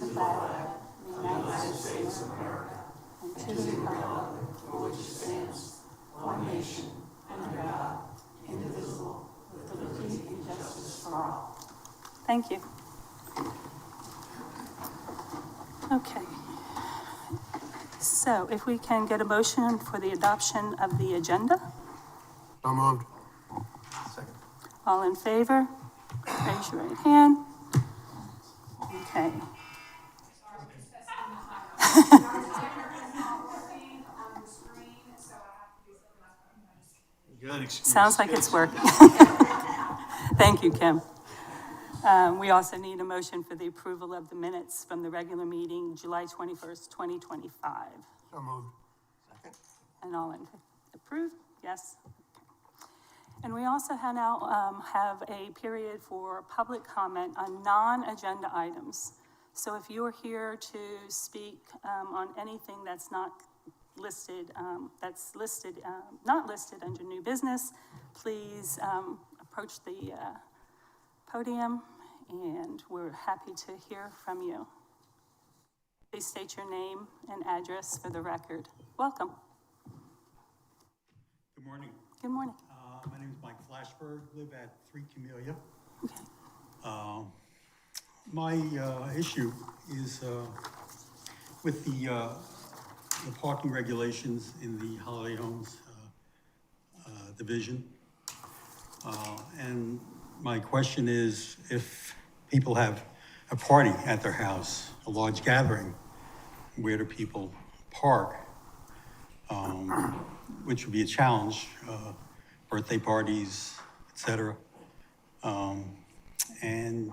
the flag of the United States of America, and to the republic for which it stands, one nation, under God, indivisible, with liberty and justice for all. Thank you. Okay. So if we can get a motion for the adoption of the agenda. So moved. Second. All in favor? Raise your right hand. Okay. Good excuse. Sounds like it's working. Thank you, Kim. We also need a motion for the approval of the minutes from the regular meeting, July 21st, 2025. So moved. Second. And all in approved? Yes. And we also now have a period for public comment on non-agenda items. So if you're here to speak on anything that's not listed, not listed under new business, please approach the podium, and we're happy to hear from you. Please state your name and address for the record. Welcome. Good morning. Good morning. My name is Mike Flashberg, live at 3 Camellia. Okay. My issue is with the parking regulations in the Holiday Homes division. And my question is, if people have a party at their house, a large gathering, where do people park? Which would be a challenge, birthday parties, etc. And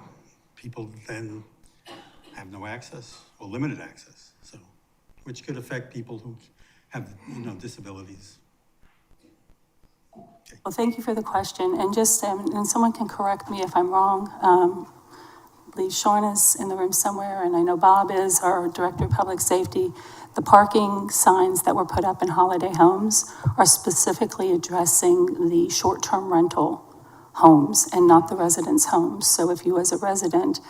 people then have no access or limited access, so which could affect people who have, disabilities. Okay. Well, thank you for the question. And just, and someone can correct me if I'm wrong. I believe Sean is in the room somewhere, and I know Bob is, our Director of Public Safety. The parking signs that were put up in Holiday Homes are specifically addressing the short-term rental homes and not the residents' homes. So if you as a resident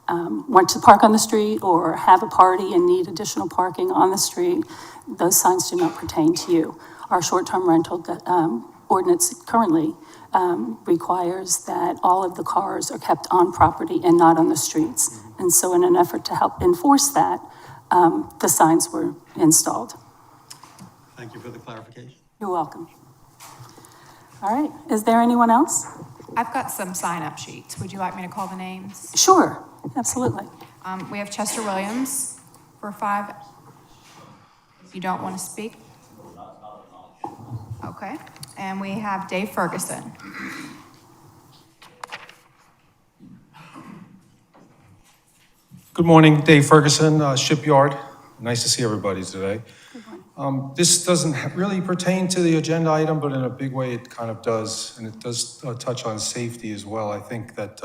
want to park on the street or have a party and need additional parking on the street, those signs do not pertain to you. Our short-term rental ordinance currently requires that all of the cars are kept on property and not on the streets. And so in an effort to help enforce that, the signs were installed. Thank you for the clarification. You're welcome. All right, is there anyone else? I've got some sign-up sheets. Would you like me to call the names? Sure, absolutely. We have Chester Williams for 5. You don't want to speak? Okay. And we have Dave Ferguson. Good morning, Dave Ferguson, Shipyard. Nice to see everybody today. This doesn't really pertain to the agenda item, but in a big way it kind of does, and it does touch on safety as well. I think that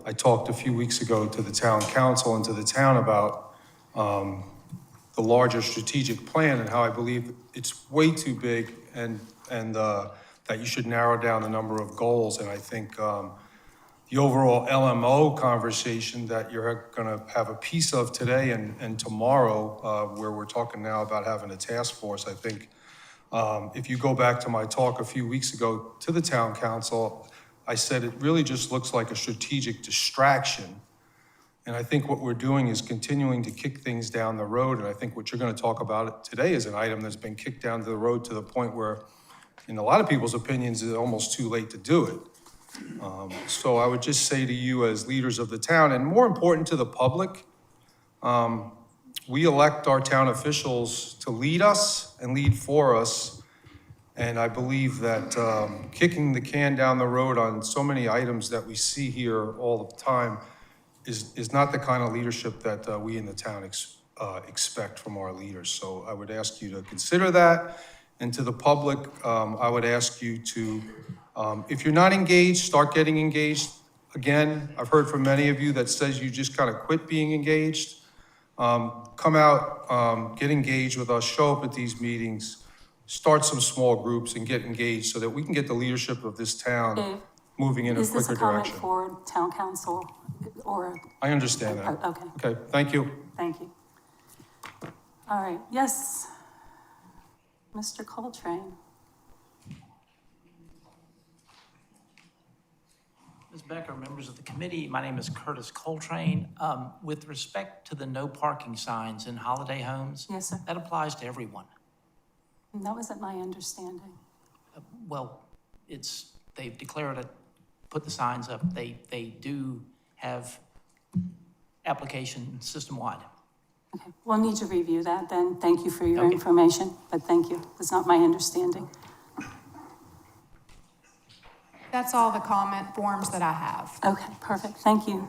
I talked a few weeks ago to the town council and to the town about the larger strategic plan and how I believe it's way too big and that you should narrow down the number of goals. And I think the overall LMO conversation that you're going to have a piece of today and tomorrow, where we're talking now about having a task force, I think if you go back to my talk a few weeks ago to the town council, I said it really just looks like a strategic distraction. And I think what we're doing is continuing to kick things down the road. And I think what you're going to talk about today is an item that's been kicked down to the road to the point where, in a lot of people's opinions, it's almost too late to do it. So I would just say to you as leaders of the town, and more important to the public, we elect our town officials to lead us and lead for us. And I believe that kicking the can down the road on so many items that we see here all the time is not the kind of leadership that we in the town expect from our leaders. So I would ask you to consider that. And to the public, I would ask you to, if you're not engaged, start getting engaged. Again, I've heard from many of you that says you just kind of quit being engaged. Come out, get engaged with us, show up at these meetings, start some small groups and get engaged so that we can get the leadership of this town moving in a Is this quicker a comment direction. for town council or, I understand that. okay, Okay, thank you. thank you. All right, yes, Mr. Coltrane. Ms. Becker, members of the committee, my name is Curtis Coltrane. With respect to the no parking signs in holiday homes, Yes, sir. that applies to everyone. That wasn't my understanding. Well, they've declared it, put the signs up. They do have application system-wide. Okay, we'll need to review that then. Thank you for your Okay. information, but thank you. It's not my understanding. That's all the comment forms that I have. Okay, perfect, thank you.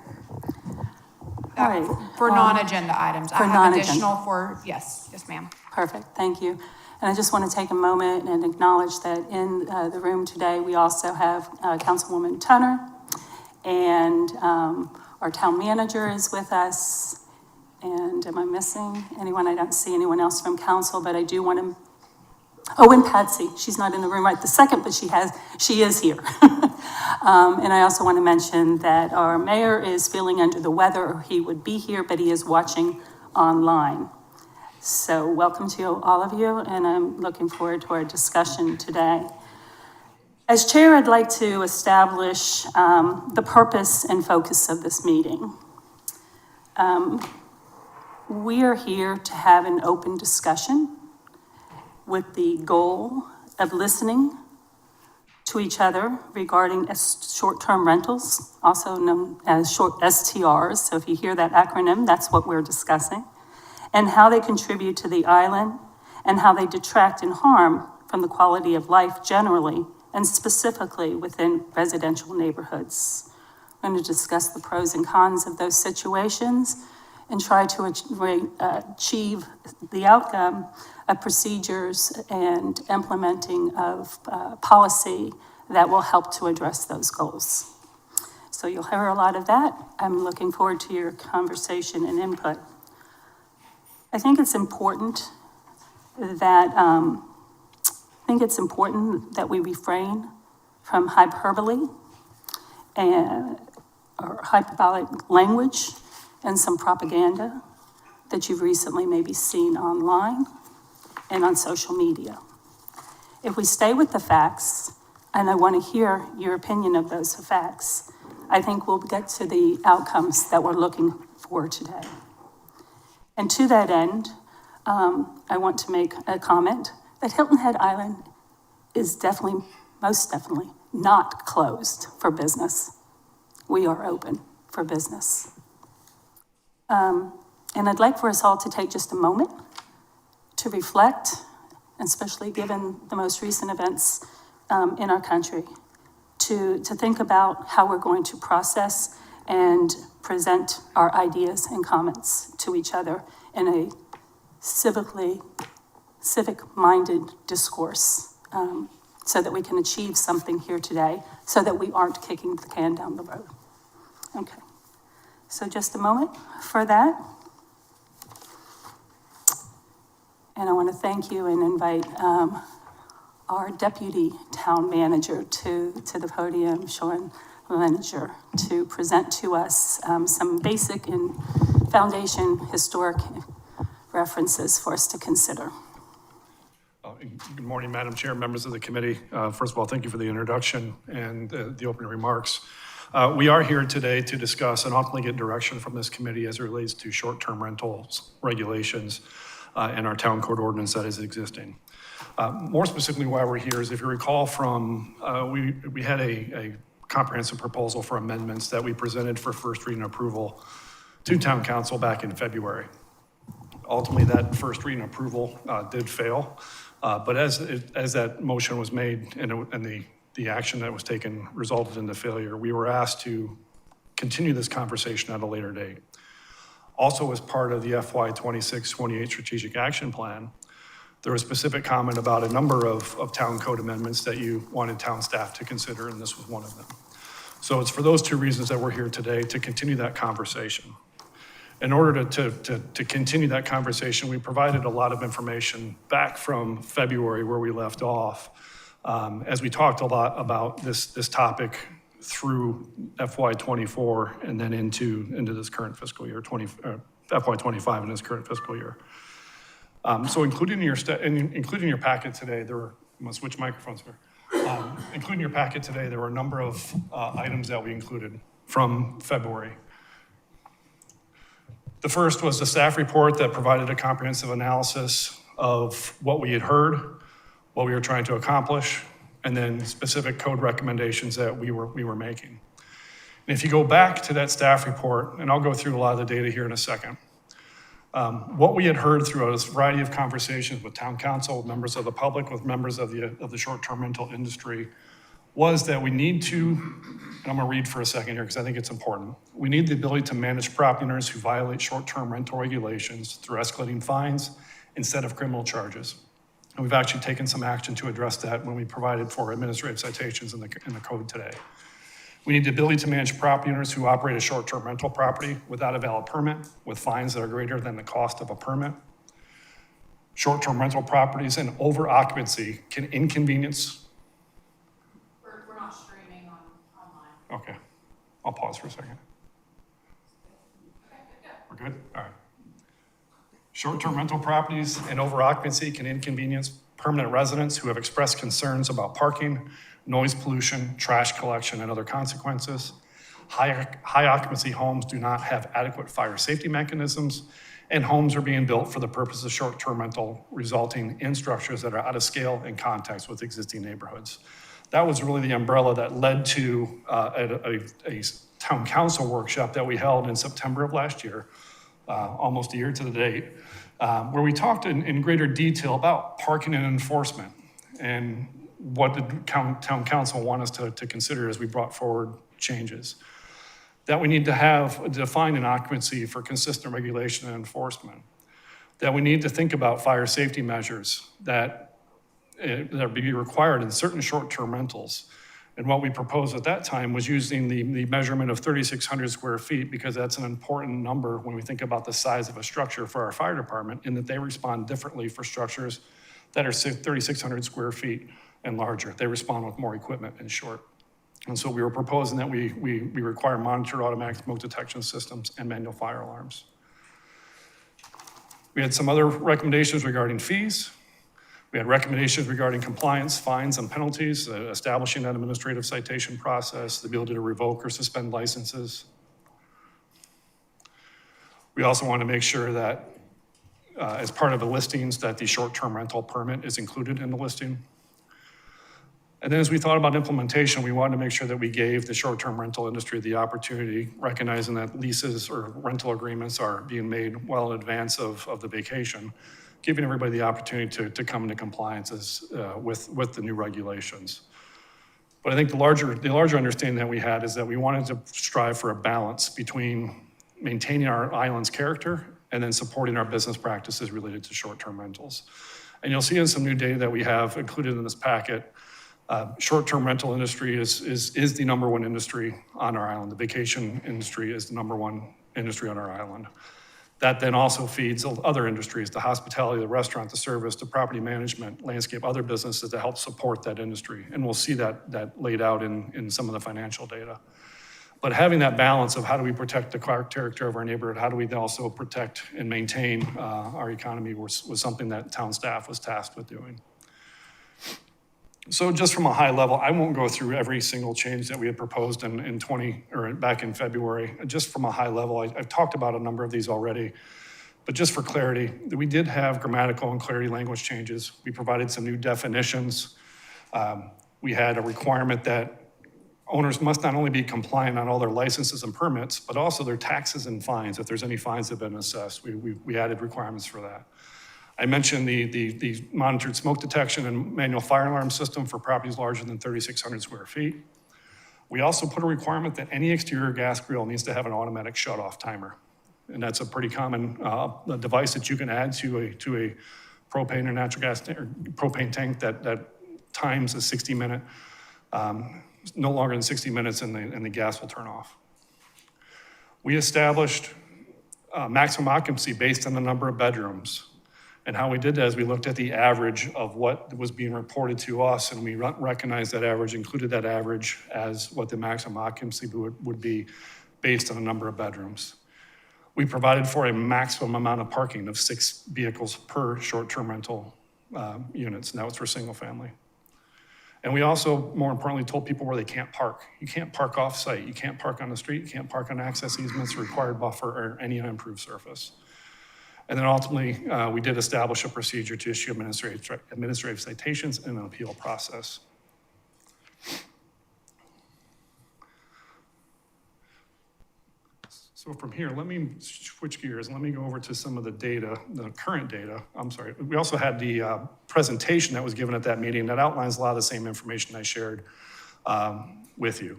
All right. For non-agenda items. I for have non-agenda. additional for, yes, ma'am. Perfect, thank you. And I just want to take a moment and acknowledge that in the room today, we also have Councilwoman Tunner, and our town manager is with us. And am I missing anyone? I don't see anyone else from council, but I do want to, and Patsy, she's not in the room right this second, but she is here. And I also want to mention that our mayor is feeling under the weather, or he would be here, but he is watching online. So welcome to all of you, and I'm looking forward to our discussion today. As chair, I'd like to establish the purpose and focus of this meeting. We are here to have an open discussion with the goal of listening to each other regarding short-term rentals, also known as short STRs. So if you hear that acronym, that's what we're discussing, and how they contribute to the island and how they detract and harm from the quality of life generally and specifically within residential neighborhoods. We're going to discuss the pros and cons of those situations and try to achieve the outcome of procedures and implementing of policy that will help to address those goals. So you'll hear a lot of that. I'm looking forward to your conversation and input. I think it's important that we refrain from hyperbole or hyperbolic language and some propaganda that you've recently maybe seen online and on social media. If we stay with the facts, and I want to hear your opinion of those facts, I think we'll get to the outcomes that we're looking for today. And to that end, I want to make a comment that Hilton Head Island is most definitely not closed for business. We are open for business. And I'd like for us all to take just a moment to reflect, especially given the most recent events in our country, to think about how we're going to process and present our ideas and comments to each other in a civic-minded discourse, so that we can achieve something here today, so that we aren't kicking the can down the road. Okay, so just a moment for that. And I want to thank you and invite our deputy town manager to the podium, Sean Leninger, to present to us some basic and foundation historic references for us to consider. Good morning, Madam Chair, members of the committee. First of all, thank you for the introduction and the opening remarks. We are here today to discuss and ultimately get direction from this committee as it relates to short-term rentals regulations and our town code ordinance that is existing. More specifically, why we're here is, if you recall from, we had a comprehensive proposal for amendments that we presented for first reading approval to town council back in February. Ultimately, that first reading approval did fail, but as that motion was made and the action that was taken resulted in the failure, we were asked to continue this conversation at a later date. Also, as part of the FY 26-28 strategic action plan, there was specific comment about a number of town code amendments that you wanted town staff to consider, and this was one of them. So it's for those two reasons that we're here today, to continue that conversation. In order to continue that conversation, we provided a lot of information back from February where we left off, as we talked a lot about this topic through FY '24 and then into this current fiscal year, FY '25 in this current fiscal year. So including in your packet today, there were, I'm gonna switch microphones here. Including your packet today, there were a number of items that we included from February. The first was the staff report that provided a comprehensive analysis of what we had heard, what we were trying to accomplish, and then specific code recommendations that we were making. And if you go back to that staff report, and I'll go through a lot of the data here in a second, what we had heard through a variety of conversations with town council, with members of the public, with members of the short-term rental industry, was that we need to, and I'm gonna read for a second here because I think it's important. We need the ability to manage property owners who violate short-term rental regulations through escalating fines instead of criminal charges. And we've actually taken some action to address that when we provided for administrative citations in the code today. We need the ability to manage property owners who operate a short-term rental property without a valid permit, with fines that are greater than the cost of a permit. Short-term rental properties and over-occupancy can inconvenience. We're not streaming online. Okay, I'll pause for a second. We're good? All right. Short-term rental properties and over-occupancy can inconvenience permanent residents who have expressed concerns about parking, noise pollution, trash collection, and other consequences. High occupancy homes do not have adequate fire safety mechanisms, and homes are being built for the purpose of short-term rental, resulting in structures that are out of scale and context with existing neighborhoods. That was really the umbrella that led to a town council workshop that we held in September of last year, almost a year to the date, where we talked in greater detail about parking and enforcement and what the town council want us to consider as we brought forward changes. That we need to have defined an occupancy for consistent regulation and enforcement. That we need to think about fire safety measures that be required in certain short-term rentals. And what we proposed at that time was using the measurement of 3,600 square feet because that's an important number when we think about the size of a structure for our fire department, in that they respond differently for structures that are 3,600 square feet and larger. They respond with more equipment in short. And so we were proposing that we require monitored automatic smoke detection systems and manual fire alarms. We had some other recommendations regarding fees. We had recommendations regarding compliance, fines, and penalties, establishing an administrative citation process, the ability to revoke or suspend licenses. We also want to make sure that as part of the listings that the short-term rental permit is included in the listing. And then as we thought about implementation, we wanted to make sure that we gave the short-term rental industry the opportunity, recognizing that leases or rental agreements are being made well in advance of the vacation, giving everybody the opportunity to come into compliance with the new regulations. But I think the larger understanding that we had is that we wanted to strive for a balance between maintaining our island's character and then supporting our business practices related to short-term rentals. And you'll see in some new data that we have included in this packet, short-term rental industry is the number one industry on our island. The vacation industry is the number one industry on our island. That then also feeds other industries, the hospitality, the restaurant, the service, the property management, landscape, other businesses that help support that industry. And we'll see that laid out in some of the financial data. But having that balance of how do we protect the character of our neighborhood, how do we also protect and maintain our economy was something that town staff was tasked with doing. So just from a high level, I won't go through every single change that we had proposed back in February. Just from a high level, I've talked about a number of these already, but just for clarity, we did have grammatical and clarity language changes. We provided some new definitions. We had a requirement that owners must not only be compliant on all their licenses and permits, but also their taxes and fines, if there's any fines that have been assessed. We added requirements for that. I mentioned the monitored smoke detection and manual fire alarm system for properties larger than 3,600 square feet. We also put a requirement that any exterior gas grill needs to have an automatic shut-off timer. And that's a pretty common device that you can add to a propane or natural gas or propane tank that times a 60-minute, no longer than 60 minutes, and the gas will turn off. We established maximum occupancy based on the number of bedrooms. And how we did that is we looked at the average of what was being reported to us, and we recognized that average, included that average as what the maximum occupancy would be based on the number of bedrooms. We provided for a maximum amount of parking of 6 vehicles per short-term rental units, and that was for single family. And we also, more importantly, told people where they can't park. You can't park off-site, you can't park on the street, you can't park on access easements, required buffer, or any unimproved surface. And then ultimately, we did establish a procedure to issue administrative citations and an appeal process. So from here, let me switch gears. Let me go over to some of the data, the current data. I'm sorry. We also had the presentation that was given at that meeting that outlines a lot of the same information I shared with you.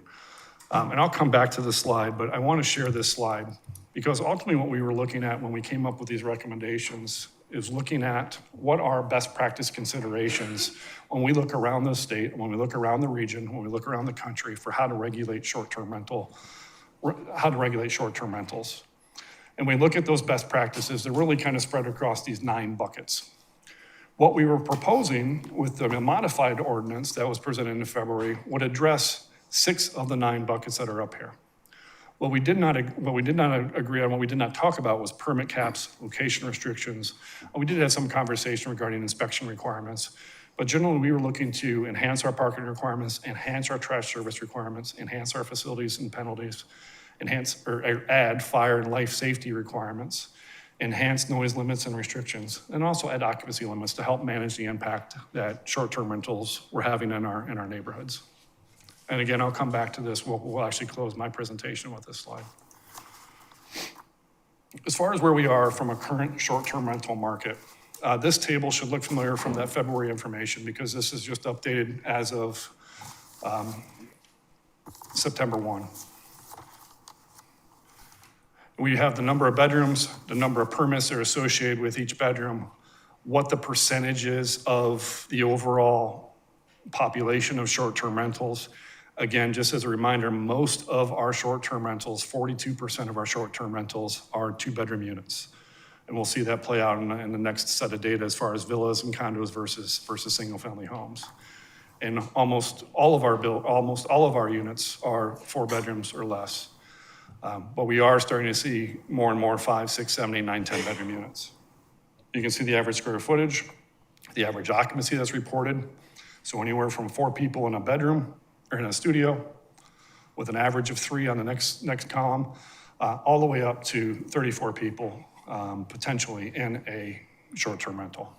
And I'll come back to this slide, but I want to share this slide because ultimately what we were looking at when we came up with these recommendations is looking at what are best practice considerations when we look around the state, when we look around the region, when we look around the country for how to regulate short-term rentals. And we look at those best practices, they're really kind of spread across these 9 buckets. What we were proposing with the modified ordinance that was presented in February would address 6 of the 9 buckets that are up here. What we did not agree on, what we did not talk about was permit caps, location restrictions. We did have some conversation regarding inspection requirements, but generally we were looking to enhance our parking requirements, enhance our trash service requirements, enhance our facilities and penalties, enhance or add fire and life safety requirements, enhance noise limits and restrictions, and also add occupancy limits to help manage the impact that short-term rentals were having in our neighborhoods. And again, I'll come back to this. We'll actually close my presentation with this slide. As far as where we are from a current short-term rental market, this table should look familiar from that February information because this is just updated as of September 1. We have the number of bedrooms, the number of permits that are associated with each bedroom, what the percentage is of the overall population of short-term rentals. Again, just as a reminder, most of our short-term rentals, 42% of our short-term rentals are 2-bedroom units. And we'll see that play out in the next set of data as far as villas and condos versus single-family homes. And almost all of our units are 4 bedrooms or less. But we are starting to see more and more 5, 6, 7, 8, 9, 10 bedroom units. You can see the average square footage, the average occupancy that's reported. So anywhere from 4 people in a bedroom or in a studio with an average of 3 on the next column, all the way up to 34 people potentially in a short-term rental.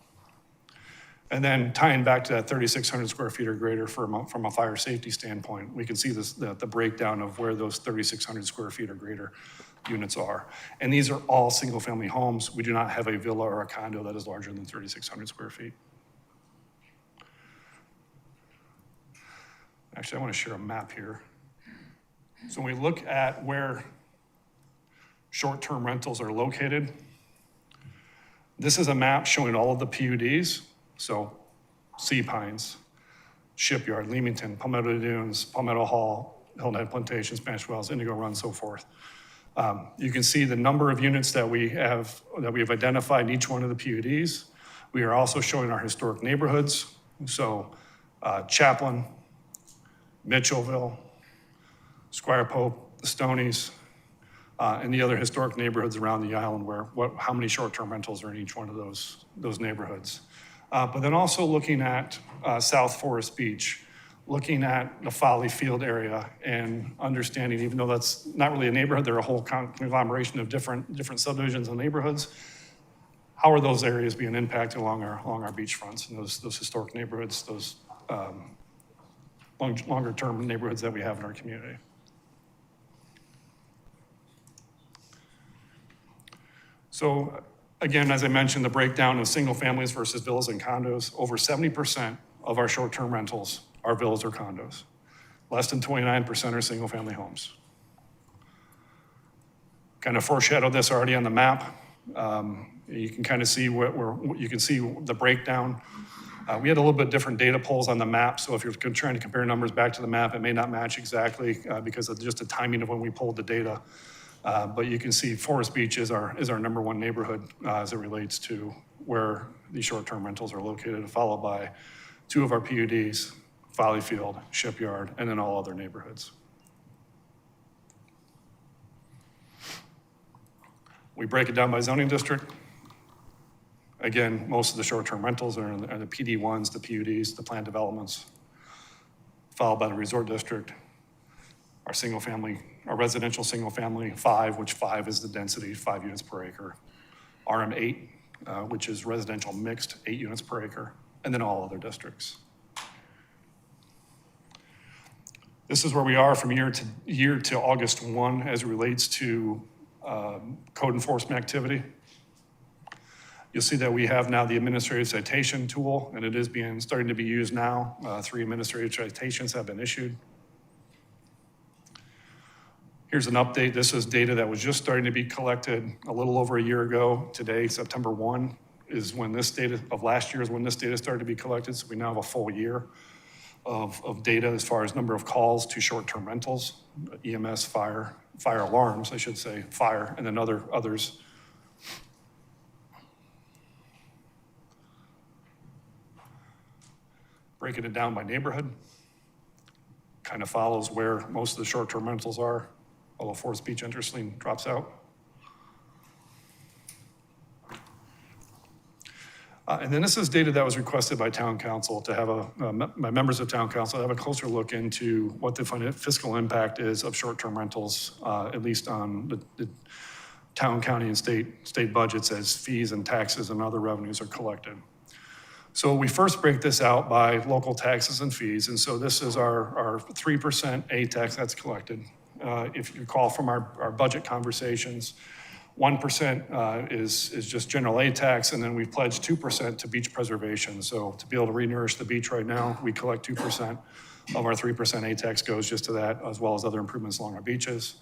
And then tying back to that 3,600 square feet or greater from a fire safety standpoint, we can see the breakdown of where those 3,600 square feet or greater units are. And these are all single-family homes. We do not have a villa or a condo that is larger than 3,600 square feet. Actually, I want to share a map here. So when we look at where short-term rentals are located, this is a map showing all of the PUDs. So Sea Pines, Shipyard, Leamington, Palmetto Dunes, Palmetto Hall, Hilton Head Plantation, Spanish Wells, Indigo Run, so forth. You can see the number of units that we have identified in each one of the PUDs. We are also showing our historic neighborhoods. So Chaplin, Mitchellville, Squire Pope, the Stonies, and the other historic neighborhoods around the island where how many short-term rentals are in each one of those neighborhoods. But then also looking at South Forest Beach, looking at the Folly Field area and understanding, even though that's not really a neighborhood, they're a whole conglomeration of different subdivisions and neighborhoods, how are those areas being impacted along our beachfronts and those historic neighborhoods, those longer-term neighborhoods that we have in our community. So again, as I mentioned, the breakdown of single families versus villas and condos, over 70% of our short-term rentals are villas or condos. Less than 29% are single family homes. Kind of foreshadowed this already on the map. You can kind of see you can see the breakdown. We had a little bit different data pulls on the map, so if you're trying to compare numbers back to the map, it may not match exactly because of just the timing of when we pulled the data. But you can see Forest Beach is our number 1 neighborhood as it relates to where these short-term rentals are located, followed by 2 of our PUDs, Follyfield, Shipyard, and then all other neighborhoods. We break it down by zoning district. Again, most of the short-term rentals are in the PD1s, the PUDs, the planned developments, followed by the resort district, our residential single-family 5, which 5 is the density, 5 units per acre. RM8, which is residential mixed, 8 units per acre, and then all other districts. This is where we are from year to August 1 as it relates to code enforcement activity. You'll see that we have now the administrative citation tool, and it is starting to be used now. 3 administrative citations have been issued. Here's an update. This is data that was just starting to be collected a little over a year ago. Today, September 1, is when this data of last year is when this data started to be collected. So we now have a full year of data as far as number of calls to short-term rentals, EMS, fire alarms, I should say, fire, and then others. Breaking it down by neighborhood, kind of follows where most of the short-term rentals are, although Forest Beach interestingly drops out. And then this is data that was requested by town council to have by members of town council to have a closer look into what the fiscal impact is of short-term rentals, at least on the town, county, and state budgets as fees and taxes and other revenues are collected. So we first break this out by local taxes and fees. And so this is our 3% A tax that's collected. If you recall from our budget conversations, 1% is just general A tax, and then we pledged 2% to beach preservation. So to be able to re-nourish the beach right now, we collect 2% of our 3% A tax goes just to that, as well as other improvements along our beaches.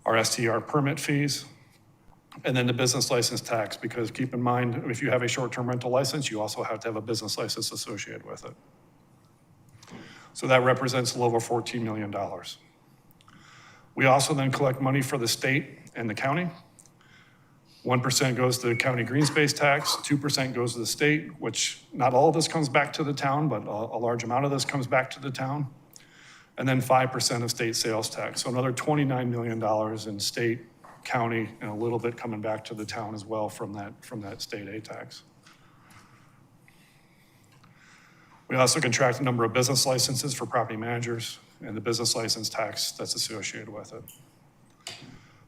Our STR permit fees, and then the business license tax, because keep in mind, if you have a short-term rental license, you also have to have a business license associated with it. So that represents a little over $14 million. We also then collect money for the state and the county. 1% goes to the county green space tax, 2% goes to the state, which not all of this comes back to the town, but a large amount of this comes back to the town. And then 5% of state sales tax. So another $29 million in state, county, and a little bit coming back to the town as well from that state A tax. We also contract a number of business licenses for property managers and the business license tax that's associated with it.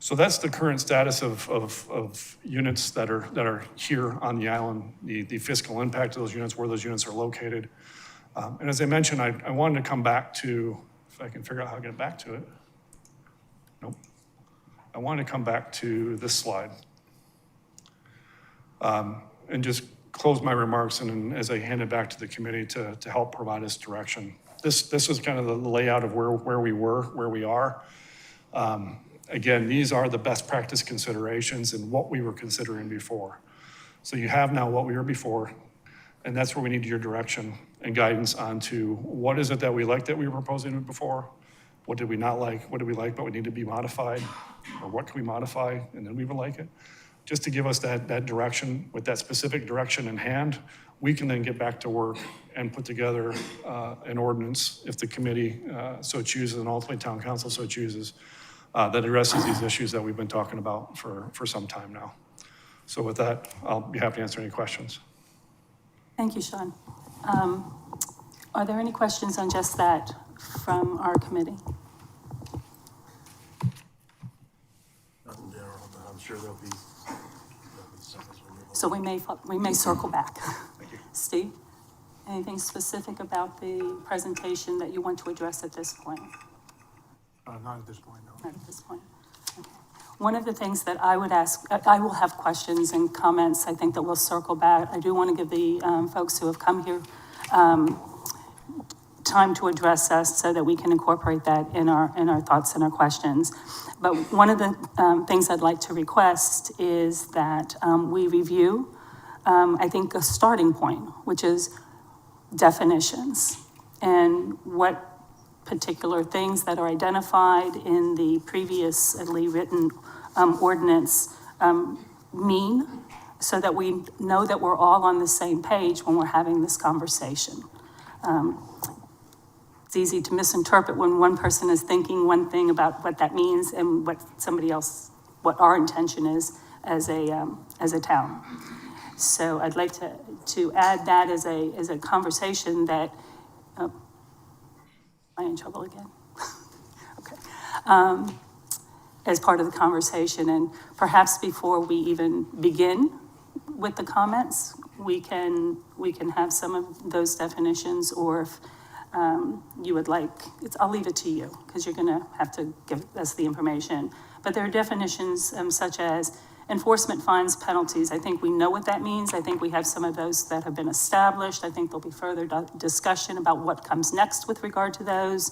So that's the current status of units that are here on the island, the fiscal impact of those units, where those units are located. And as I mentioned, I wanted to come back to, if I can figure out how to get back to it. Nope. I wanted to come back to this slide and just close my remarks, and as I hand it back to the committee to help provide us direction. This is kind of the layout of where we were, where we are. Again, these are the best practice considerations and what we were considering before. So you have now what we were before, and that's where we need your direction and guidance onto what is it that we liked that we were proposing before, what did we not like, what did we like but we need to be modified, or what can we modify and then we would like it. Just to give us that direction, with that specific direction in hand, we can then get back to work and put together an ordinance, if the committee so chooses, and ultimately town council so chooses, that addresses these issues that we've been talking about for some time now. So with that, I'll be happy to answer any questions. Thank you, Sean. Are there any questions on just that from our committee? Nothing general, but I'm sure there'll be some as we move So we may circle back. Thank you. Steve, anything specific about the presentation that you want to address at this point? along. Not at this point, no. Not at this point. Okay. One of the things that I would ask, I will have questions and comments, I think, that we'll circle back. I do want to give the folks who have come here time to address us so that we can incorporate that in our thoughts and our questions. But one of the things I'd like to request is that we review, I think, a starting point, which is definitions and what particular things that are identified in the previously written ordinance mean, so that we know that we're all on the same page when we're having this conversation. It's easy to misinterpret when one person is thinking one thing about what that means and what somebody else, what our intention is as a town. So I'd like to add that as a conversation that, am I in trouble again? Okay. As part of the conversation, and perhaps before we even begin with the comments, we can have some of those definitions, or if you would like, I'll leave it to you, because you're gonna have to give us the information. But there are definitions such as enforcement fines, penalties. I think we know what that means. I think we have some of those that have been established. I think there'll be further discussion about what comes next with regard to those.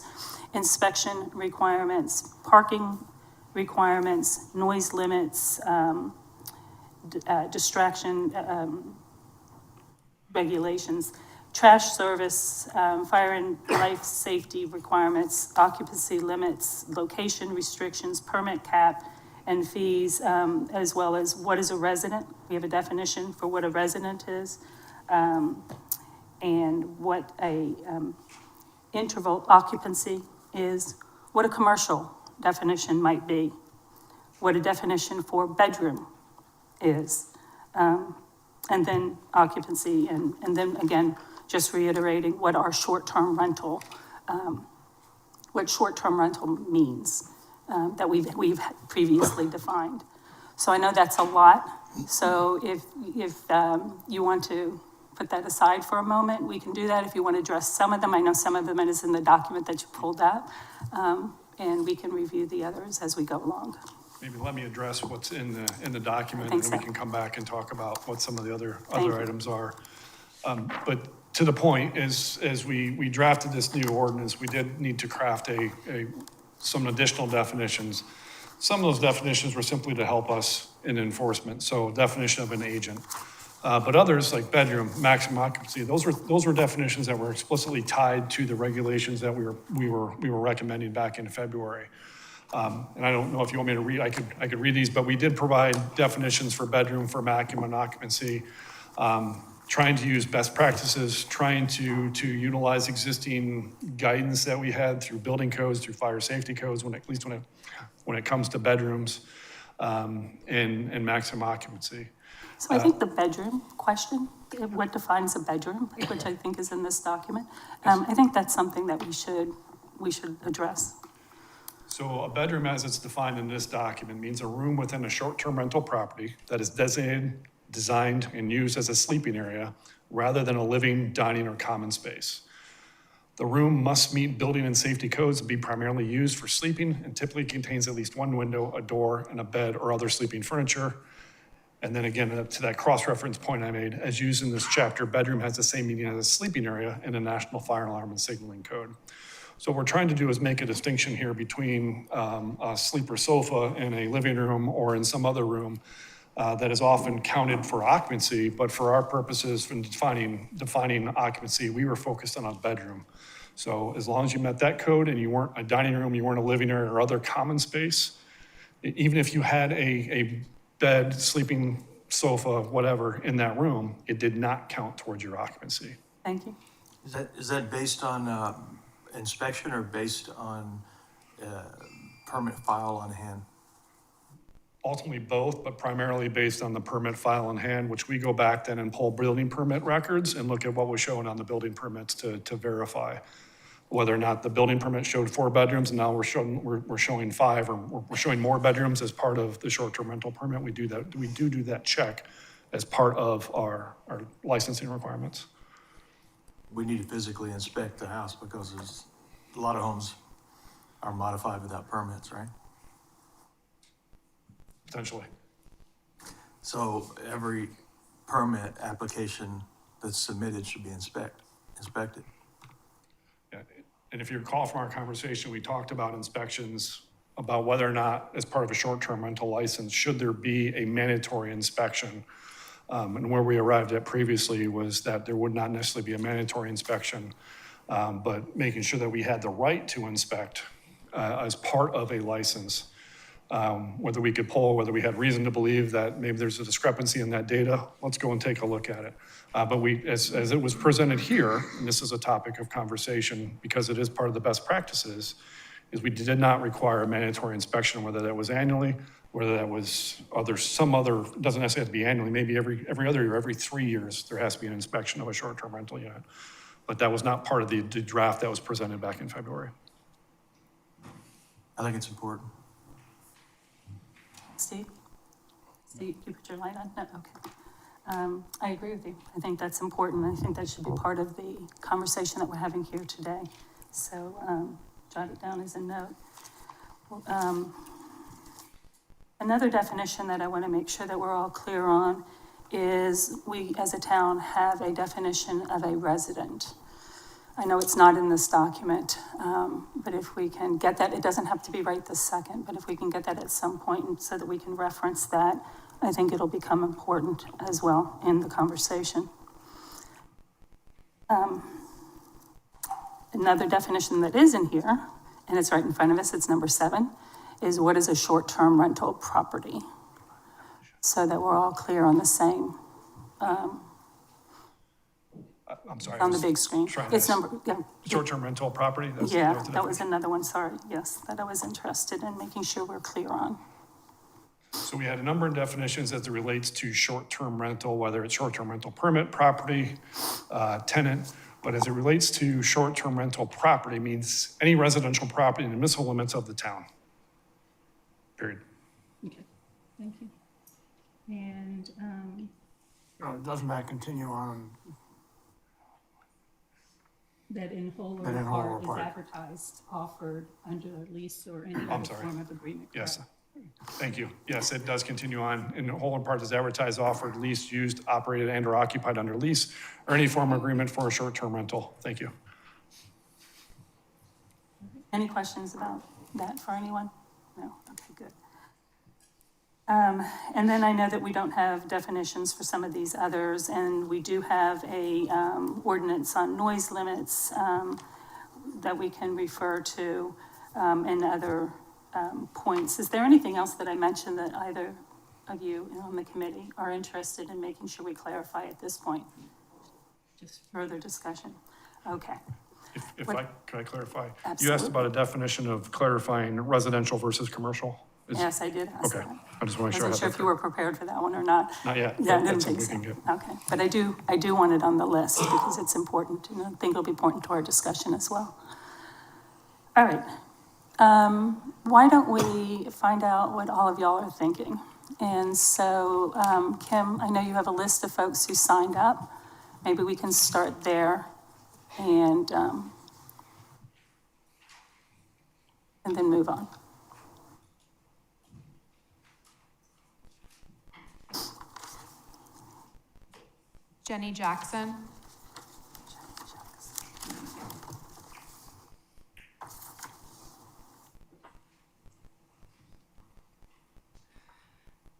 Inspection requirements, parking requirements, noise limits, distraction regulations, trash service, fire and life safety requirements, occupancy limits, location restrictions, permit cap, and fees, as well as what is a resident. We have a definition for what a resident is, and what a interval occupancy is, what a commercial definition might be, what a definition for bedroom is, and then occupancy, and then again, just reiterating what our short-term rental, what short-term rental means, that we've previously defined. So I know that's a lot. So if you want to put that aside for a moment, we can do that. If you want to address some of them, I know some of them is in the document that you pulled up, and we can review the others as we go along. Maybe let me address what's in the document, I think and then so. we can come back and talk about what some of the other items are. But to the point, as we drafted this new ordinance, we did need to craft some additional definitions. Some of those definitions were simply to help us in enforcement, so definition of an agent. But others, like bedroom, maximum occupancy, those were definitions that were explicitly tied to the regulations that we were recommending back in February. And I don't know if you want me to read, I could read these, but we did provide definitions for bedroom, for maximum occupancy, trying to use best practices, trying to utilize existing guidance that we had through building codes, through fire safety codes, when it comes to bedrooms, and maximum occupancy. So I think the bedroom question, what defines a bedroom, which I think is in this document, I think that's something that we should address. So a bedroom, as it's defined in this document, means a room within a short-term rental property that is designated, designed, and used as a sleeping area rather than a living, dining, or common space. The room must meet building and safety codes and be primarily used for sleeping, and typically contains at least one window, a door, and a bed or other sleeping furniture. And then again, to that cross-reference point I made, as used in this chapter, bedroom has the same meaning as a sleeping area in the National Fire Alarm and Signaling Code. So what we're trying to do is make a distinction here between a sleeper sofa in a living room or in some other room that is often counted for occupancy, but for our purposes in defining occupancy, we were focused on a bedroom. So as long as you met that code and you weren't a dining room, you weren't a living area or other common space, even if you had a bed, sleeping sofa, whatever, in that room, it did not count towards your occupancy. Thank you. Is that based on inspection or based on permit file on hand? Ultimately both, but primarily based on the permit file in hand, which we go back then and pull building permit records and look at what was shown on the building permits to verify whether or not the building permit showed 4 bedrooms, and now we're showing 5, or we're showing more bedrooms as part of the short-term rental permit. We do that check as part of our licensing requirements. We need to physically inspect the house because there's a lot of homes are modified without permits, right? Potentially. So every permit application that's submitted should be inspected. Yeah. And if you recall from our conversation, we talked about inspections, about whether or not, as part of a short-term rental license, should there be a mandatory inspection? And where we arrived at previously was that there would not necessarily be a mandatory inspection, but making sure that we had the right to inspect as part of a license. whether we could poll, whether we had reason to believe that maybe there's a discrepancy in that data, let's go and take a look at it. But as it was presented here, and this is a topic of conversation because it is part of the best practices, is we did not require a mandatory inspection, whether that was annually, whether that was some other, it doesn't necessarily have to be annually, maybe every other year, every 3 years, there has to be an inspection of a short-term rental unit. But that was not part of the draft that was presented back in February. I think it's important. Steve? Steve, you put your light on? No, okay. I agree with you. I think that's important. I think that should be part of the conversation that we're having here today. So jot it down as a note. Another definition that I want to make sure that we're all clear on is we, as a town, have a definition of a resident. I know it's not in this document, but if we can get that, it doesn't have to be right this second, but if we can get that at some point so that we can reference that, I think it'll become important as well in the conversation. Another definition that is in here, and it's right in front of us, it's number 7, is what is a short-term rental property? So that we're all clear on the same, I'm sorry. on the big screen. It's number, yeah. Short-term rental property? Yeah, that was another one, sorry, yes, that I was interested in making sure we're clear on. So we had a number of definitions as it relates to short-term rental, whether it's short-term rental permit, property, tenant. But as it relates to short-term rental property, means any residential property in the municipal limits of the town. Period. Okay, thank you. And, Doesn't that continue on? that in whole That or in whole or part is part. advertised, offered under a lease or any I'm other sorry. form of agreement. Yes, correct? thank you. Yes, it does continue on. In whole and part is advertised, offered, leased, used, operated, and or occupied under lease, or any form of agreement for a short-term rental. Thank you. Any questions about that for anyone? No, okay, good. And then I know that we don't have definitions for some of these others, and we do have a ordinance on noise limits that we can refer to and other points. Is there anything else that I mentioned that either of you on the committee are interested in making sure we clarify at this point? Just further discussion? Okay. Could I clarify? Absolutely. You asked about a definition of clarifying residential versus commercial. Yes, I did ask Okay, that. I just want to make sure I Wasn't have sure that if you were prepared for that one or not. Not yet, Yeah, I but didn't that's think so. something we can Okay, but I do want it on the list because it's important, and I think it'll be important to our discussion as well. All right. Why don't we find out what all of y'all are thinking? And so, Kim, I know you have a list of folks who signed up. Maybe we can start there and then move on. Jenny Jackson.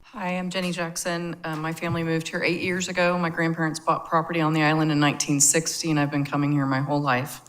Hi, I'm Jenny Jackson. My family moved here 8 years ago. My grandparents bought property on the island in 1960, and I've been coming here my whole life.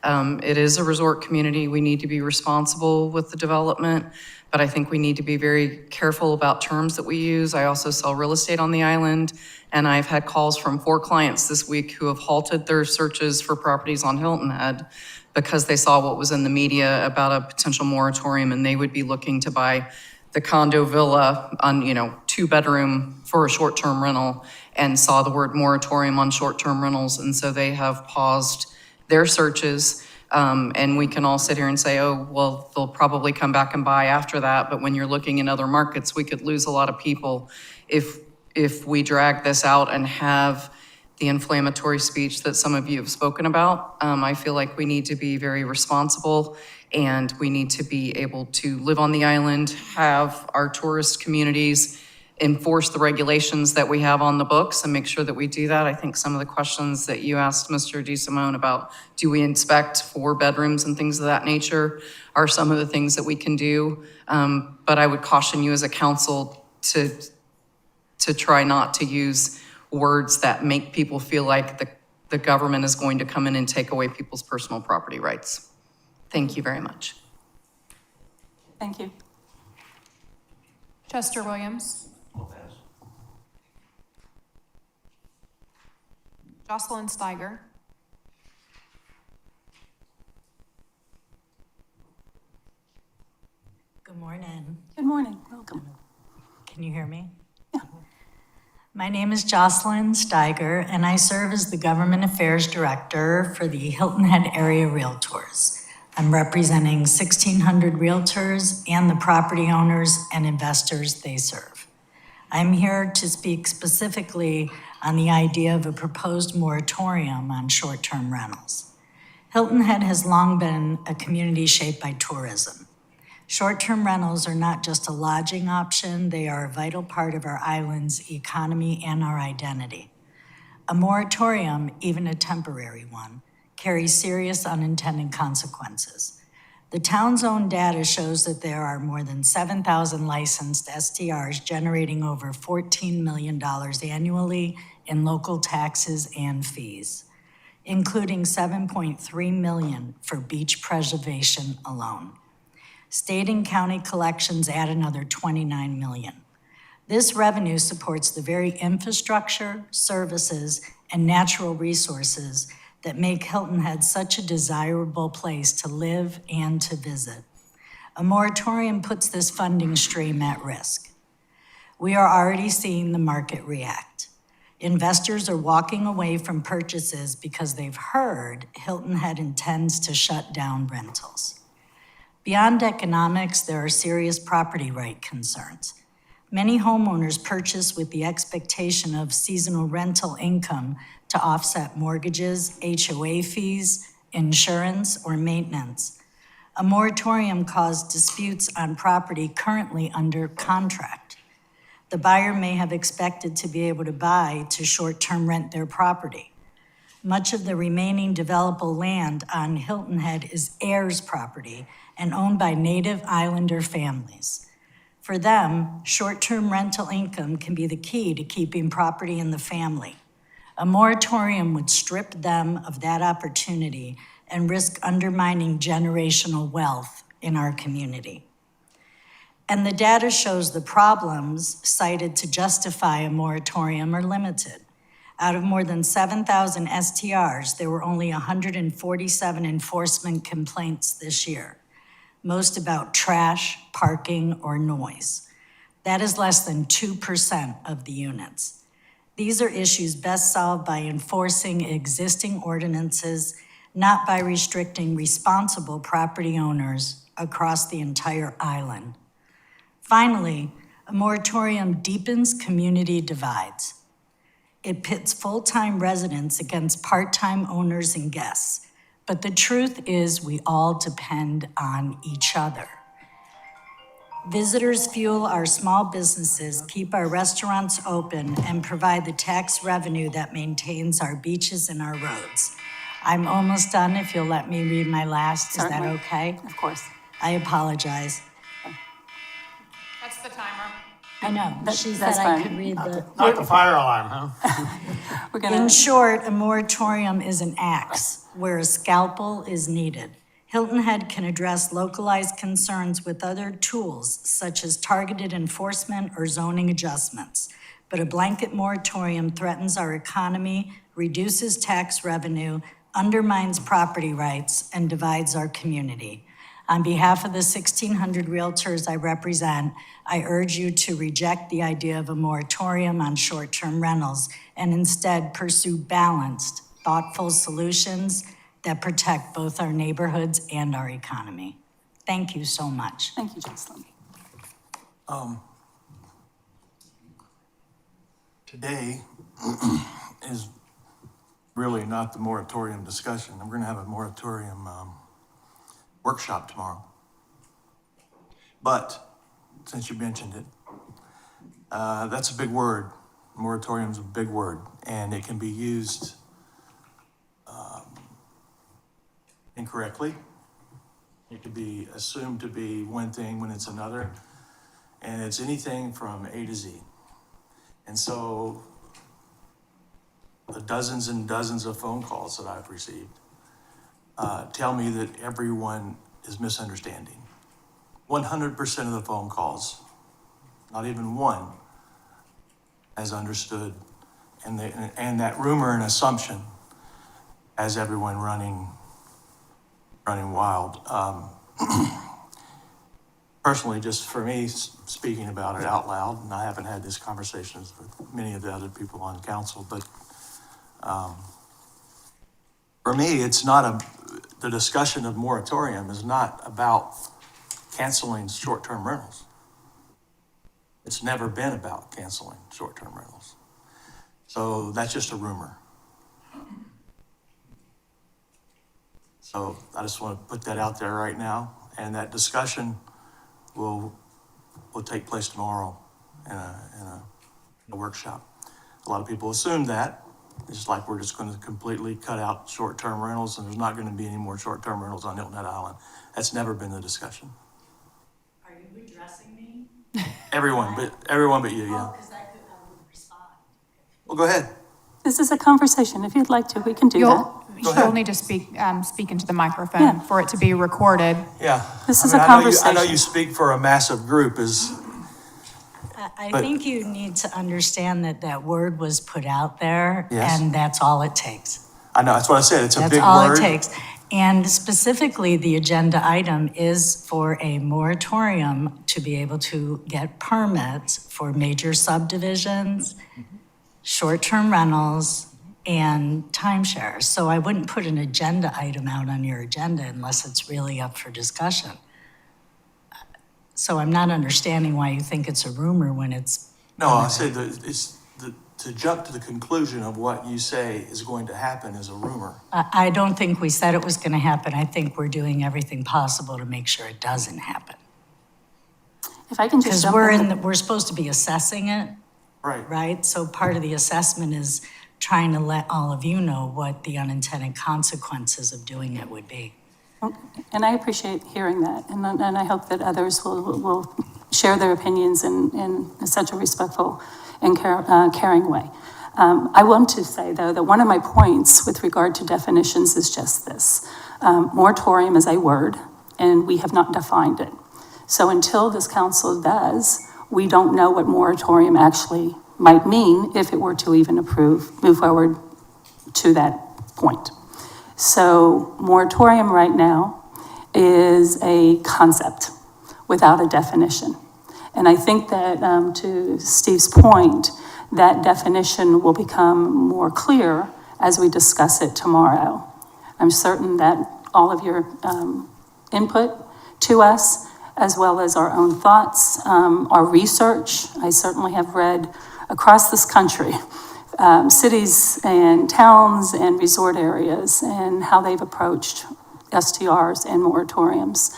It is a resort community. We need to be responsible with the development, but I think we need to be very careful about terms that we use. I also sell real estate on the island, and I've had calls from 4 clients this week who have halted their searches for properties on Hilton Head because they saw what was in the media about a potential moratorium, and they would be looking to buy the condo villa on, 2-bedroom for a short-term rental, and saw the word moratorium on short-term rentals, and so they have paused their searches. And we can all sit here and say, oh, well, they'll probably come back and buy after that. But when you're looking in other markets, we could lose a lot of people if we drag this out and have the inflammatory speech that some of you have spoken about. I feel like we need to be very responsible, and we need to be able to live on the island, have our tourist communities enforce the regulations that we have on the books and make sure that we do that. I think some of the questions that you asked Mr. DeSimone about, do we inspect 4 bedrooms and things of that nature, are some of the things that we can do. But I would caution you as a council to try not to use words that make people feel like the government is going to come in and take away people's personal property rights. Thank you very much. Thank you. Chester Williams. Jocelyn Steiger. Good morning. Good morning, welcome. Can you hear me? Yeah. My name is Jocelyn Steiger, and I serve as the Government Affairs Director for the Hilton Head Area Realtors. I'm representing 1,600 realtors and the property owners and investors they serve. I'm here to speak specifically on the idea of a proposed moratorium on short-term rentals. Hilton Head has long been a community shaped by tourism. Short-term rentals are not just a lodging option, they are a vital part of our island's economy and our identity. A moratorium, even a temporary one, carries serious unintended consequences. The town's own data shows that there are more than 7,000 licensed STRs generating over $14 million annually in local taxes and fees, including $7.3 million for beach preservation alone. State and county collections add another $29 million. This revenue supports the very infrastructure, services, and natural resources that make Hilton Head such a desirable place to live and to visit. A moratorium puts this funding stream at risk. We are already seeing the market react. Investors are walking away from purchases because they've heard Hilton Head intends to shut down rentals. Beyond economics, there are serious property right concerns. Many homeowners purchase with the expectation of seasonal rental income to offset mortgages, HOA fees, insurance, or maintenance. A moratorium caused disputes on property currently under contract. The buyer may have expected to be able to buy to short-term rent their property. Much of the remaining developable land on Hilton Head is heirs property and owned by Native Islander families. For them, short-term rental income can be the key to keeping property in the family. A moratorium would strip them of that opportunity and risk undermining generational wealth in our community. And the data shows the problems cited to justify a moratorium are limited. Out of more than 7,000 STRs, there were only 147 enforcement complaints this year, most about trash, parking, or noise. That is less than 2% of the units. These are issues best solved by enforcing existing ordinances, not by restricting responsible property owners across the entire island. Finally, a moratorium deepens community divides. It pits full-time residents against part-time owners and guests. But the truth is we all depend on each other. Visitors fuel our small businesses, keep our restaurants open, and provide the tax revenue that maintains our beaches and our roads. I'm almost done. If you'll let me read my last, is that Certainly. okay? Of course. I apologize. That's the timer. I know, she said That's I fine. could read the. Not the fire alarm, huh? We're In gonna, short, a moratorium is an axe where a scalpel is needed. Hilton Head can address localized concerns with other tools such as targeted enforcement or zoning adjustments. But a blanket moratorium threatens our economy, reduces tax revenue, undermines property rights, and divides our community. On behalf of the 1,600 realtors I represent, I urge you to reject the idea of a moratorium on short-term rentals and instead pursue balanced, thoughtful solutions that protect both our neighborhoods and our economy. Thank you so much. thank you, Jocelyn. Today is really not the moratorium discussion. We're gonna have a moratorium workshop tomorrow. But, since you mentioned it, that's a big word. Moratorium's a big word, and it can be used incorrectly. It could be assumed to be one thing when it's another, and it's anything from A to Z. And so, the dozens and dozens of phone calls that I've received tell me that everyone is misunderstanding. 100% of the phone calls not even one, has understood, and that rumor and assumption has everyone running wild. Personally, just for me, speaking about it out loud, and I haven't had these conversations with many of the other people on council, but for me, it's not the discussion of moratorium is not about canceling short-term rentals. It's never been about canceling short-term rentals. So that's just a rumor. So I just want to put that out there right now, and that discussion will take place tomorrow in a workshop. A lot of people assume that. It's like we're just going to completely cut out short-term rentals and there's not going to be any more short-term rentals on Hilton Head Island. That's never been the discussion. Are you addressing me? Everyone but you, yeah. Because I wouldn't respond. Well, go ahead. This is a conversation. If you'd like to, we can do that. You'll need to speak into the microphone for it to be recorded. Yeah. This is a conversation. I know you speak for a massive group I But- think you need to understand that that word was put out there, Yes. and that's all it takes. I know, that's what I said. It's a big word. That's all it takes. And specifically, the agenda item is for a moratorium to be able to get permits for major subdivisions, short-term rentals, and timeshares. So I wouldn't put an agenda item out on your agenda unless it's really up for discussion. So I'm not understanding why you think it's a rumor when it's. No, I said to jump to the conclusion of what you say is going to happen is a rumor. I don't think we said it was going to happen. I think we're doing everything possible to make sure it doesn't happen. If I can just Because jump we're supposed to be assessing it, Right. right? So part of the assessment is trying to let all of you know what the unintended consequences of doing it would be. And I appreciate hearing that, and I hope that others will share their opinions in such a respectful and caring way. I want to say, though, that one of my points with regard to definitions is just this. Moratorium is a word, and we have not defined it. So until this council does, we don't know what moratorium actually might mean if it were to even move forward to that point. So moratorium right now is a concept without a definition. And I think that to Steve's point, that definition will become more clear as we discuss it tomorrow. I'm certain that all of your input to us, as well as our own thoughts, our research, I certainly have read across this country, cities and towns and resort areas and how they've approached STRs and moratoriums.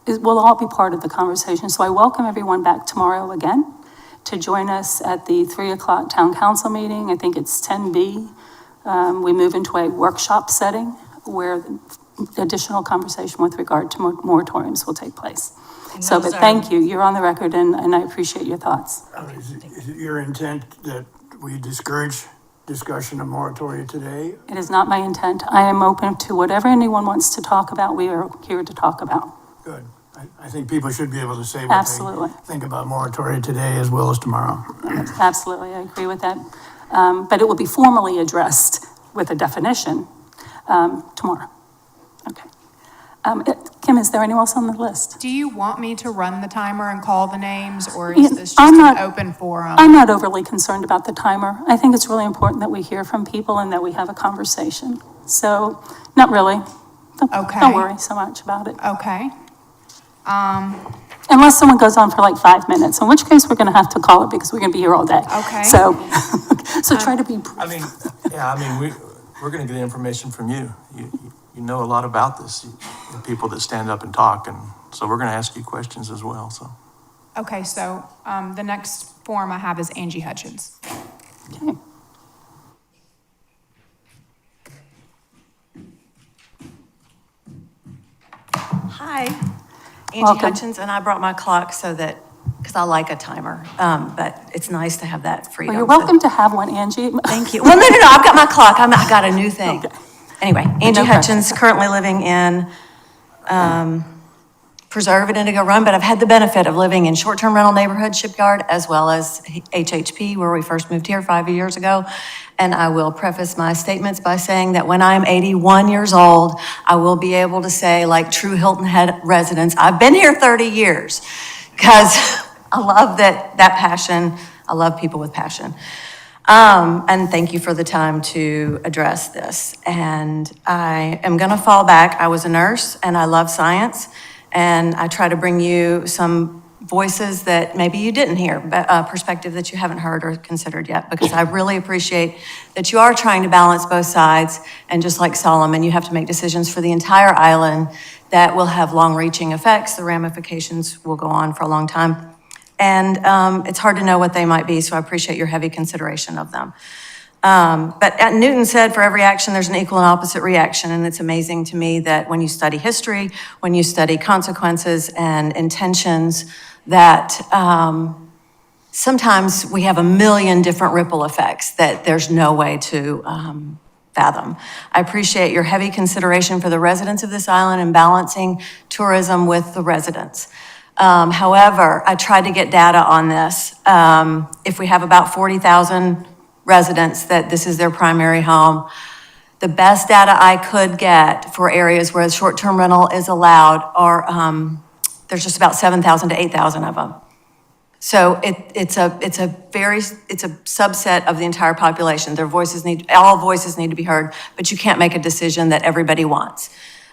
It will all be part of the conversation. So I welcome everyone back tomorrow again to join us at the 3 o'clock town council meeting. I think it's 10B. We move into a workshop setting where additional conversation with regard to moratoriums will take place. So, but thank you. You're on the record and I appreciate your thoughts. Is it your intent that we discourage discussion of moratoria today? It is not my intent. I am open to whatever anyone wants to talk about. We are here to talk about. Good. I think people should be able to say what Absolutely. they think about moratoria today as well as tomorrow. Absolutely, I agree with that. But it will be formally addressed with a definition tomorrow. Okay. Kim, is there anyone else on the list? Do you want me to run the timer and call the names, or Yeah, is this just I'm an not- open forum? I'm not overly concerned about the timer. I think it's really important that we hear from people and that we have a conversation. So, not really. Okay. Don't worry so much about it. Okay. Unless someone goes on for like 5 minutes, in which case we're gonna have to call it because we're gonna be here all day. Okay. So, so try to be brief. I mean, we're going to get information from you. You know a lot about this, the people that stand up and talk, and so we're going to ask you questions as well, so. Okay, so the next forum I have is Angie Hutchins. Okay. Hi, Angie Welcome. Hutchins, and I brought my clock so that, because I like a timer, but it's nice to have that freedom. Well, you're so- welcome to have one, Angie. Thank you. Well, no, I've got my clock. I got a new thing. Okay. Anyway, Angie No Hutchins, currently living in preserve an Indigo Run, but I've had the benefit of living in short-term rental neighborhood Shipyard as well as HHP, where we first moved here 5 years ago. And I will preface my statements by saying that when I'm 81 years old, I will be able to say, like true Hilton Head residents, I've been here 30 years. Because I love that passion. I love people with passion. And thank you for the time to address this. And I am gonna fall back. I was a nurse and I love science. And I try to bring you some voices that maybe you didn't hear, but a perspective that you haven't heard or considered yet, because I really appreciate that you are trying to balance both sides. And just like Solomon, you have to make decisions for the entire island that will have long-reaching effects. The ramifications will go on for a long time. And it's hard to know what they might be, so I appreciate your heavy consideration of them. But Newton said, for every action, there's an equal and opposite reaction. And it's amazing to me that when you study history, when you study consequences and intentions, that sometimes we have a million different ripple effects that there's no way to fathom. I appreciate your heavy consideration for the residents of this island and balancing tourism with the residents. However, I tried to get data on this. If we have about 40,000 residents that this is their primary home, the best data I could get for areas where short-term rental is allowed are, there's just about 7,000 to 8,000 of them. So it's a subset of the entire population. All voices need to be heard, but you can't make a decision that everybody wants.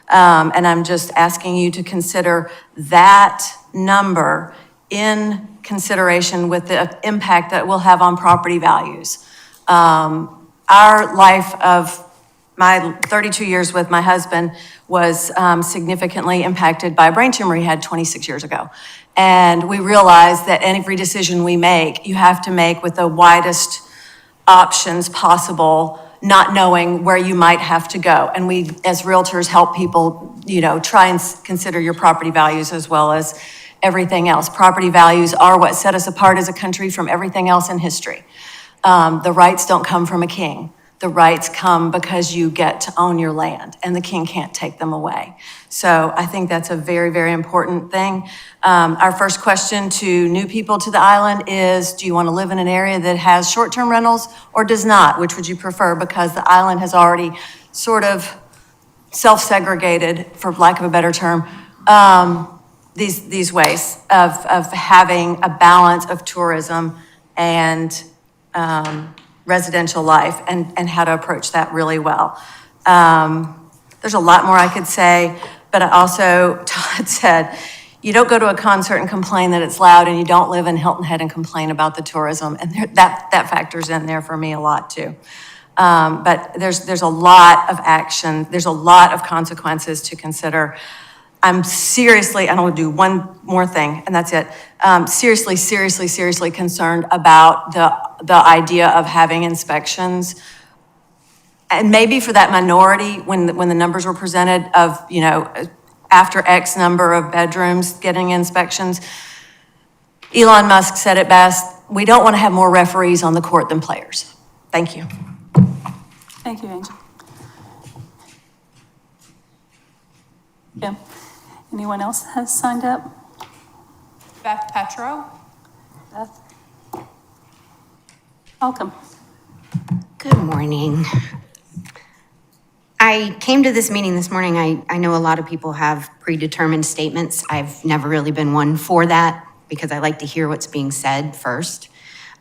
And I'm just asking you to consider that number in consideration with the impact that it will have on property values. Our life of my 32 years with my husband was significantly impacted by a brain tumor he had 26 years ago. And we realized that every decision we make, you have to make with the widest options possible, not knowing where you might have to go. And we, as realtors, help people, try and consider your property values as well as everything else. Property values are what set us apart as a country from everything else in history. The rights don't come from a king. The rights come because you get to own your land, and the king can't take them away. So I think that's a very, very important thing. Our first question to new people to the island is, do you want to live in an area that has short-term rentals or does not? Which would you prefer? Because the island has already sort of self-segregated, for lack of a better term, these ways of having a balance of tourism and residential life and how to approach that really well. There's a lot more I could say, but I also, Todd said, you don't go to a concert and complain that it's loud, and you don't live in Hilton Head and complain about the tourism. And that factors in there for me a lot too. But there's a lot of action. There's a lot of consequences to consider. I'm seriously, and I'll do one more thing, and that's it. Seriously concerned about the idea of having inspections. And maybe for that minority, when the numbers were presented of, after X number of bedrooms getting inspections, Elon Musk said it best, we don't want to have more referees on the court than players. Thank you. Thank you, Angel. Yeah. Anyone else has signed up? Beth Petro. Beth? Welcome. Good morning. I came to this meeting this morning. I know a lot of people have predetermined statements. I've never really been one for that because I like to hear what's being said first.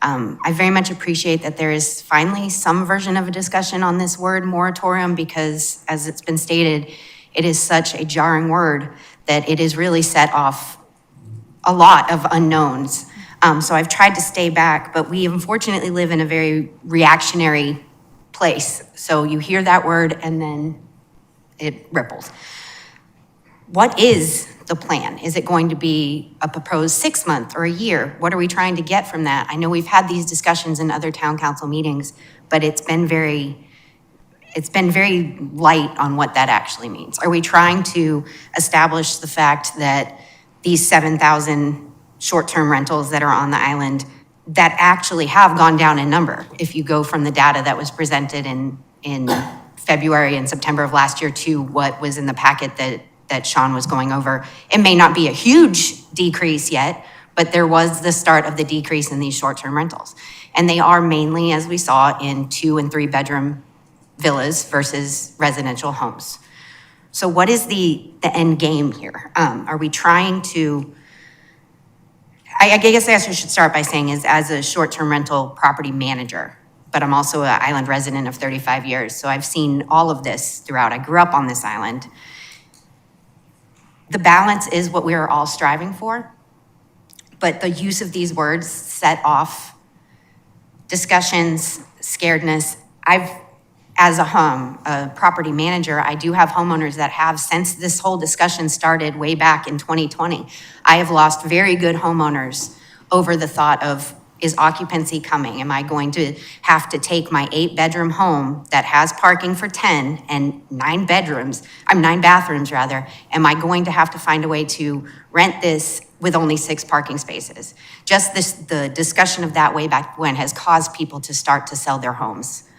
I very much appreciate that there is finally some version of a discussion on this word moratorium because, as it's been stated, it is such a jarring word that it has really set off a lot of unknowns. So I've tried to stay back, but we unfortunately live in a very reactionary place. So you hear that word and then it ripples. What is the plan? Is it going to be a proposed 6 month or a year? What are we trying to get from that? I know we've had these discussions in other town council meetings, but it's been very light on what that actually means. Are we trying to establish the fact that these 7,000 short-term rentals that are on the island that actually have gone down in number, if you go from the data that was presented in February and September of last year to what was in the packet that that Sean was going over. It may not be a huge decrease yet, but there was the start of the decrease in these short-term rentals. And they are mainly, as we saw, in 2 and 3 bedroom villas versus residential homes. So what is the end game here? Are we trying to, I guess I should start by saying is as a short-term rental property manager, but I'm also an island resident of 35 years. So I've seen all of this throughout. I grew up on this island. The balance is what we are all striving for, but the use of these words set off discussions, scaredness. As a property manager, I do have homeowners that have, since this whole discussion started way back in 2020, I have lost very good homeowners over the thought of, is occupancy coming? Am I going to have to take my 8-bedroom home that has parking for 10 and 9 bathrooms rather? Am I going to have to find a way to rent this with only 6 parking spaces? Just the discussion of that way back when has caused people to start to sell their homes.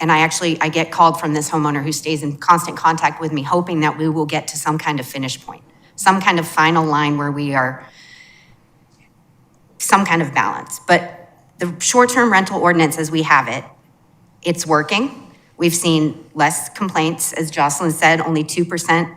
And I get called from this homeowner who stays in constant contact with me, hoping that we will get to some kind of finish point, some kind of final line where we are some kind of balance. But the short-term rental ordinance as we have it, it's working. We've seen less complaints, as Jocelyn said, only 2%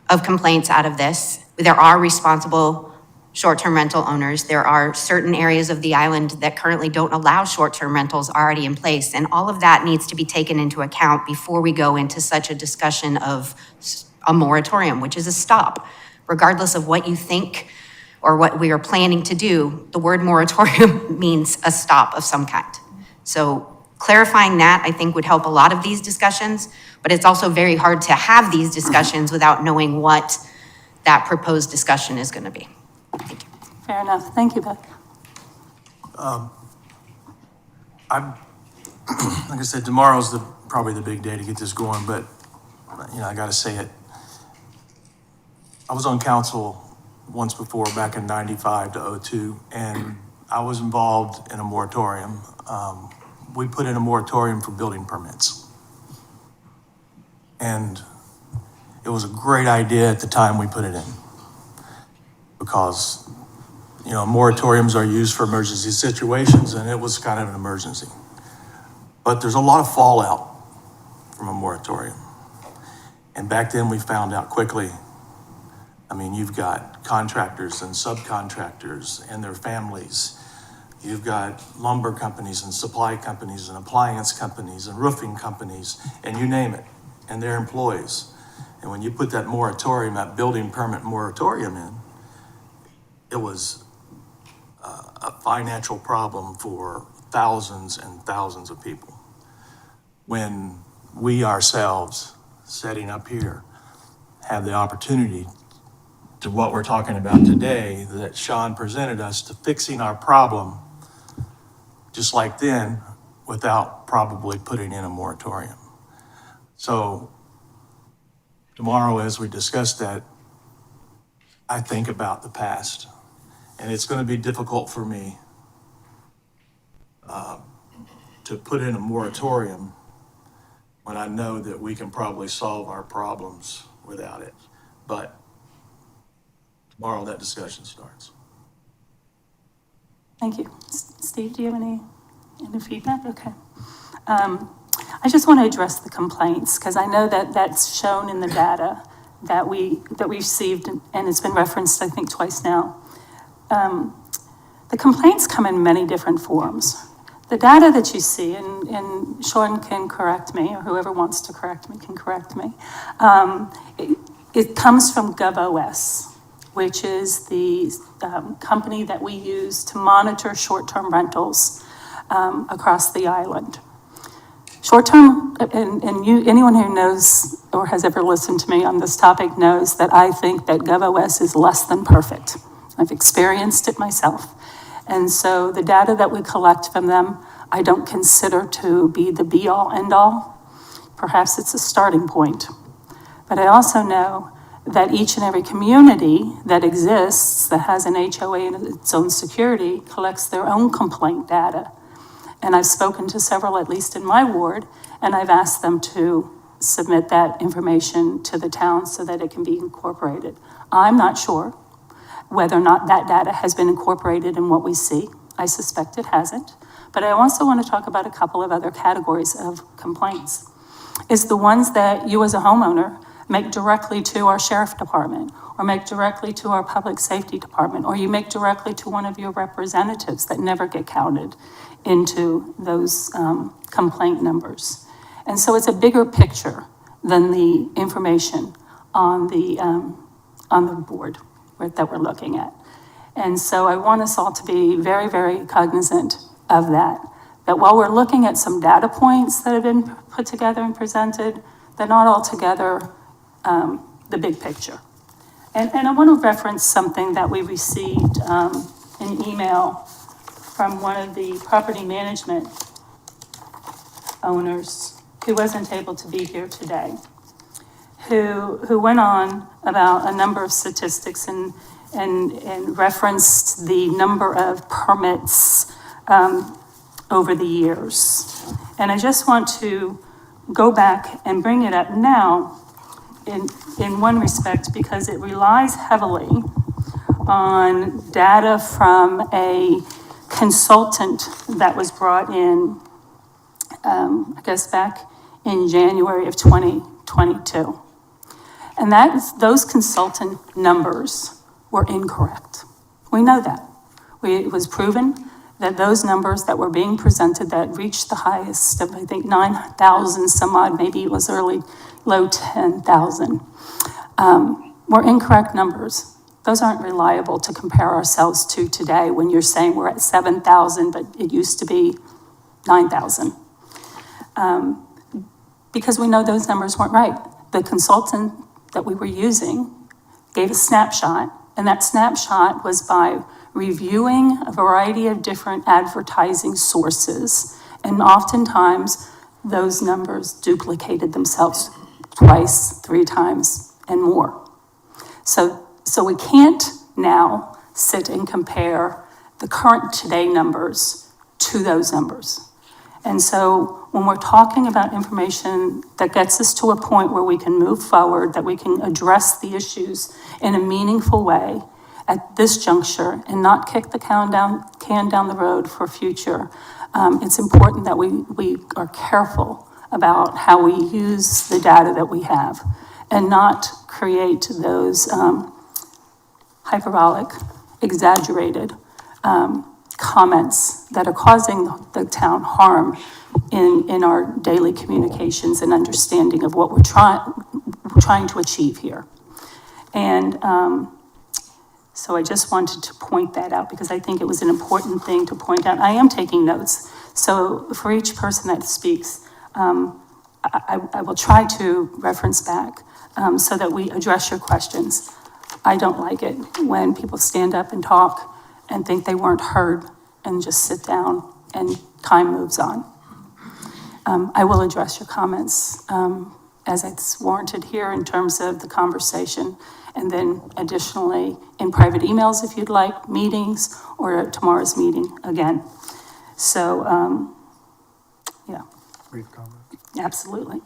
of complaints out of this. There are responsible short-term rental owners. There are certain areas of the island that currently don't allow short-term rentals already in place. And all of that needs to be taken into account before we go into such a discussion of a moratorium, which is a stop. Regardless of what you think or what we are planning to do, the word moratorium means a stop of some kind. So clarifying that, I think, would help a lot of these discussions, but it's also very hard to have these discussions without knowing what that proposed discussion is going to be. Thank you. Fair enough. Thank you, Beth. Like I said, tomorrow's probably the big day to get this going, but, I gotta say it. I was on council once before, back in 95 to 02, and I was involved in a moratorium. We put in a moratorium for building permits. And it was a great idea at the time we put it in. Because, moratoriums are used for emergency situations, and it was kind of an emergency. But there's a lot of fallout from a moratorium. And back then we found out quickly, you've got contractors and subcontractors and their families. You've got lumber companies and supply companies and appliance companies and roofing companies, and you name it, and their employees. And when you put that moratorium, that building permit moratorium in, it was a financial problem for thousands and thousands of people. When we ourselves, setting up here, have the opportunity to what we're talking about today, that Sean presented us, to fixing our problem, just like then, without probably putting in a moratorium. So tomorrow, as we discuss that, I think about the past. And it's going to be difficult for me to put in a moratorium when I know that we can probably solve our problems without it. But tomorrow that discussion starts. Thank you. Steve, do you have any feedback? Okay. I just want to address the complaints, because I know that that's shown in the data that we received, and it's been referenced, I think, twice now. The complaints come in many different forms. The data that you see, and Sean can correct me, or whoever wants to correct me can correct me, it comes from GovOS, which is the company that we use to monitor short-term rentals across the island. Short-term, and anyone who knows or has ever listened to me on this topic knows that I think that GovOS is less than perfect. I've experienced it myself. And so the data that we collect from them, I don't consider to be the be-all, end-all. Perhaps it's a starting point. But I also know that each and every community that exists, that has an HOA and its own security, collects their own complaint data. And I've spoken to several, at least in my ward, and I've asked them to submit that information to the town so that it can be incorporated. I'm not sure whether or not that data has been incorporated in what we see. I suspect it hasn't. But I also want to talk about a couple of other categories of complaints. It's the ones that you as a homeowner make directly to our sheriff department, or make directly to our public safety department, or you make directly to one of your representatives that never get counted into those complaint numbers. And so it's a bigger picture than the information on the board that we're looking at. And so I want us all to be very, very cognizant of that while we're looking at some data points that have been put together and presented, they're not altogether the big picture. And I want to reference something that we received an email from one of the property management owners who wasn't able to be here today, who went on about a number of statistics and referenced the number of permits over the years. And I just want to go back and bring it up now in one respect, because it relies heavily on data from a consultant that was brought in, I guess back in January of 2022. And those consultant numbers were incorrect. We know that. It was proven that those numbers that were being presented that reached the highest of, I think, 9,000 some odd, maybe it was low 10,000, were incorrect numbers. Those aren't reliable to compare ourselves to today when you're saying we're at 7,000, but it used to be 9,000. Because we know those numbers weren't right. The consultant that we were using gave a snapshot, and that snapshot was by reviewing a variety of different advertising sources, and oftentimes those numbers duplicated themselves twice, 3 times, and more. So we can't now sit and compare the current today numbers to those numbers. And so when we're talking about information that gets us to a point where we can move forward, that we can address the issues in a meaningful way at this juncture and not kick the can down the road for future, it's important that we are careful about how we use the data that we have and not create those hyperbolic, exaggerated comments that are causing the town harm in our daily communications and understanding of what we're trying to achieve here. And so I just wanted to point that out because I think it was an important thing to point out. I am taking notes. So for each person that speaks, I will try to reference back so that we address your questions. I don't like it when people stand up and talk and think they weren't heard and just sit down and time moves on. I will address your comments as it's warranted here in terms of the conversation, and then additionally in private emails if you'd like, meetings, or at tomorrow's meeting again. So, yeah. Brief comment. Absolutely.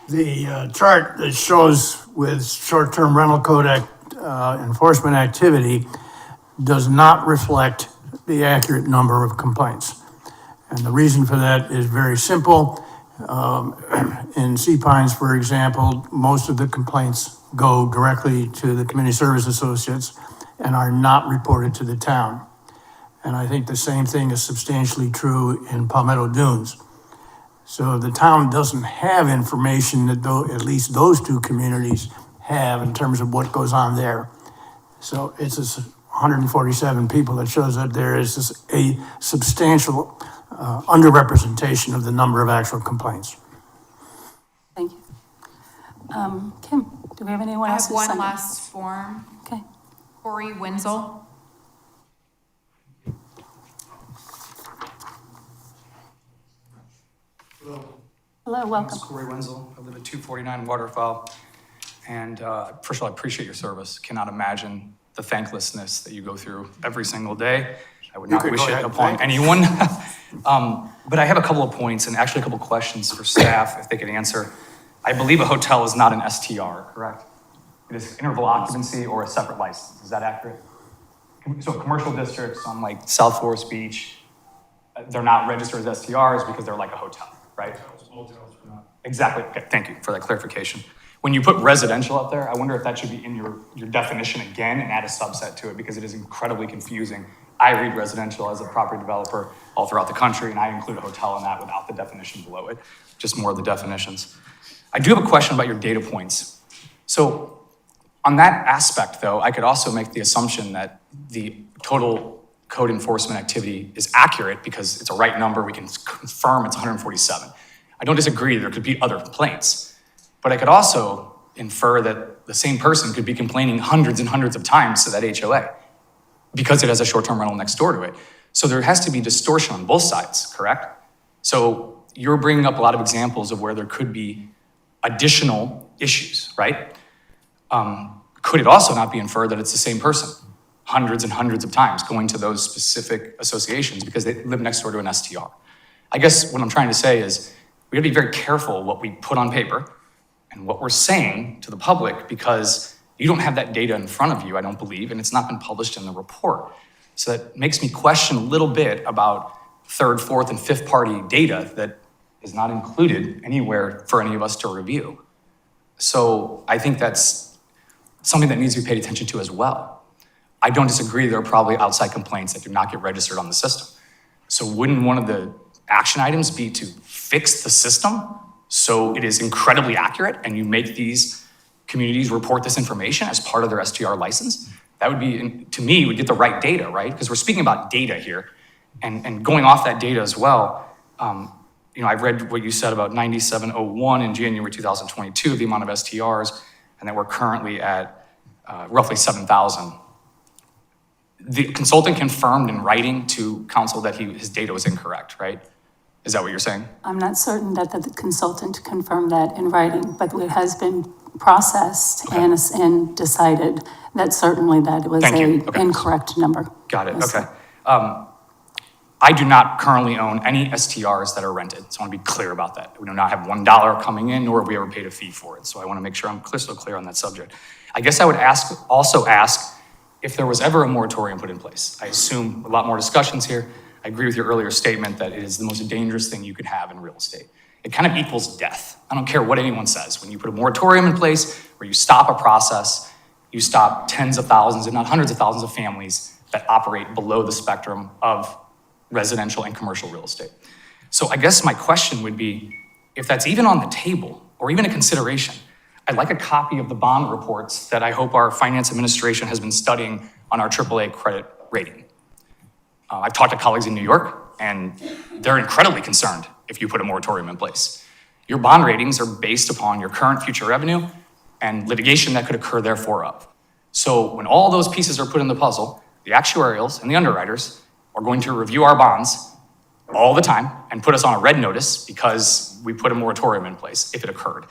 The chart that shows with short-term rental code enforcement activity does not reflect the accurate number of complaints. And the reason for that is very simple. In Sea Pines, for example, most of the complaints go directly to the community service associates and are not reported to the town. And I think the same thing is substantially true in Palmetto Dunes. So the town doesn't have information that at least those 2 communities have in terms of what goes on there. So it's 147 people that shows that there is a substantial underrepresentation of the number of actual complaints. Thank you. Kim, do we have anyone I else? have one last form. Okay. Corey Wenzel. Hello, welcome. I'm Corey Wenzel. I live at 249 Waterfowl. And first of all, I appreciate your service. Cannot imagine the thanklessness that you go through every single day. I would not wish it upon anyone. But I have a couple of points and actually a couple of questions for staff, if they could answer. I believe a hotel is not an STR, correct? It is interval occupancy or a separate license. Is that accurate? So commercial districts on like South Forest Beach, they're not registered as STRs because they're like a hotel, right? Exactly. Okay, thank you for that clarification. When you put residential up there, I wonder if that should be in your definition again and add a subset to it because it is incredibly confusing. I read residential as a property developer all throughout the country, and I include a hotel in that without the definition below it, just more of the definitions. I do have a question about your data points. So on that aspect, though, I could also make the assumption that the total code enforcement activity is accurate because it's a right number. We can confirm it's 147. I don't disagree, there could be other complaints. But I could also infer that the same person could be complaining hundreds and hundreds of times to that HOA because it has a short-term rental next door to it. So there has to be distortion on both sides, correct? So you're bringing up a lot of examples of where there could be additional issues, right? Could it also not be inferred that it's the same person hundreds and hundreds of times going to those specific associations because they live next door to an STR? I guess what I'm trying to say is we gotta be very careful what we put on paper and what we're saying to the public because you don't have that data in front of you, I don't believe, and it's not been published in the report. So that makes me question a little bit about third, fourth, and fifth party data that is not included anywhere for any of us to review. So I think that's something that needs to be paid attention to as well. I don't disagree, there are probably outside complaints that do not get registered on the system. So wouldn't one of the action items be to fix the system so it is incredibly accurate and you make these communities report this information as part of their STR license? That would be, to me, would get the right data, right? Because we're speaking about data here and going off that data as well. I've read what you said about 9701 in January 2022, the amount of STRs, and that we're currently at roughly 7,000. The consultant confirmed in writing to council that his data was incorrect, right? Is that what you're saying? I'm not certain that the consultant confirmed that in writing, but it has been processed and decided that certainly that it was an incorrect number. Got it, okay. I do not currently own any STRs that are rented, so I want to be clear about that. We do not have $1 coming in, nor have we ever paid a fee for it, so I want to make sure I'm crystal clear on that subject. I guess I would also ask if there was ever a moratorium put in place. I assume a lot more discussions here. I agree with your earlier statement that it is the most dangerous thing you could have in real estate. It kind of equals death. I don't care what anyone says. When you put a moratorium in place where you stop a process, you stop tens of thousands, if not hundreds of thousands of families that operate below the spectrum of residential and commercial real estate. So I guess my question would be, if that's even on the table or even a consideration, I'd like a copy of the bond reports that I hope our finance administration has been studying on our AAA credit rating. I've talked to colleagues in New York, and they're incredibly concerned if you put a moratorium in place. Your bond ratings are based upon your current future revenue and litigation that could occur therefore of. So when all those pieces are put in the puzzle, the actuarials and the underwriters are going to review our bonds all the time and put us on a red notice because we put a moratorium in place if it occurred.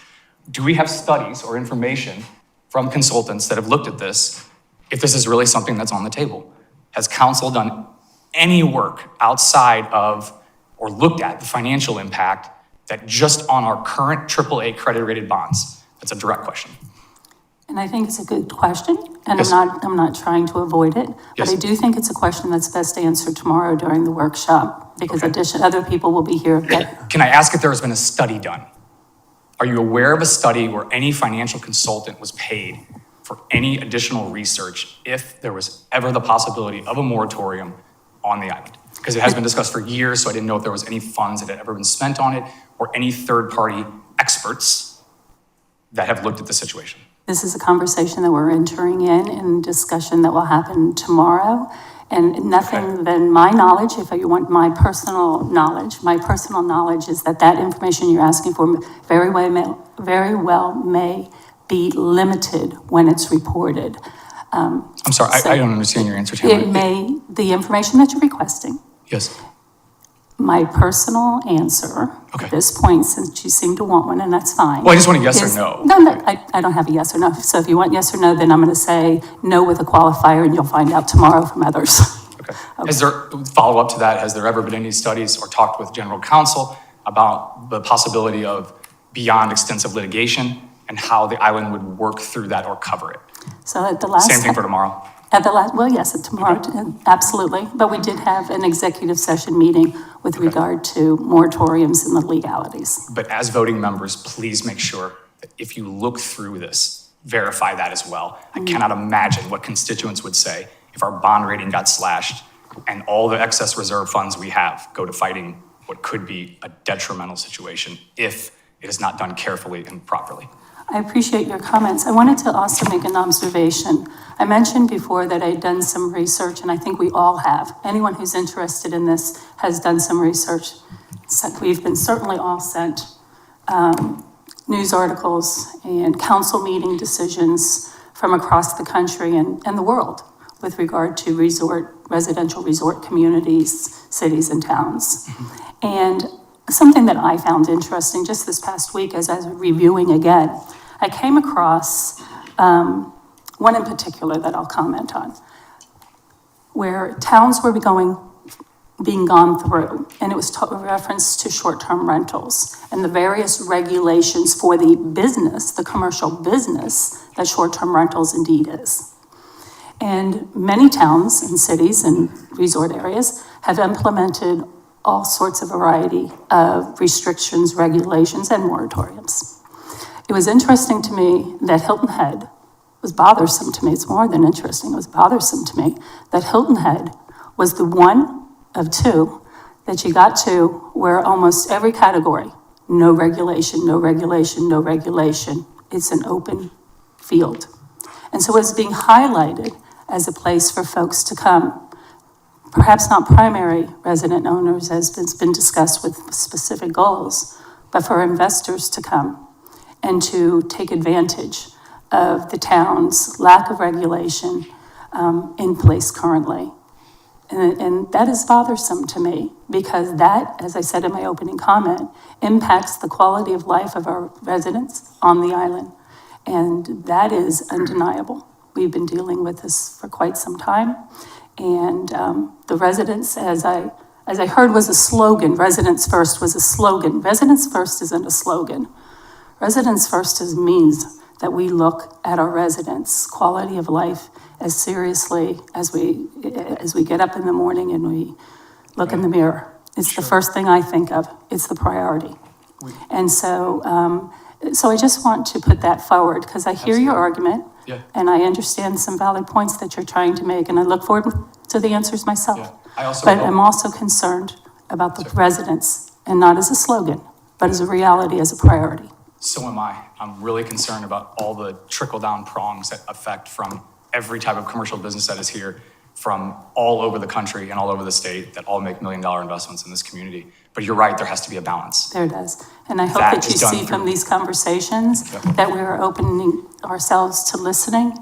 Do we have studies or information from consultants that have looked at this, if this is really something that's on the table? Has council done any work outside of or looked at the financial impact that just on our current AAA credit rated bonds? That's a direct question. And I think it's a good question, and Yes. I'm not trying to avoid it, but Yes. I do think it's a question that's best answered tomorrow during the workshop, because other people will be here. Can I ask if there has been a study done? Are you aware of a study where any financial consultant was paid for any additional research if there was ever the possibility of a moratorium on the island? Because it has been discussed for years, so I didn't know if there was any funds that had ever been spent on it or any third-party experts that have looked at the situation. This is a conversation that we're entering in discussion that will happen tomorrow. And nothing than my knowledge, if you want my personal knowledge is that that information you're asking for very well may be limited when it's reported. I'm sorry, I don't understand your answer, Tamara. The information that you're requesting. Yes. My personal answer at this point, since you seem to want one, and that's fine. Well, I just want a yes or no. No, I don't have a yes or no. So if you want yes or no, then I'm going to say no with a qualifier, and you'll find out tomorrow from others. Has there, follow up to that, has there ever been any studies or talked with general counsel about the possibility of beyond extensive litigation and how the island would work through that or cover it? So at the last. Same thing for tomorrow? At the last, well, yes, at tomorrow, absolutely. But we did have an executive session meeting with regard to moratoriums and the legalities. But as voting members, please make sure that if you look through this, verify that as well. I cannot imagine what constituents would say if our bond rating got slashed and all the excess reserve funds we have go to fighting what could be a detrimental situation if it is not done carefully and properly. I appreciate your comments. I wanted to also make an observation. I mentioned before that I'd done some research, and I think we all have. Anyone who's interested in this has done some research. So we've been certainly all sent news articles and council meeting decisions from across the country and the world with regard to residential resort communities, cities and towns. And something that I found interesting just this past week as I was reviewing again, I came across one in particular that I'll comment on, where towns were being gone through, and it was a reference to short-term rentals and the various regulations for the business, the commercial business, that short-term rentals indeed is. And many towns and cities and resort areas have implemented all sorts of variety of restrictions, regulations, and moratoriums. It was interesting to me that Hilton Head was bothersome to me. It's more than interesting. It was bothersome to me that Hilton Head was the one of two that you got to where almost every category, no regulation, no regulation, no regulation. It's an open field. And so it's being highlighted as a place for folks to come, perhaps not primary resident owners as has been discussed with specific goals, but for investors to come and to take advantage of the town's lack of regulation in place currently. And that is bothersome to me because that, as I said in my opening comment, impacts the quality of life of our residents on the island. And that is undeniable. We've been dealing with this for quite some time. And the residents, as I heard was a slogan, residents first was a slogan. Residents first isn't a slogan. Residents first means that we look at our residents' quality of life as seriously as we get up in the morning and we look in the mirror. It's the first thing I think of. It's the priority. And so I just want to put that forward because I hear your argument and I understand some valid points that you're trying to make and I look forward to the answers myself. But I'm also concerned about the residents and not as a slogan, but as a reality, as a priority. So am I. I'm really concerned about all the trickle-down prongs that affect from every type of commercial business that is here from all over the country and all over the state that all make million-dollar investments in this community. But you're right, there has to be a balance. There does. And I hope that you see from these conversations that we are opening ourselves to listening,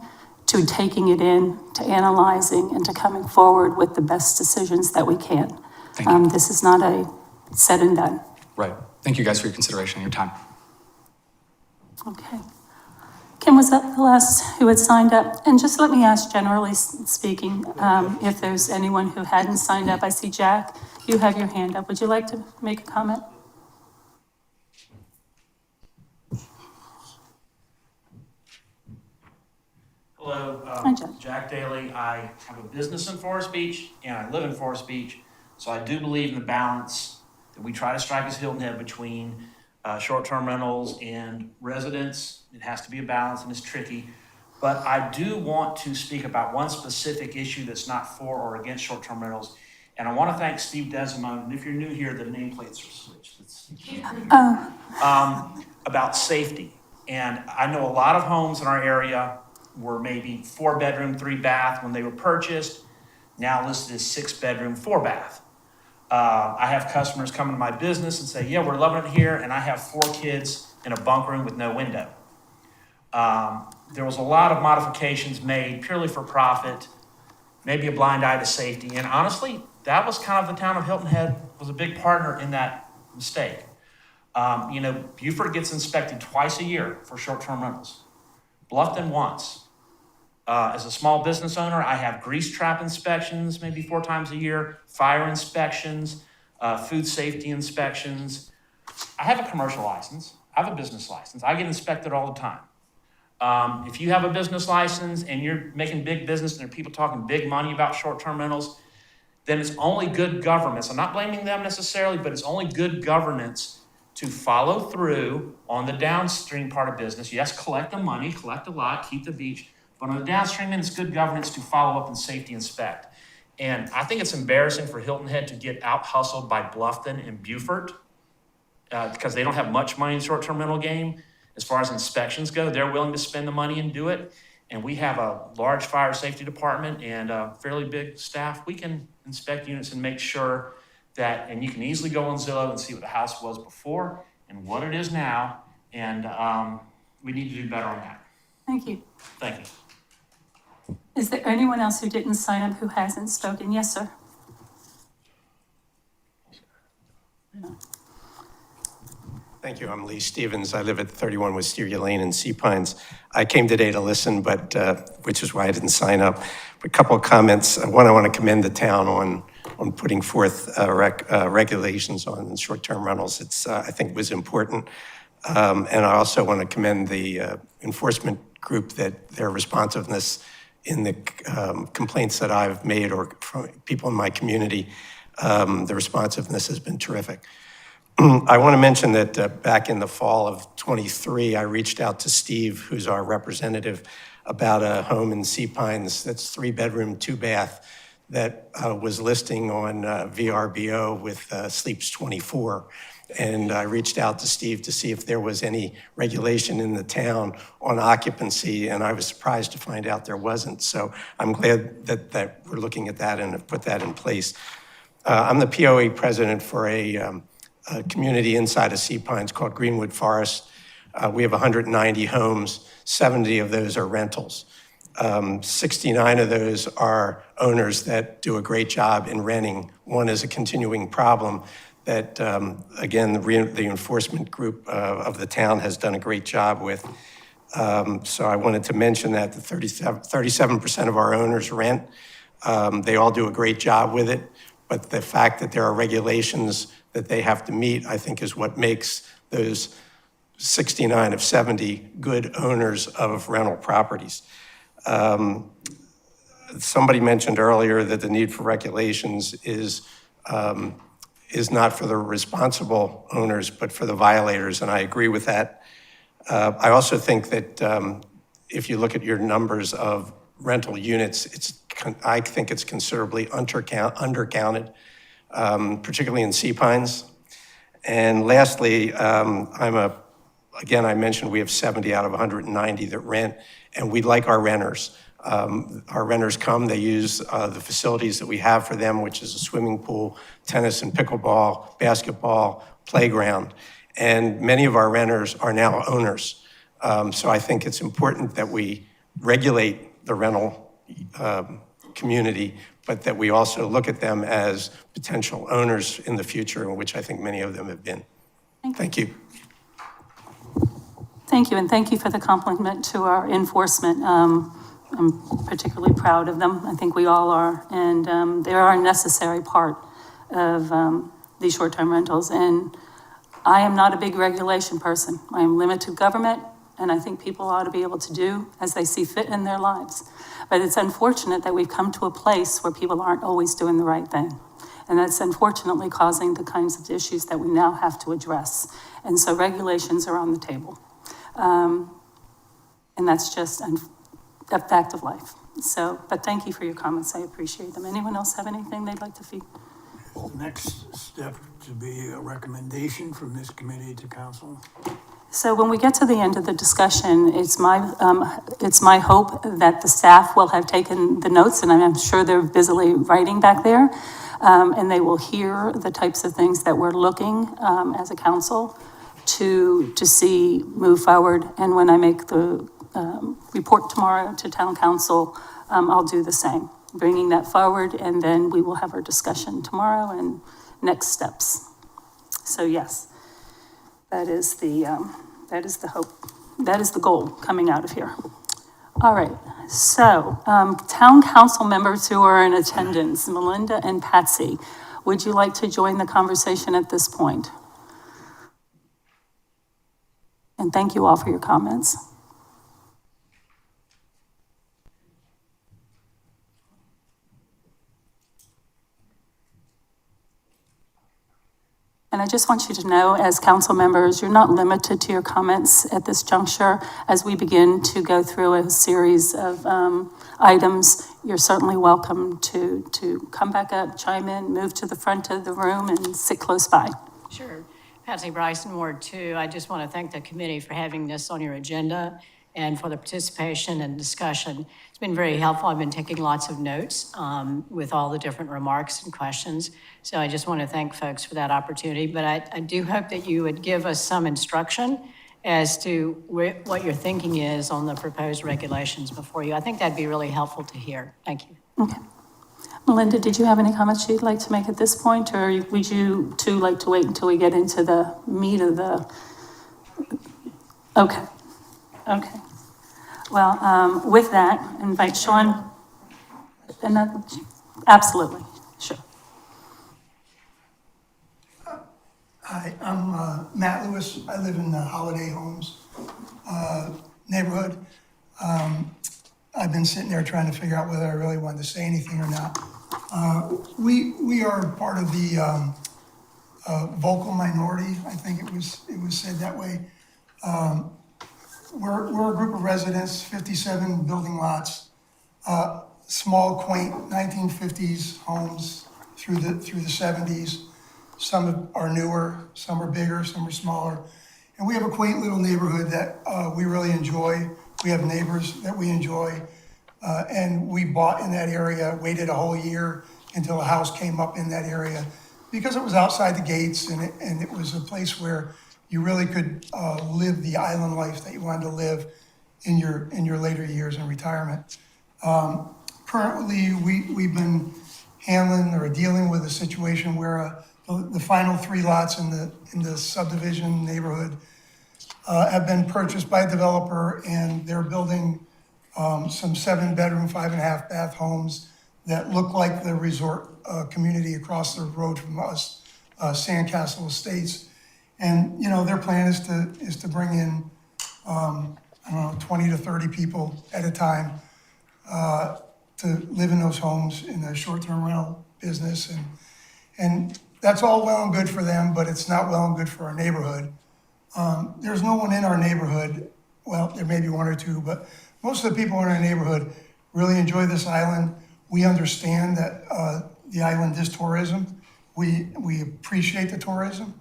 to taking it in, to analyzing, and to coming forward with the best decisions that we can. Thank you. This is not a said and done. Right. Thank you guys for your consideration and your time. Okay. Kim, was that the last who had signed up? And just let me ask, generally speaking, if there's anyone who hadn't signed up. I see Jack, you have your hand up. Would you like to make a comment? Hello, Hi, Jack. Jack Daly. I have a business in Forest Beach and I live in Forest Beach. So I do believe in the balance that we try to strike as Hilton Head between short-term rentals and residents. It has to be a balance and it's tricky. But I do want to speak about one specific issue that's not for or against short-term rentals. And I want to thank Steve Desimone. And if you're new here, the nameplates are switched. About safety. And I know a lot of homes in our area were maybe 4-bedroom, 3-bath when they were purchased, now listed as 6-bedroom, 4-bath. I have customers come into my business and say, yeah, we're loving it here, and I have 4 kids in a bunk room with no window. There was a lot of modifications made purely for profit, maybe a blind eye to safety, and honestly, that was kind of the town of Hilton Head was a big partner in that mistake. Beaufort gets inspected twice a year for short-term rentals. Bluffton once. As a small business owner, I have grease trap inspections, maybe 4 times a year, fire inspections, food safety inspections. I have a commercial license. I have a business license. I get inspected all the time. If you have a business license and you're making big business and there are people talking big money about short-term rentals, then it's only good governance. I'm not blaming them necessarily, but it's only good governance to follow through on the downstream part of business. Yes, collect the money, collect a lot, keep the beach, but on the downstream end, it's good governance to follow up and safety inspect. And I think it's embarrassing for Hilton Head to get out hustled by Bluffton and Beaufort because they don't have much money in the short-term rental game. As far as inspections go, they're willing to spend the money and do it. And we have a large fire safety department and a fairly big staff. We can inspect units and make sure that, and you can easily go on Zillow and see what the house was before and what it is now. And we need to do better on that. Thank you. Thank you. Is there anyone else who didn't sign up who hasn't spoken? Yes, sir. Thank you. I'm Lee Stevens. I live at 31 Wisteria Lane in Sea Pines. I came today to listen, but which is why I didn't sign up. But a couple of comments. One, I want to commend the town on putting forth regulations on short-term rentals. It's I think was important. And I also want to commend the enforcement group that their responsiveness in the complaints that I've made or from people in my community. The responsiveness has been terrific. I want to mention that back in the fall of 23, I reached out to Steve, who's our representative, about a home in Sea Pines that's 3-bedroom, 2-bath that was listing on VRBO with Sleeps 24. And I reached out to Steve to see if there was any regulation in the town on occupancy, and I was surprised to find out there wasn't. So I'm glad that we're looking at that and have put that in place. I'm the POA president for a community inside of Sea Pines called Greenwood Forest. We have 190 homes. 70 of those are rentals. 69 of those are owners that do a great job in renting. One is a continuing problem that, again, the enforcement group of the town has done a great job with. So I wanted to mention that the 37% of our owners rent. They all do a great job with it, but the fact that there are regulations that they have to meet, I think, is what makes those 69 of 70 good owners of rental properties. Somebody mentioned earlier that the need for regulations is not for the responsible owners, but for the violators, and I agree with that. I also think that if you look at your numbers of rental units, I think it's considerably undercounted. Particularly in Sea Pines. And lastly, again, I mentioned we have 70 out of 190 that rent, and we like our renters. Our renters come, they use the facilities that we have for them, which is a swimming pool, tennis and pickleball, basketball, playground. And many of our renters are now owners. So I think it's important that we regulate the rental community, but that we also look at them as potential owners in the future, which I think many of them have been. Thank you. Thank you, and thank you for the compliment to our enforcement. I'm particularly proud of them. I think we all are, and they are a necessary part of these short-term rentals. And I am not a big regulation person. I am limited government, and I think people ought to be able to do as they see fit in their lives. But it's unfortunate that we've come to a place where people aren't always doing the right thing. And that's unfortunately causing the kinds of issues that we now have to address. And so regulations are on the table. And that's just a fact of life. So, but thank you for your comments. I appreciate them. Anyone else have anything they'd like to feed? The next step to be a recommendation from this committee to council. So when we get to the end of the discussion, it's my hope that the staff will have taken the notes, and I'm sure they're busily writing back there, and they will hear the types of things that we're looking as a council to see move forward. And when I make the report tomorrow to town council, I'll do the same, bringing that forward, and then we will have our discussion tomorrow and next steps. So yes. That is the hope. That is the goal coming out of here. All right, so, town council members who are in attendance, Melinda and Patsy, would you like to join the conversation at this point? And thank you all for your comments. And I just want you to know, as council members, you're not limited to your comments at this juncture. As we begin to go through a series of items, you're certainly welcome to come back up, chime in, move to the front of the room, and sit close by. Sure. Patsy Bryson, Ward 2. I just want to thank the committee for having this on your agenda and for the participation and discussion. It's been very helpful. I've been taking lots of notes with all the different remarks and questions. So I just want to thank folks for that opportunity. But I do hope that you would give us some instruction as to what your thinking is on the proposed regulations before you. I think that'd be really helpful to hear. Thank you. Okay. Melinda, did you have any comments you'd like to make at this point, or would you two like to wait until we get into the meat of the? Okay. Okay. Well, with that, invite Sean. Absolutely, sure. Hi, I'm Matt Lewis. I live in the Holiday Homes neighborhood. I've been sitting there trying to figure out whether I really wanted to say anything or not. We are part of the vocal minority. I think it was said that way. We're a group of residents, 57 building lots, small, quaint 1950s homes through the 70s. Some are newer, some are bigger, some are smaller. And we have a quaint little neighborhood that we really enjoy. We have neighbors that we enjoy. And we bought in that area, waited a whole year until a house came up in that area because it was outside the gates and it was a place where you really could live the island life that you wanted to live in your later years in retirement. Currently, we've been handling or dealing with a situation where the final 3 lots in the subdivision neighborhood have been purchased by a developer, and they're building some 7-bedroom, 5.5-bath homes that look like the resort community across the road from us, Sandcastle Estates. And, you know, their plan is to bring in, I don't know, 20 to 30 people at a time to live in those homes in the short-term rental business. And that's all well and good for them, but it's not well and good for our neighborhood. There's no one in our neighborhood, well, there may be 1 or 2, but most of the people in our neighborhood really enjoy this island. We understand that the island is tourism. We appreciate the tourism,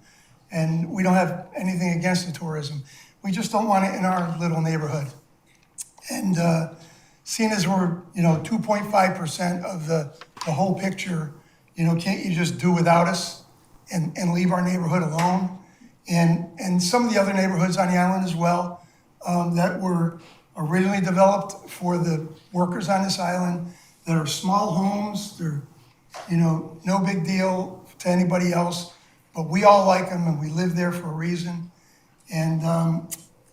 and we don't have anything against the tourism. We just don't want it in our little neighborhood. And seeing as we're, 2.5% of the whole picture, can't you just do without us and leave our neighborhood alone? And some of the other neighborhoods on the island as well that were originally developed for the workers on this island that are small homes. They're, no big deal to anybody else, but we all like them and we live there for a reason. And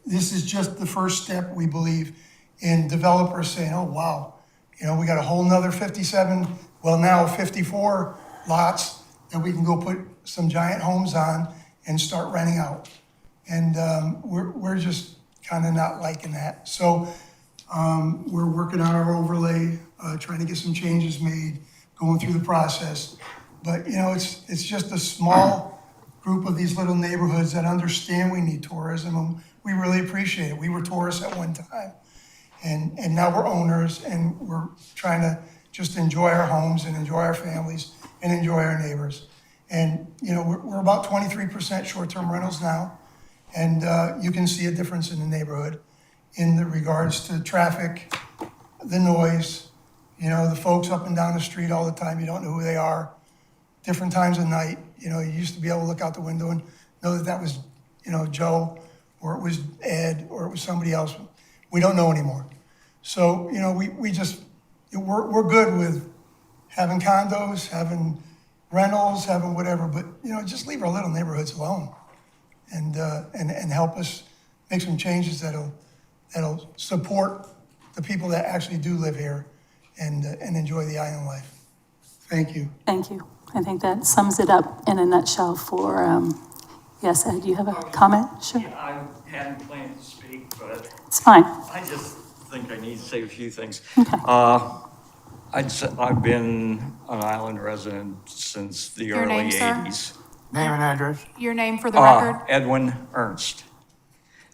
this is just the first step, we believe, in developers saying, oh, wow, we got a whole nother 57, well, now 54 lots that we can go put some giant homes on and start renting out. And we're just kind of not liking that. So we're working on our overlay, trying to get some changes made, going through the process. But, it's just a small group of these little neighborhoods that understand we need tourism, and we really appreciate it. We were tourists at one time, and now we're owners, and we're trying to just enjoy our homes and enjoy our families and enjoy our neighbors. And, we're about 23% short-term rentals now, and you can see a difference in the neighborhood in the regards to traffic, the noise, the folks up and down the street all the time, you don't know who they are, different times of night. You used to be able to look out the window and know that was, Joe, or it was Ed, or it was somebody else. We don't know anymore. So, we're good with having condos, having rentals, having whatever, but, just leave our little neighborhoods alone and help us make some changes that'll support the people that actually do live here and enjoy the island life. Thank you. Thank you. I think that sums it up in a nutshell for, yes, Ed, you have a comment? Sure. I hadn't planned to speak, but. It's fine. I just think I need to say a few things. Okay. I've been an island resident since the Your early name, sir? 80s. Name and address? Your name for the record? Edwin Ernst.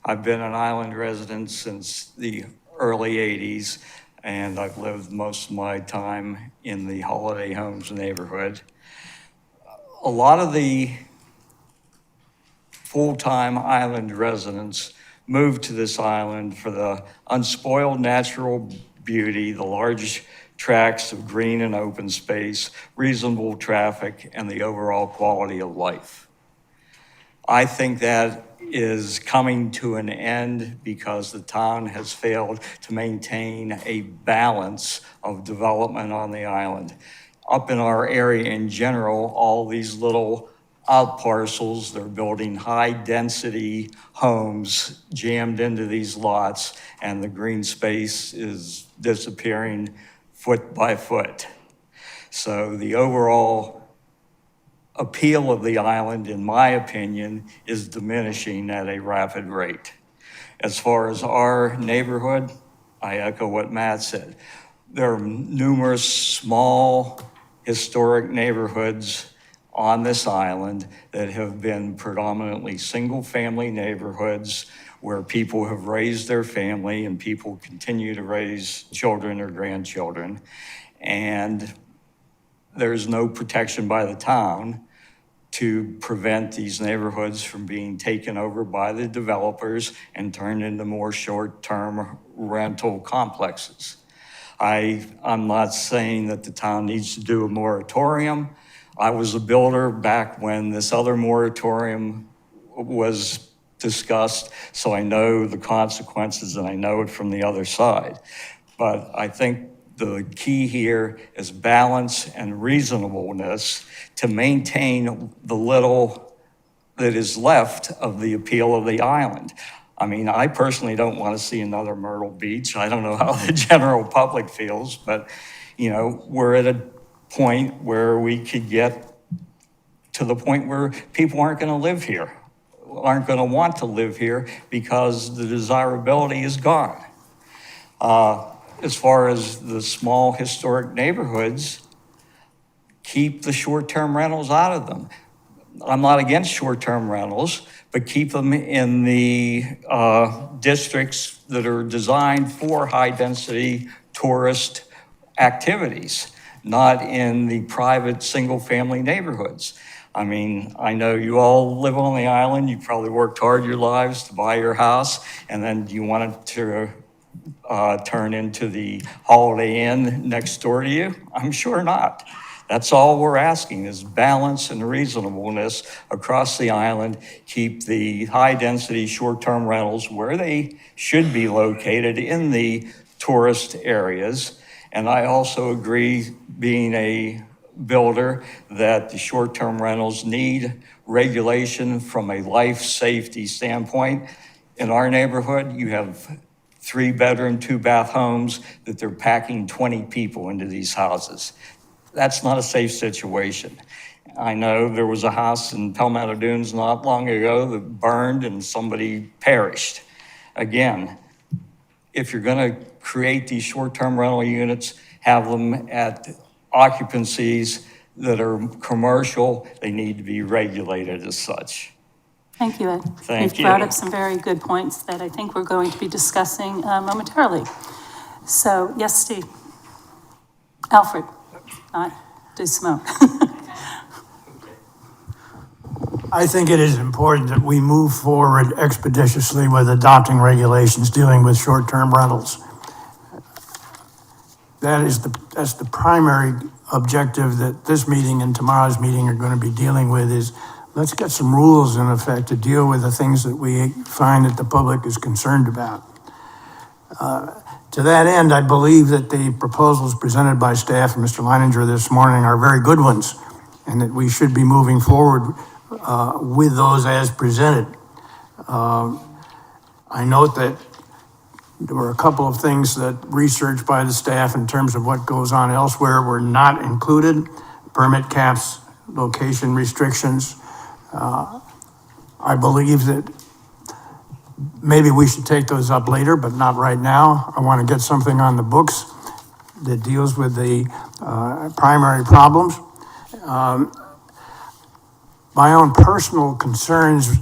I've been an island resident since the early 80s, and I've lived most of my time in the Holiday Homes neighborhood. A lot of the full-time island residents moved to this island for the unspoiled natural beauty, the large tracts of green and open space, reasonable traffic, and the overall quality of life. I think that is coming to an end because the town has failed to maintain a balance of development on the island. Up in our area in general, all these little out parcels, they're building high-density homes jammed into these lots, and the green space is disappearing foot by foot. So the overall appeal of the island, in my opinion, is diminishing at a rapid rate. As far as our neighborhood, I echo what Matt said. There are numerous small historic neighborhoods on this island that have been predominantly single-family neighborhoods where people have raised their family and people continue to raise children or grandchildren. And there's no protection by the town to prevent these neighborhoods from being taken over by the developers and turned into more short-term rental complexes. I'm not saying that the town needs to do a moratorium. I was a builder back when this other moratorium was discussed, so I know the consequences and I know it from the other side. But I think the key here is balance and reasonableness to maintain the little that is left of the appeal of the island. I mean, I personally don't want to see another Myrtle Beach. I don't know how the general public feels, but, you know, we're at a point where we could get to the point where people aren't going to live here, aren't going to want to live here because the desirability is gone. As far as the small historic neighborhoods, keep the short-term rentals out of them. I'm not against short-term rentals, but keep them in the districts that are designed for high-density tourist activities, not in the private single-family neighborhoods. I mean, I know you all live on the island. You probably worked hard your lives to buy your house, and then you want it to turn into the Holiday Inn next door to you? I'm sure not. That's all we're asking is balance and reasonableness across the island. Keep the high-density short-term rentals where they should be located in the tourist areas. And I also agree, being a builder, that the short-term rentals need regulation from a life safety standpoint. In our neighborhood, you have 3-bedroom, 2-bath homes that they're packing 20 people into these houses. That's not a safe situation. I know there was a house in Palmetto Dunes not long ago that burned and somebody perished. Again, if you're going to create these short-term rental units, have them at occupancies that are commercial. They need to be regulated as such. Thank you, Ed. Thank You've you. brought up some very good points that I think we're going to be discussing momentarily. So, yes, Steve. Alfred, not DeSimone. I think it is important that we move forward expeditiously with adopting regulations dealing with short-term rentals. That's the primary objective that this meeting and tomorrow's meeting are going to be dealing with is let's get some rules in effect to deal with the things that we find that the public is concerned about. To that end, I believe that the proposals presented by staff and Mr. Leininger this morning are very good ones, and that we should be moving forward with those as presented. I note that There were a couple of things that research by the staff in terms of what goes on elsewhere were not included. Permit caps, location restrictions. I believe that maybe we should take those up later, but not right now. I want to get something on the books that deals with the primary problems. My own personal concerns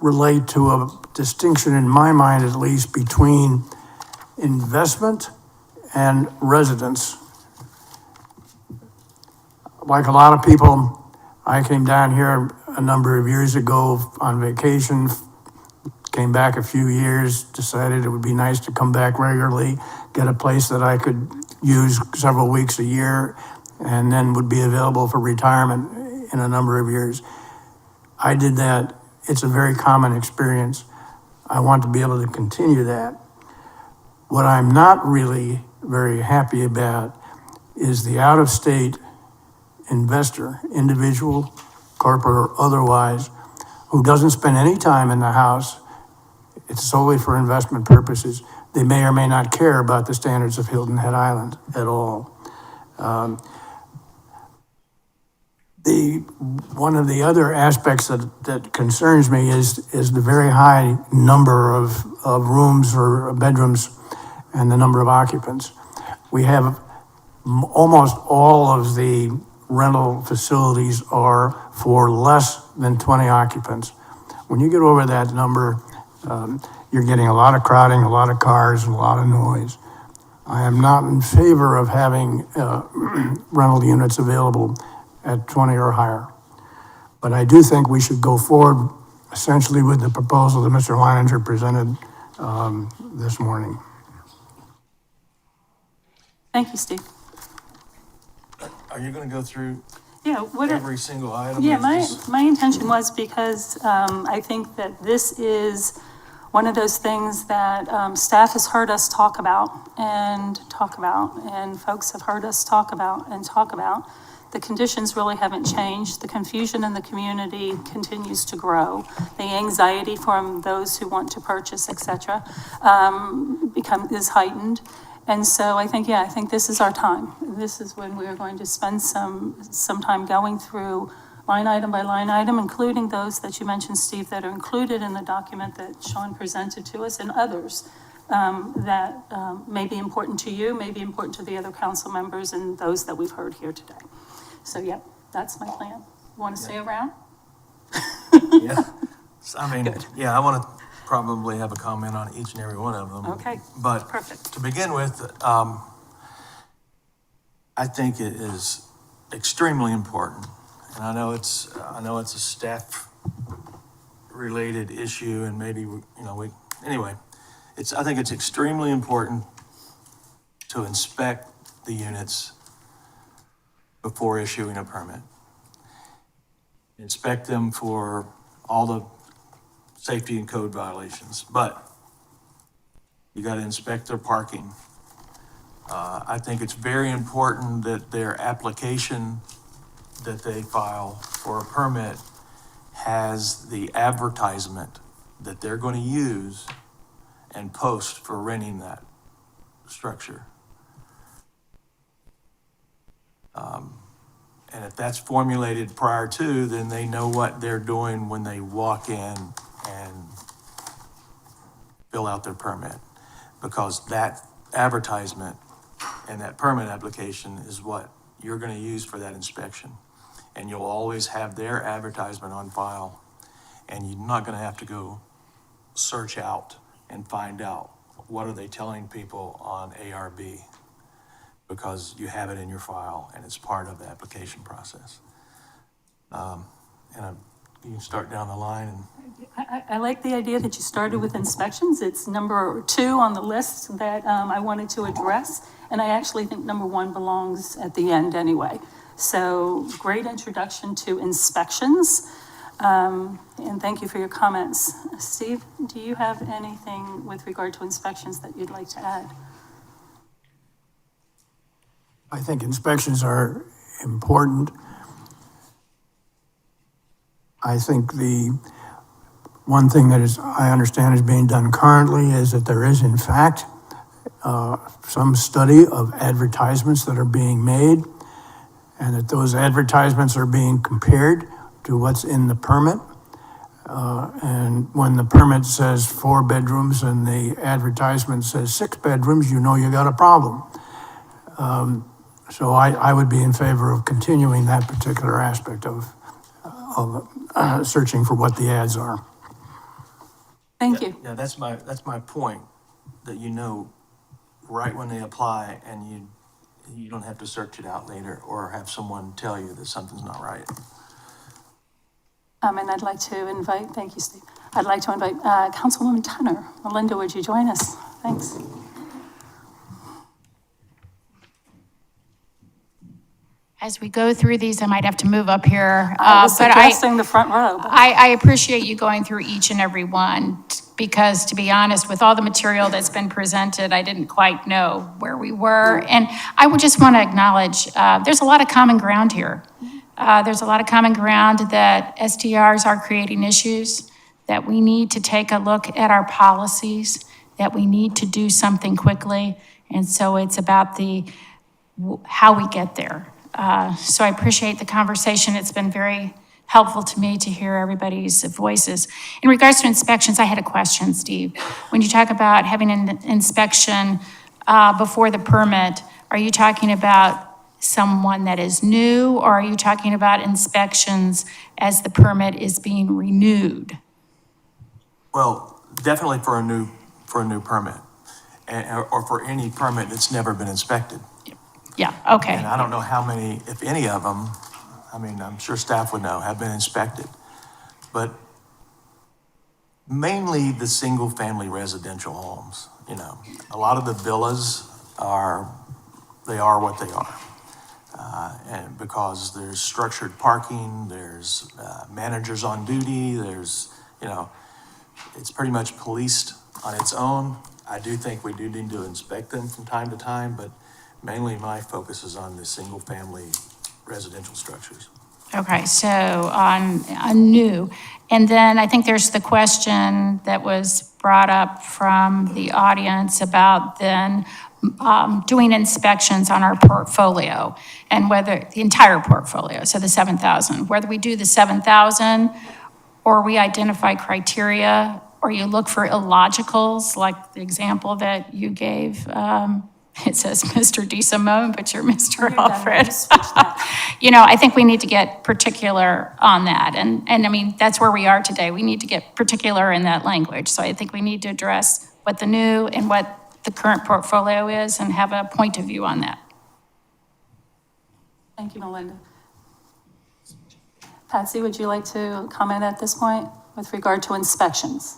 relate to a distinction, in my mind at least, between investment and residence. Like a lot of people, I came down here a number of years ago on vacation, came back a few years, decided it would be nice to come back regularly, get a place that I could use several weeks a year, and then would be available for retirement in a number of years. I did that. It's a very common experience. I want to be able to continue that. What I'm not really very happy about is the out-of-state investor, individual, corporate, or otherwise, who doesn't spend any time in the house. It's solely for investment purposes. They may or may not care about the standards of Hilton Head Island at all. One of the other aspects that concerns me is the very high number of rooms or bedrooms and the number of occupants. We have almost all of the rental facilities are for less than 20 occupants. When you get over that number, you're getting a lot of crowding, a lot of cars, and a lot of noise. I am not in favor of having rental units available at 20 or higher. But I do think we should go forward essentially with the proposal that Mr. Leininger presented this morning. Thank you, Steve. Are you going to go through Yeah, every single item? Yeah, Or just- my intention was because I think that this is one of those things that staff has heard us talk about, and folks have heard us talk about. The conditions really haven't changed. The confusion in the community continues to grow. The anxiety from those who want to purchase, et cetera, is heightened. And so I think this is our time. This is when we are going to spend some time going through line item by line item, including those that you mentioned, Steve, that are included in the document that Sean presented to us, and others that may be important to you, may be important to the other council members, and those that we've heard here today. So, yeah, that's my plan. You want to stay around? Yeah. I mean, yeah, I want to probably have a comment on each and every one of them. Okay, But perfect. to begin with, I think it is extremely important, and I know it's a staff-related issue, and maybe anyway, I think it's extremely important to inspect the units before issuing a permit. Inspect them for all the safety and code violations, but you got to inspect their parking. I think it's very important that their application that they file for a permit has the advertisement that they're going to use and post for renting that structure. And if that's formulated prior to, then they know what they're doing when they walk in and fill out their permit. Because that advertisement and that permit application is what you're going to use for that inspection. And you'll always have their advertisement on file. And you're not going to have to go search out and find out what are they telling people on ARB, because you have it in your file and it's part of the application process. You can start down the line. And I like the idea that you started with inspections. It's number 2 on the list that I wanted to address. And I actually think number 1 belongs at the end anyway. So great introduction to inspections. And thank you for your comments. Steve, do you have anything with regard to inspections that you'd like to add? I think inspections are important. I think One thing that is, I understand is being done currently is that there is in fact some study of advertisements that are being made, and that those advertisements are being compared to what's in the permit. And when the permit says 4 bedrooms and the advertisement says 6 bedrooms, you know you got a problem. So I would be in favor of continuing that particular aspect of searching for what the ads are. Thank you. Yeah, that's my point, that you know right when they apply, and you don't have to search it out later or have someone tell you that something's not right. And I'd like to invite, thank you, Steve. I'd like to invite Councilwoman Tunner. Melinda, would you join us? Thanks. As we go through these, I might have to move up here. I was suggesting the front row. I appreciate you going through each and every one, because to be honest, with all the material that's been presented, I didn't quite know where we were. And I would just want to acknowledge, there's a lot of common ground here. There's a lot of common ground that STRs are creating issues, that we need to take a look at our policies, that we need to do something quickly. And so it's about how we get there. So I appreciate the conversation. It's been very helpful to me to hear everybody's voices. In regards to inspections, I had a question, Steve. When you talk about having an inspection before the permit, are you talking about someone that is new, or are you talking about inspections as the permit is being renewed? Well, definitely for a new permit, or for any permit that's never been inspected. Yeah, okay. And I don't know how many, if any of them, I mean, I'm sure staff would know, have been inspected. But mainly the single-family residential homes, you know. A lot of the villas are what they are. And because there's structured parking, there's managers on duty, there's, you know, it's pretty much policed on its own. I do think we do need to inspect them from time to time, but mainly my focus is on the single-family residential structures. Okay, so on new. And then I think there's the question that was brought up from the audience about then doing inspections on our portfolio, and whether the entire portfolio, so the 7,000, whether we do the 7,000 or we identify criteria, or you look for illogicals, like the example that you gave. It says Mr. DeSimone, but you're Mr. Alfred. You know, I think we need to get particular on that. And I mean, that's where we are today. We need to get particular in that language. So I think we need to address what the new and what the current portfolio is and have a point of view on that. Thank you, Melinda. Patsy, would you like to comment at this point with regard to inspections?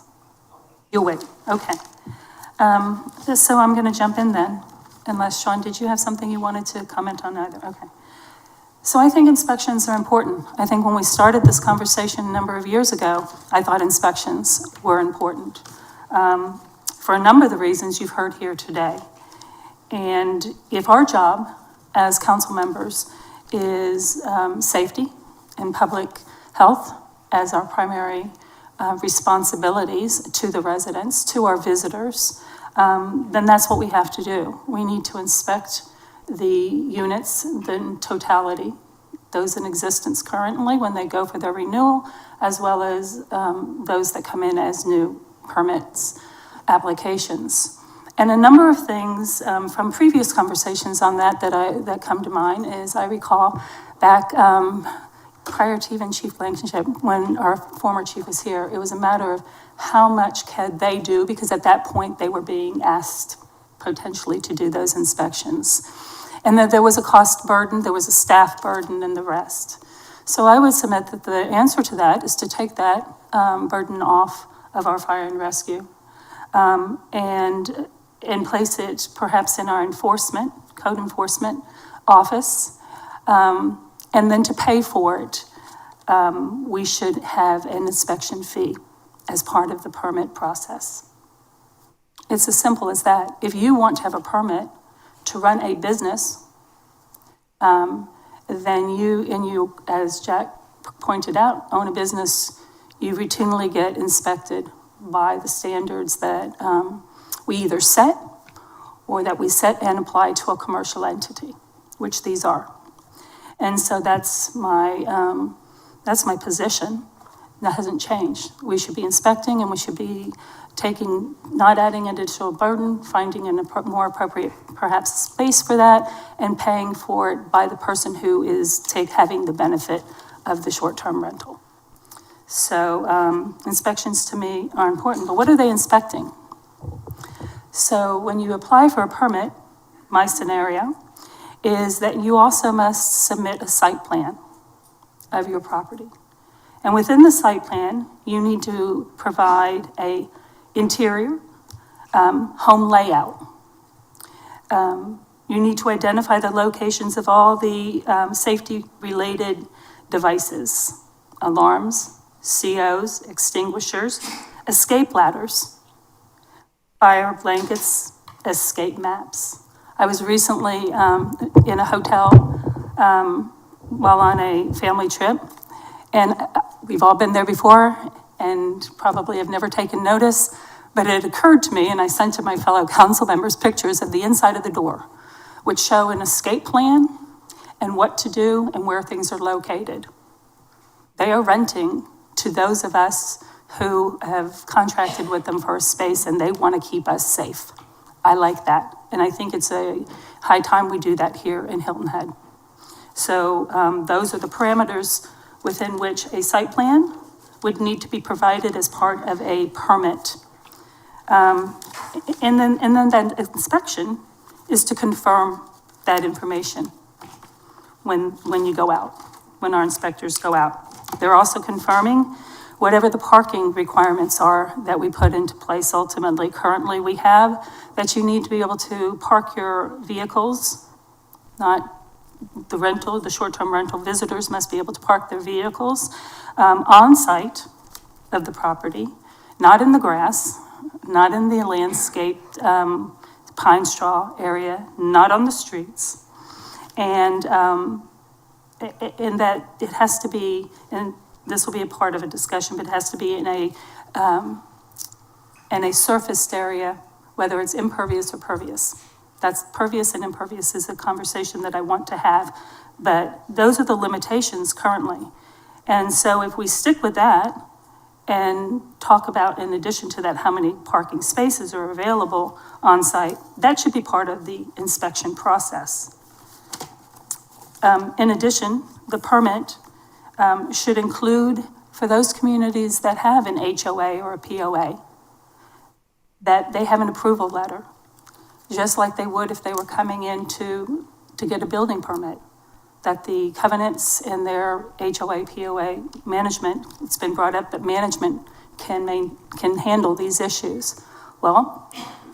You'll wait, okay. So I'm gonna jump in then, unless, Sean, did you have something you wanted to comment on either? Okay. So I think inspections are important. I think when we started this conversation a number of years ago, I thought inspections were important for a number of the reasons you've heard here today. And if our job as council members is safety and public health as our primary responsibilities to the residents, to our visitors, then that's what we have to do. We need to inspect the units, the totality, those in existence currently when they go for their renewal, as well as those that come in as new permits, applications. And a number of things from previous conversations on that come to mind is I recall back prior to even Chief Blankenship, when our former chief was here, it was a matter of how much could they do, because at that point they were being asked potentially to do those inspections. And that there was a cost burden, there was a staff burden, and the rest. So I would submit that the answer to that is to take that burden off of our fire and rescue and place it perhaps in our code enforcement office. And then to pay for it, we should have an inspection fee as part of the permit process. It's as simple as that. If you want to have a permit to run a business, then you, as Jack pointed out, own a business you routinely get inspected by the standards that we either set or that we set and apply to a commercial entity, which these are. And so that's my position. That hasn't changed. We should be inspecting and we should be not adding additional burden, finding more appropriate perhaps space for that, and paying for it by the person who is having the benefit of the short-term rental. So inspections to me are important, but what are they inspecting? So when you apply for a permit, my scenario is that you also must submit a site plan of your property. And within the site plan, you need to provide a interior, home layout. You need to identify the locations of all the safety-related devices, alarms, COs, extinguishers, escape ladders, fire blankets, escape maps. I was recently in a hotel while on a family trip, and we've all been there before and probably have never taken notice, but it occurred to me, and I sent to my fellow council members pictures of the inside of the door, which show an escape plan and what to do and where things are located. They are renting to those of us who have contracted with them for a space and they want to keep us safe. I like that, and I think it's a high time we do that here in Hilton Head. So those are the parameters within which a site plan would need to be provided as part of a permit. And then that inspection is to confirm that information when you go out, when our inspectors go out. They're also confirming whatever the parking requirements are that we put into place ultimately. Currently, we have that you need to be able to park your vehicles, not the short-term rental visitors must be able to park their vehicles on site of the property, not in the grass, not in the landscaped pine straw area, not on the streets. And that it has to be, and this will be a part of a discussion, but it has to be in a surfaced area, whether it's impervious or pervious. That's pervious and impervious is a conversation that I want to have, but those are the limitations currently. And so if we stick with that and talk about, in addition to that, how many parking spaces are available on site, that should be part of the inspection process. In addition, the permit should include, for those communities that have an HOA or a POA, that they have an approval letter, just like they would if they were coming in to get a building permit, that the covenants in their HOA, POA management, it's been brought up that management can handle these issues. Well,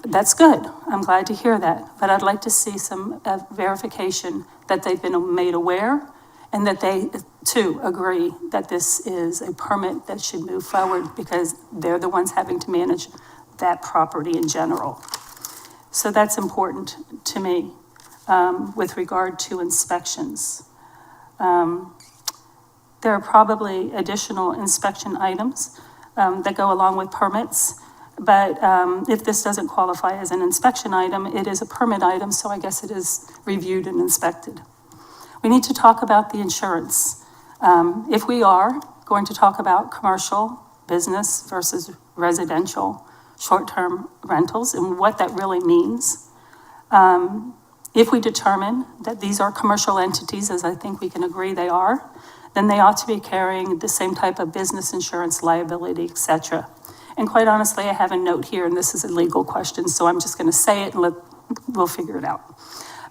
that's good. I'm glad to hear that. But I'd like to see some verification that they've been made aware and that they, too, agree that this is a permit that should move forward because they're the ones having to manage that property in general. So that's important to me with regard to inspections. There are probably additional inspection items that go along with permits, but if this doesn't qualify as an inspection item, it is a permit item, so I guess it is reviewed and inspected. We need to talk about the insurance. If we are going to talk about commercial, business versus residential, short-term rentals and what that really means. If we determine that these are commercial entities, as I think we can agree they are, then they ought to be carrying the same type of business insurance liability, et cetera. And quite honestly, I have a note here, and this is a legal question, so I'm just gonna say it and we'll figure it out.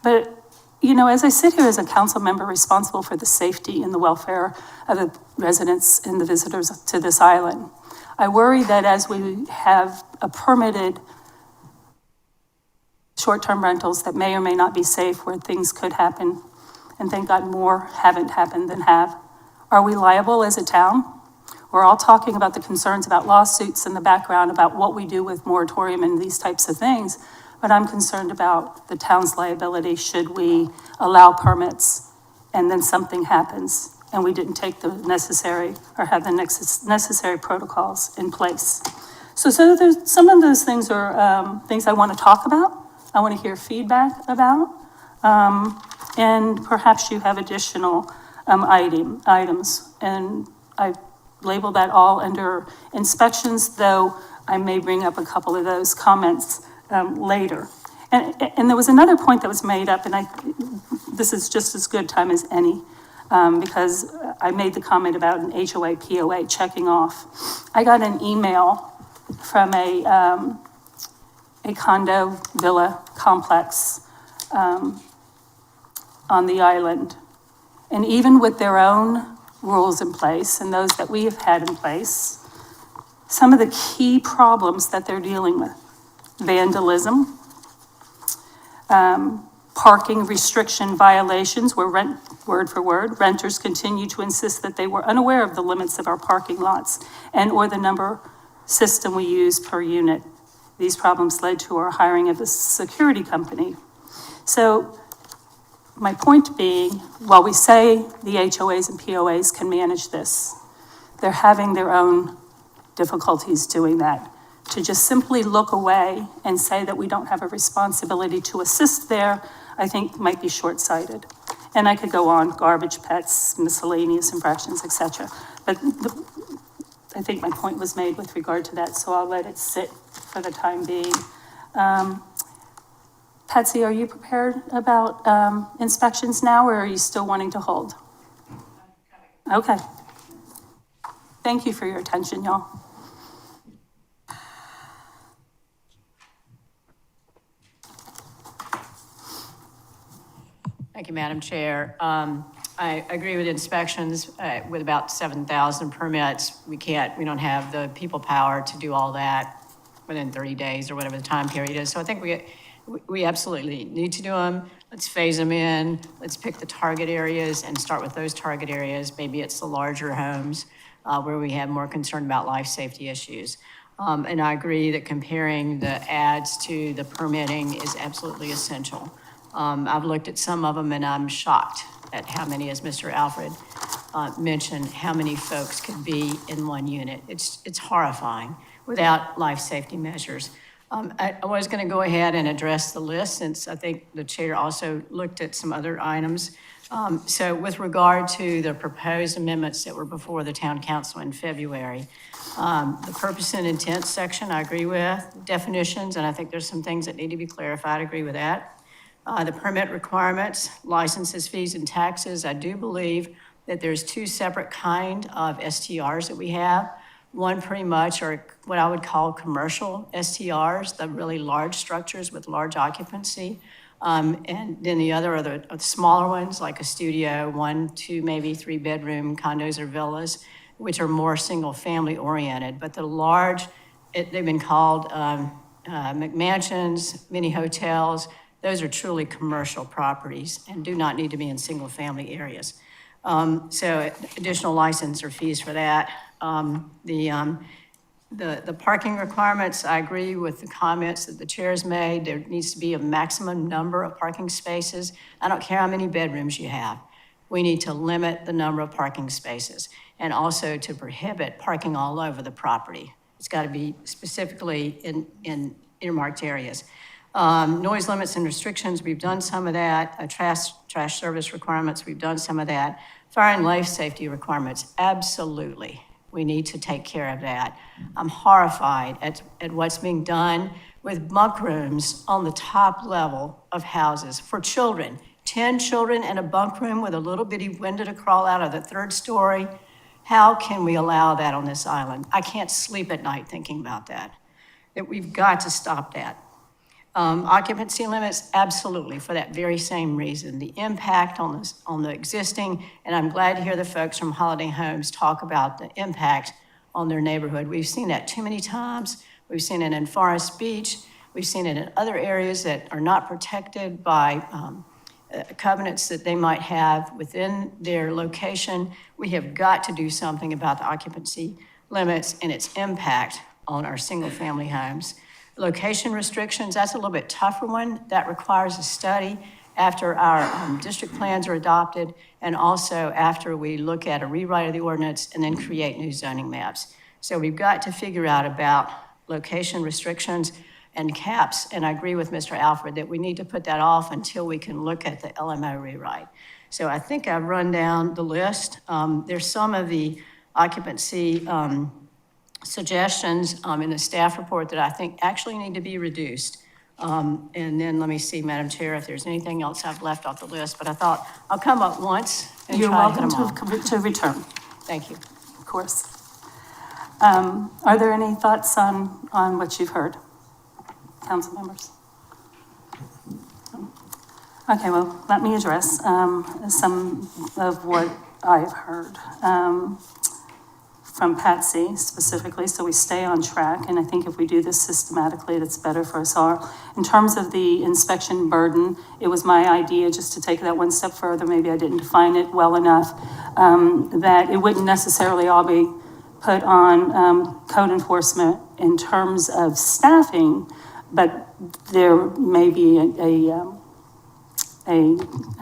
But, you know, as I sit here as a council member responsible for the safety and the welfare of the residents and the visitors to this island, I worry that as we have a permitted short-term rentals that may or may not be safe, where things could happen, and thank God more haven't happened than have, are we liable as a town? We're all talking about the concerns about lawsuits in the background about what we do with moratorium and these types of things, but I'm concerned about the town's liability should we allow permits and then something happens and we didn't take the necessary, or have the necessary protocols in place. So there's, some of those things are things I want to talk about, I want to hear feedback about, and perhaps you have additional items. And I label that all under inspections, though I may bring up a couple of those comments later. And there was another point that was made up, and this is just as good time as any, because I made the comment about an HOA, POA checking off. I got an email from a condo villa complex on the island. And even with their own rules in place and those that we have had in place, some of the key problems that they're dealing with: vandalism, parking restriction violations, where word for word, renters continue to insist that they were unaware of the limits of our parking lots and or the number system we use per unit. These problems led to our hiring of a security company. So my point being, while we say the HOAs and POAs can manage this, they're having their own difficulties doing that. To just simply look away and say that we don't have a responsibility to assist there, I think might be short-sighted. And I could go on, garbage, pets, miscellaneous infractions, et cetera. But I think my point was made with regard to that, so I'll let it sit for the time being. Patsy, are you prepared about inspections now, or are you still wanting to hold? Okay. Thank you for your attention, y'all. Thank you, Madam Chair. I agree with inspections. With about 7,000 permits, we don't have the people power to do all that within 30 days or whatever the time period is. So I think we absolutely need to do them. Let's phase them in. Let's pick the target areas and start with those target areas. Maybe it's the larger homes where we have more concern about life safety issues. And I agree that comparing the ads to the permitting is absolutely essential. I've looked at some of them and I'm shocked at how many, as Mr. Alfred mentioned, how many folks could be in one unit. It's horrifying without life safety measures. I was going to go ahead and address the list, since I think the chair also looked at some other items. So with regard to the proposed amendments that were before the town council in February, the purpose and intent section, I agree with. Definitions, and I think there's some things that need to be clarified, I agree with that. The permit requirements, licenses, fees, and taxes, I do believe that there's two separate kind of STRs that we have. One pretty much are what I would call commercial STRs, the really large structures with large occupancy. And then the other are the smaller ones, like a studio, 1, 2, maybe 3 bedroom condos or villas, which are more single family oriented. But the large, they've been called McMansions, mini hotels. Those are truly commercial properties and do not need to be in single family areas. So additional license or fees for that. The parking requirements, I agree with the comments that the chair's made. There needs to be a maximum number of parking spaces. I don't care how many bedrooms you have. We need to limit the number of parking spaces, and also to prohibit parking all over the property. It's got to be specifically in earmarked areas. Noise limits and restrictions, we've done some of that. Trash service requirements, we've done some of that. Fire and life safety requirements, absolutely. We need to take care of that. I'm horrified at what's being done with bunk rooms on the top level of houses for children. 10 children in a bunk room with a little bitty window to crawl out of the 3rd story. How can we allow that on this island? I can't sleep at night thinking about that. That we've got to stop that. Occupancy limits, absolutely, for that very same reason. The impact on the existing, and I'm glad to hear the folks from Holiday Homes talk about the impact on their neighborhood. We've seen that too many times. We've seen it in Forest Beach. We've seen it in other areas that are not protected by covenants that they might have within their location. We have got to do something about the occupancy limits and its impact on our single-family homes. Location restrictions, that's a little bit tougher one. That requires a study after our district plans are adopted, and also after we look at a rewrite of the ordinance and then create new zoning maps. So we've got to figure out about location restrictions and caps, and I agree with Mr. Alfred that we need to put that off until we can look at the LMO rewrite. So I think I've run down the list. There's some of the occupancy suggestions in the staff report that I think actually need to be reduced. And then let me see, Madam Chair, if there's anything else I've left off the list, but I thought I'll come up once and You're try to hit welcome them all. to return, Thank you. of course. Are there any thoughts on what you've heard, council members? Okay, well, let me address some of what I've heard from Patsy specifically, so we stay on track, and I think if we do this systematically, that's better for us all. In terms of the inspection burden, it was my idea just to take that one step further, maybe I didn't define it well enough, that it wouldn't necessarily all be put on code enforcement in terms of staffing, but there may be I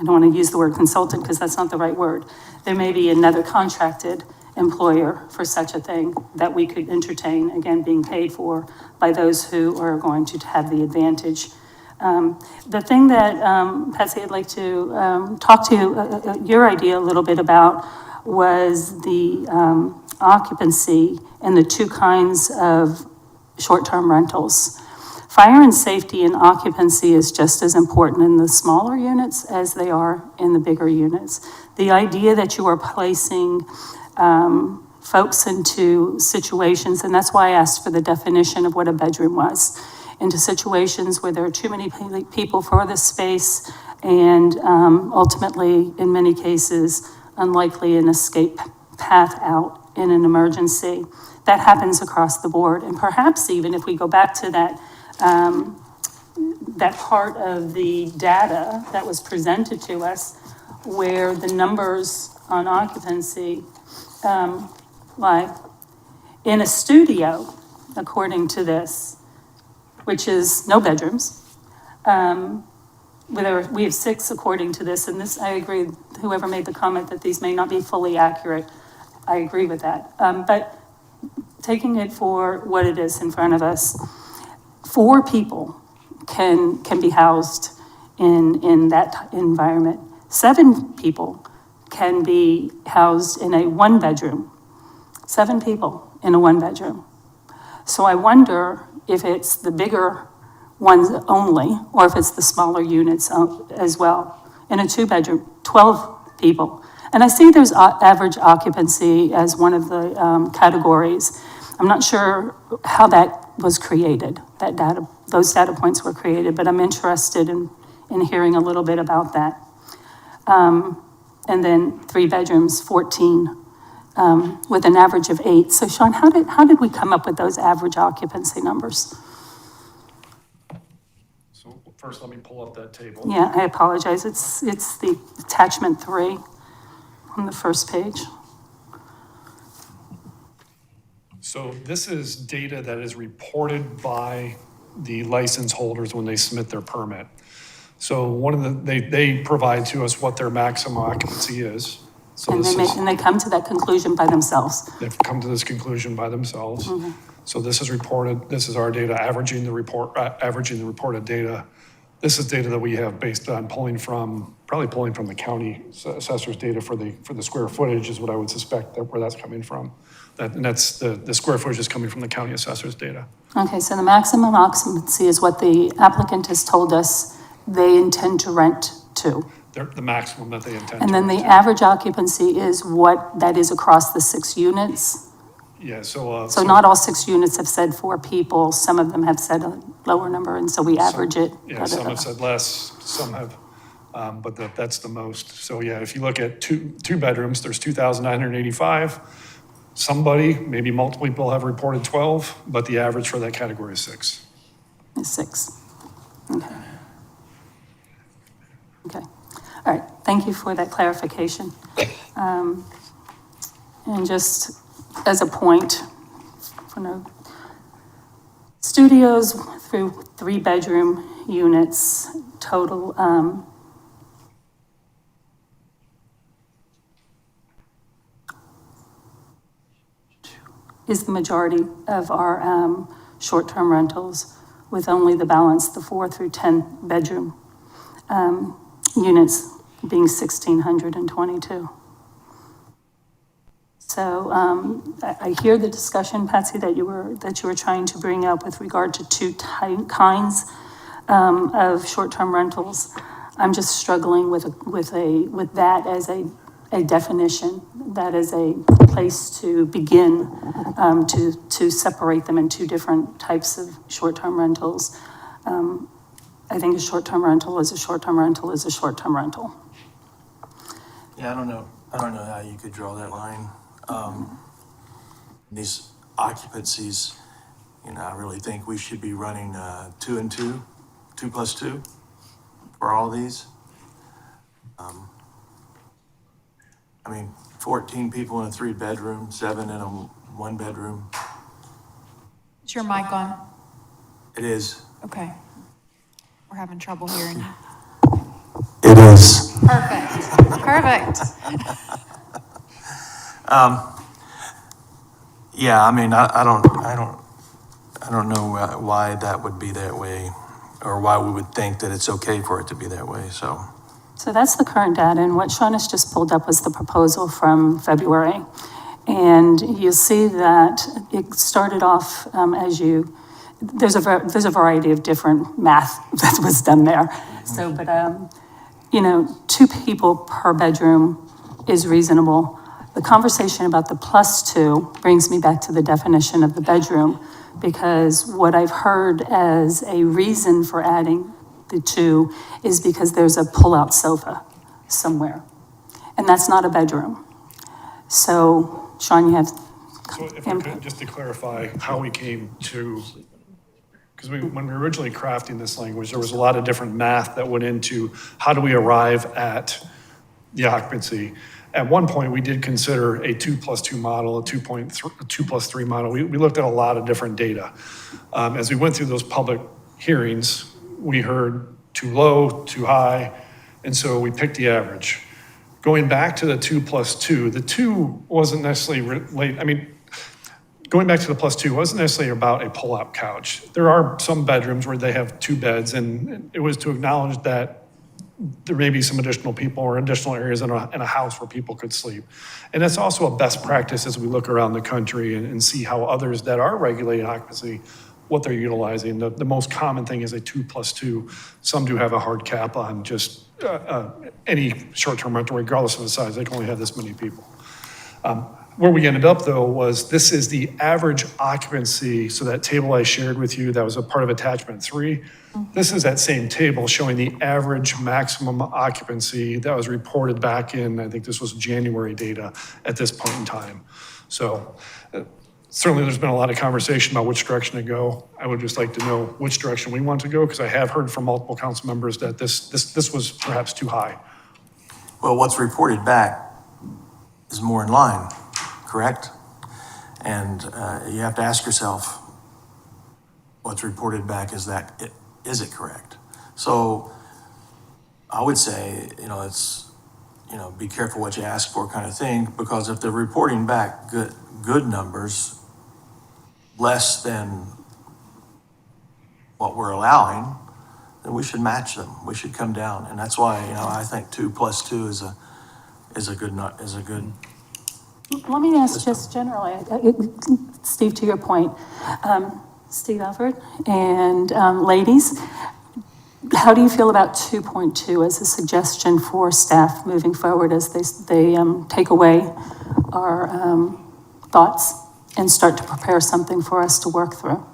don't want to use the word consultant because that's not the right word. There may be another contracted employer for such a thing that we could entertain, again, being paid for by those who are going to have the advantage. The thing that, Patsy, I'd like to talk to your idea a little bit about was the occupancy and the two kinds of short-term rentals. Fire and safety and occupancy is just as important in the smaller units as they are in the bigger units. The idea that you are placing folks into situations, and that's why I asked for the definition of what a bedroom was, into situations where there are too many people for the space and ultimately, in many cases, unlikely an escape path out in an emergency. That happens across the board. And perhaps even if we go back to that part of the data that was presented to us where the numbers on occupancy, like in a studio, according to this, which is no bedrooms, we have 6 according to this, and this, I agree, whoever made the comment that these may not be fully accurate, I agree with that. But taking it for what it is in front of us, 4 people can be housed in that environment. 7 people can be housed in a 1-bedroom. 7 people in a 1-bedroom. So I wonder if it's the bigger ones only, or if it's the smaller units as well. In a 2-bedroom, 12 people. And I see there's average occupancy as one of the categories. I'm not sure how that was created, those data points were created, but I'm interested in hearing a little bit about that. And then 3 bedrooms, 14, with an average of 8. So Sean, how did we come up with those average occupancy numbers? So first, let me pull up that table. Yeah, I apologize. It's the attachment 3 on the first page. So this is data that is reported by the license holders when they submit their permit. So one of they provide to us what their maximum occupancy is. So And they come to that conclusion by themselves. They've come to this conclusion by themselves. Mm-hmm. So this is reported, this is our data, averaging the reported data. This is data that we have based on probably pulling from the county assessor's data for the square footage is what I would suspect where that's coming from. And that's the square footage is coming from the county assessor's data. Okay, so the maximum occupancy is what the applicant has told us they intend to rent to. The maximum that they intend And to then the rent to. average occupancy is what that is across the 6 units? Yeah, so. So not all 6 units have said 4 people, some of them have said a lower number, and so we average it. Yeah, some have said less, some have, but that's the most. So yeah, if you look at two bedrooms, there's 2,985. Somebody, maybe multiple people have reported 12, but the average for that category is 6. Is 6, okay. Okay, all right, thank you for that clarification. And just as a point, studios through 3-bedroom units total is the majority of our short-term rentals, with only the balance, the 4 through 10 bedroom units being 1,622. So I hear the discussion, Patsy, that you were trying to bring up with regard to two kinds of short-term rentals. I'm just struggling with that as a definition, that is a place to begin to separate them in two different types of short-term rentals. I think a short-term rental is a short-term rental is a short-term rental. Yeah, I don't know how you could draw that line. These occupancies, I really think we should be running 2 and 2, 2 plus 2 for all these. 14 people in a 3-bedroom, 7 in a 1-bedroom. Is your mic on? It is. Okay. We're having trouble hearing you. It is. Perfect. Yeah, I don't know why that would be that way, or why we would think that it's okay for it to be that way, so. So that's the current data, and what Sean has just pulled up was the proposal from February. And you'll see that it started off there's a variety of different math that was done there. So, but, 2 people per bedroom is reasonable. The conversation about the +2 brings me back to the definition of the bedroom, because what I've heard as a reason for adding the 2 is because there's a pull-out sofa somewhere, and that's not a bedroom. So, Sean, you have So if I could, just to clarify how we came to, because when we were originally crafting this language, there was a lot of different math that went into how do we arrive at the occupancy. At one point, we did consider a 2 plus 2 model, a 2 plus 3 model. We looked at a lot of different data. As we went through those public hearings, we heard too low, too high, and so we picked the average. Going back to the 2 plus 2, the 2 wasn't necessarily going back to the +2 wasn't necessarily about a pull-out couch. There are some bedrooms where they have 2 beds, and it was to acknowledge that there may be some additional people or additional areas in a house where people could sleep. And that's also a best practice as we look around the country and see how others that are regulating occupancy, what they're utilizing. The most common thing is a 2 plus 2. Some do have a hard cap on just any short-term rental, regardless of the size. They can only have this many people. Where we ended up, though, was this is the average occupancy. So that table I shared with you, that was a part of attachment 3. This is that same table showing the average maximum occupancy that was reported back in, I think this was January data at this point in time. So certainly there's been a lot of conversation about which direction to go. I would just like to know which direction we want to go, because I have heard from multiple council members that this was perhaps too high. Well, what's reported back is more in line, correct? And you have to ask yourself, what's reported back, is it correct? So I would say, it's, be careful what you ask for kind of thing, because if they're reporting back good numbers, less than what we're allowing, then we should match them. We should come down. And that's why, I think 2 plus 2 is a good. Let me ask just generally, Steve, to your point, Steve Alford, and ladies, how do you feel about 2.2 as a suggestion for staff moving forward as they take away our thoughts and start to prepare something for us to work through?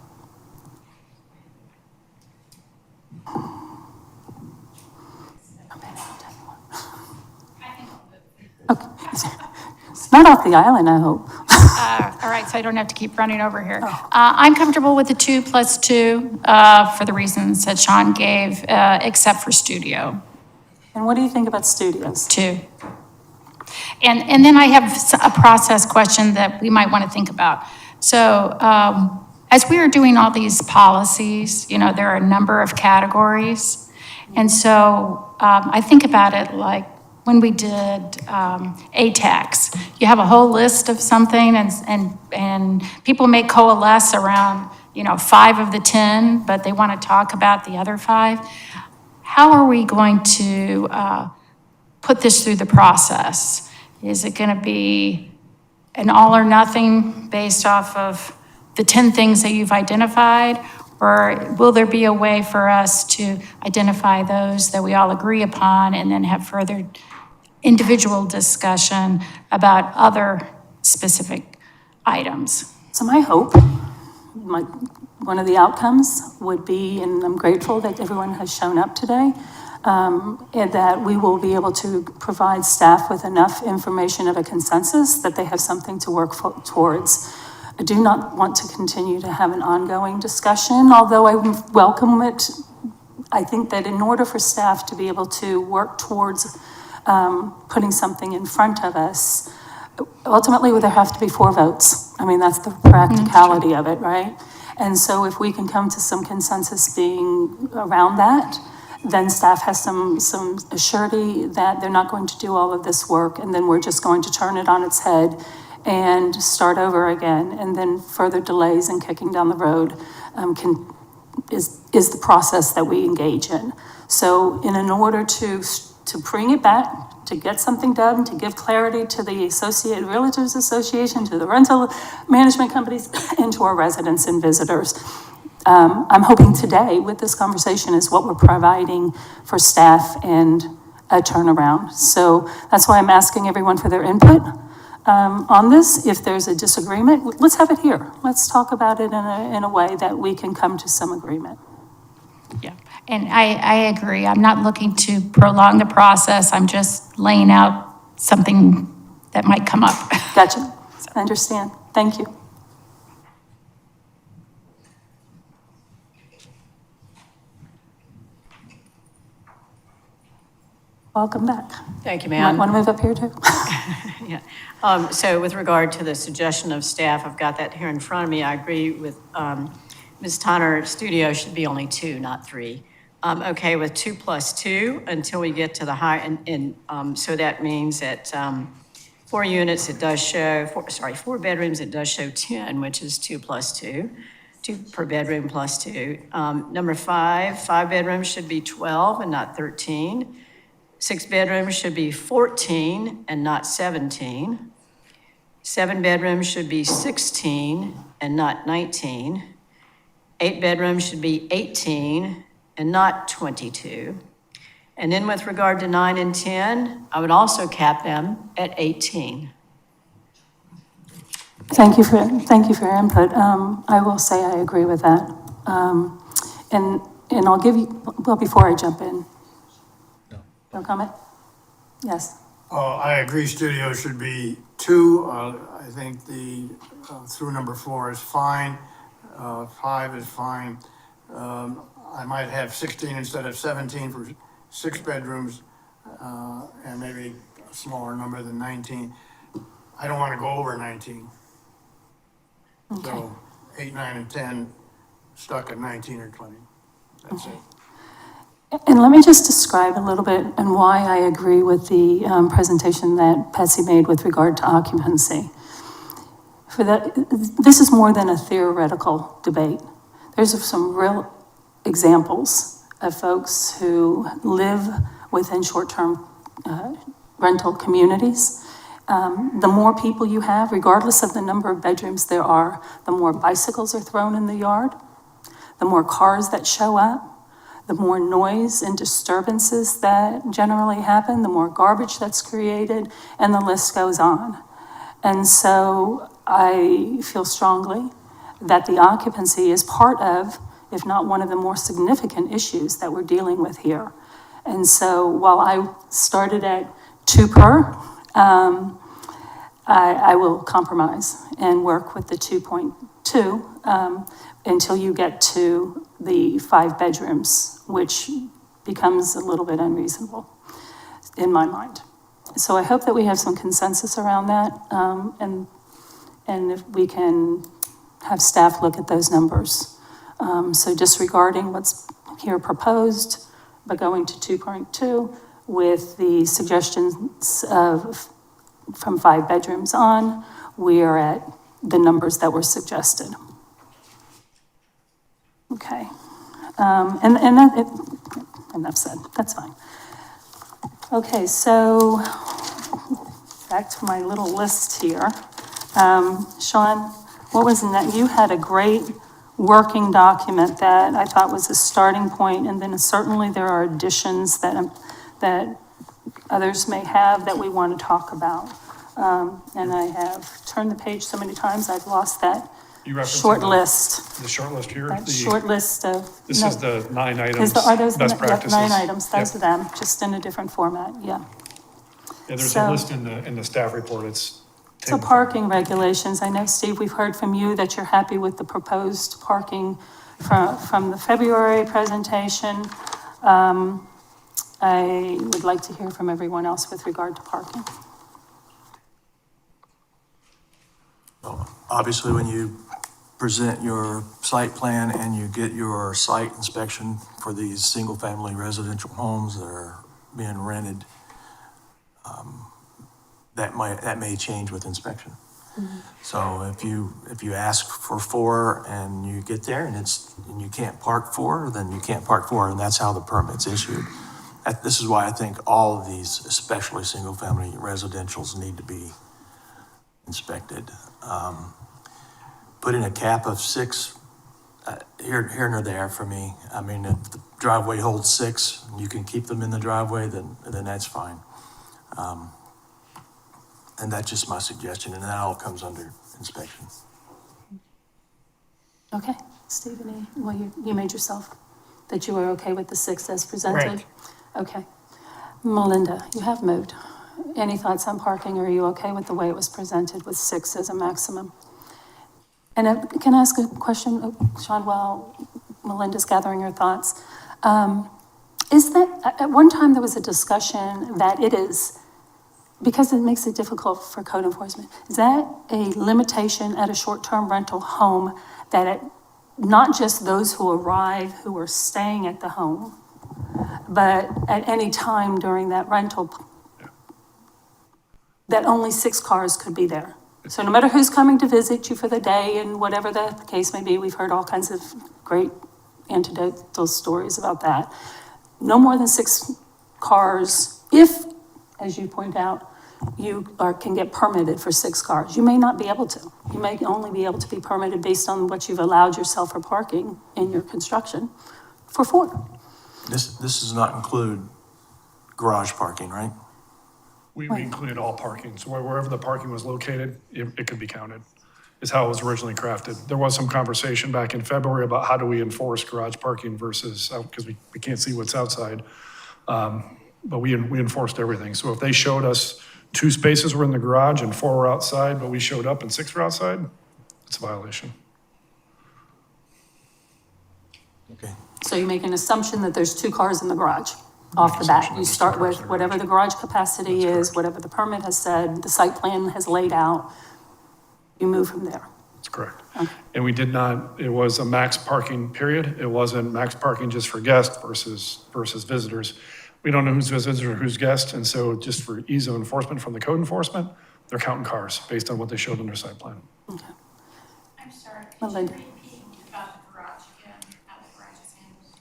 Okay. Not off the island, I hope. All right, so I don't have to keep running over here. I'm comfortable with the 2 plus 2 for the reasons that Sean gave, except for studio. And what do you think about studios? 2. And then I have a process question that we might want to think about. So as we are doing all these policies, there are a number of categories. And so I think about it like when we did ATAX. You have a whole list of something and people may coalesce around, 5 of the 10, but they want to talk about the other 5. How are we going to put this through the process? Is it going to be an all or nothing based off of the 10 things that you've identified? Or will there be a way for us to identify those that we all agree upon and then have further individual discussion about other specific items? So my hope, one of the outcomes would be, and I'm grateful that everyone has shown up today, and that we will be able to provide staff with enough information of a consensus that they have something to work towards. I do not want to continue to have an ongoing discussion, although I welcome it. I think that in order for staff to be able to work towards putting something in front of us, ultimately there have to be 4 votes. I mean, that's the practicality of it, right? And so if we can come to some consensus being around that, then staff has some assurity that they're not going to do all of this work, and then we're just going to turn it on its head and start over again, and then further delays and kicking down the road is the process that we engage in. So in order to bring it back, to get something done, to give clarity to the Associated Realtors Association, to the rental management companies, and to our residents and visitors, I'm hoping today with this conversation is what we're providing for staff and a turnaround. So that's why I'm asking everyone for their input on this. If there's a disagreement, let's have it here. Let's talk about it in a way that we can come to some agreement. Yeah, and I agree. I'm not looking to prolong the process. I'm just laying out something that might come up. Gotcha. I understand. Thank you. Welcome back. Thank you, You ma'am. might want to move up here too. Yeah. So with regard to the suggestion of staff, I've got that here in front of me. I agree with Ms. Tanner. Studio should be only 2, not 3. I'm okay with 2 + 2 until we get to the high, and so that means that 4 units, it does show, 4 bedrooms, it does show 10, which is 2 + 2, 2 per bedroom + 2. Number 5 bedrooms should be 12 and not 13. 6 bedrooms should be 14 and not 17. 7 bedrooms should be 16 and not 19. 8 bedrooms should be 18 and not 22. And then with regard to 9 and 10, I would also cap them at 18. Thank you for your input. I will say I agree with that. And I'll give you, well, before I jump in. No comment? Yes. I agree studio should be 2. I think the through number 4 is fine. 5 is fine. I might have 16 instead of 17 for 6 bedrooms, and maybe a smaller number than 19. I don't want to go over 19. Okay. So 8, 9, and 10, stuck at 19 or 20. That's it. And let me just describe a little bit and why I agree with the presentation that Patsy made with regard to occupancy. This is more than a theoretical debate. There's some real examples of folks who live within short-term rental communities. The more people you have, regardless of the number of bedrooms there are, the more bicycles are thrown in the yard, the more cars that show up, the more noise and disturbances that generally happen, the more garbage that's created, and the list goes on. And so I feel strongly that the occupancy is part of, if not one of the more significant issues that we're dealing with here. And so while I started at 2 per, I will compromise and work with the 2.2 until you get to the 5 bedrooms, which becomes a little bit unreasonable in my mind. So I hope that we have some consensus around that, and if we can have staff look at those numbers. So disregarding what's here proposed, but going to 2.2, with the suggestions of, from 5 bedrooms on, we are at the numbers that were suggested. Okay. And that, enough said, that's fine. Okay, so back to my little list here. Sean, what was in that? You had a great working document that I thought was a starting point, and then certainly there are additions that others may have that we want to talk about. And I have turned the page so many times, I've lost that You referencing short list. The short list here? That The- short list of. This no. is the 9 items, Are those, best yep, practices. 9 items, those Yep. are them, just in a different format, yeah. Yeah, there's So- a list in the staff report, it's. So parking regulations, I know, Steve, we've heard from you that you're happy with the proposed parking from the February presentation. I would like to hear from everyone else with regard to parking. Well, obviously, when you present your site plan and you get your site inspection for these single-family residential homes that are being rented, that may change with inspection. So if you ask for 4 and you get there and you can't park 4, then you can't park 4, and that's how the permit's issued. This is why I think all of these, especially single-family residentials, need to be inspected. Putting a cap of 6, here nor there for me. I mean, if the driveway holds 6, and you can keep them in the driveway, then that's fine. And that's just my suggestion, and that all comes under inspection. Okay, Stephen, well, you made yourself, that you were okay with the 6 as presented? Right. Okay. Melinda, you have moved. Any thoughts on parking, or are you okay with the way it was presented with 6 as a maximum? And can I ask a question, Sean, while Melinda's gathering her thoughts? Is that, at one time there was a discussion that it is, because it makes it difficult for code enforcement, is that a limitation at a short-term rental home that not just those who arrive who are staying at the home, but at any time during that rental, that only 6 cars could be there? So no matter who's coming to visit you for the day and whatever the case may be, we've heard all kinds of great anecdotal stories about that. No more than 6 cars, if, as you point out, you can get permitted for 6 cars. You may not be able to. You may only be able to be permitted based on what you've allowed yourself for parking in your construction for 4. This does not include garage parking, right? We included all parking, so wherever the parking was located, it could be counted, is how it was originally crafted. There was some conversation back in February about how do we enforce garage parking versus, because we can't see what's outside. But we enforced everything. So if they showed us 2 spaces were in the garage and 4 were outside, but we showed up and 6 were outside, it's a violation. Okay. So you make an assumption that there's 2 cars in the garage off the bat. You start with whatever the garage capacity is, whatever the permit has said, the site plan has laid out. You move from there. That's correct. And we did not, it was a max parking period. It wasn't max parking just for guests versus visitors. We don't know who's visitors or who's guests, and so just for ease of enforcement from the code enforcement, they're counting cars based on what they showed on their site plan. Okay. I'm sorry, Melinda. about the garage again, how the garage is handled.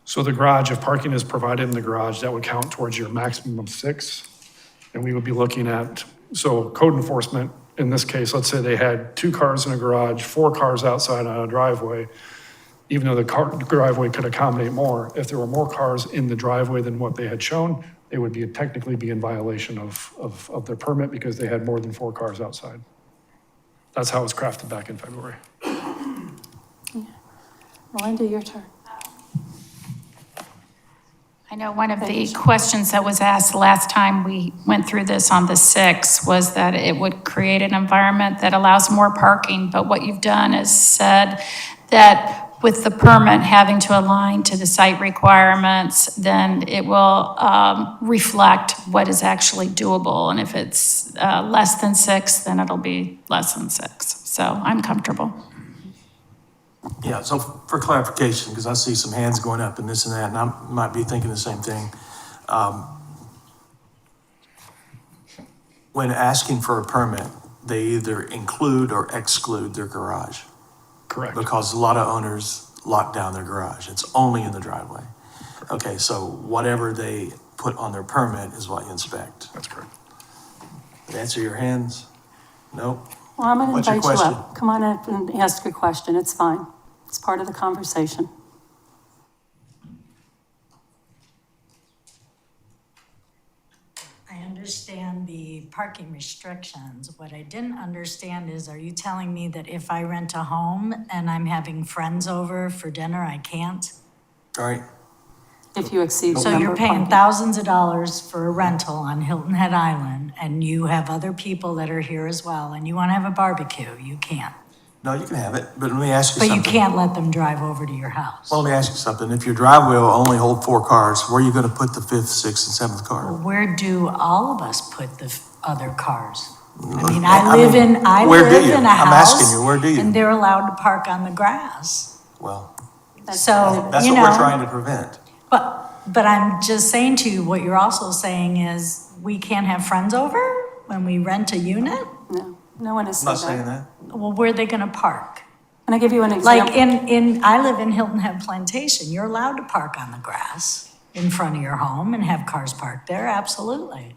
So the garage, if parking is provided in the garage, that would count towards your maximum of 6. And we would be looking at, so code enforcement, in this case, let's say they had 2 cars in a garage, 4 cars outside on a driveway. Even though the driveway could accommodate more, if there were more cars in the driveway than what they had shown, they would technically be in violation of their permit because they had more than 4 cars outside. That's how it was crafted back in February. Melinda, your turn. I know one of the questions that was asked last time we went through this on the 6th was that it would create an environment that allows more parking, but what you've done is said that with the permit having to align to the site requirements, then it will reflect what is actually doable. And if it's less than 6, then it'll be less than 6. So I'm comfortable. Yeah, so for clarification, because I see some hands going up and this and that, and I might be thinking the same thing. When asking for a permit, they either include or exclude their garage. Correct. Because a lot of owners lock down their garage. It's only in the driveway. Okay, so whatever they put on their permit is what you inspect. That's correct. Answer your hands? Nope. Well, I'm going to What's your invite you question? up. Come on up and ask your question. It's fine. It's part of the conversation. I understand the parking restrictions. What I didn't understand is, are you telling me that if I rent a home and I'm having friends over for dinner, I can't? All right. If you exceed the So number you're of paying parking. thousands of dollars for a rental on Hilton Head Island, and you have other people that are here as well, and you want to have a barbecue, you can't. No, you can have it, but let me ask you But something. you can't let them drive over to your house. Well, let me ask you something. If your driveway will only hold 4 cars, where are you going to put the 5th, 6th, and 7th car? Well, where do all of us put the other cars? I mean, where do I you? live in a I'm house. asking you, where do you? And they're allowed to park on the grass. Well, So, that's you what we're know, trying to prevent. but I'm just saying to you, what you're also saying is, we can't have friends over when we rent a unit? No, no one is I'm not saying saying that. that. Well, where are they gonna park? Can I give you an example? Like I live in Hilton Head Plantation, you're allowed to park on the grass in front of your home and have cars parked there, absolutely.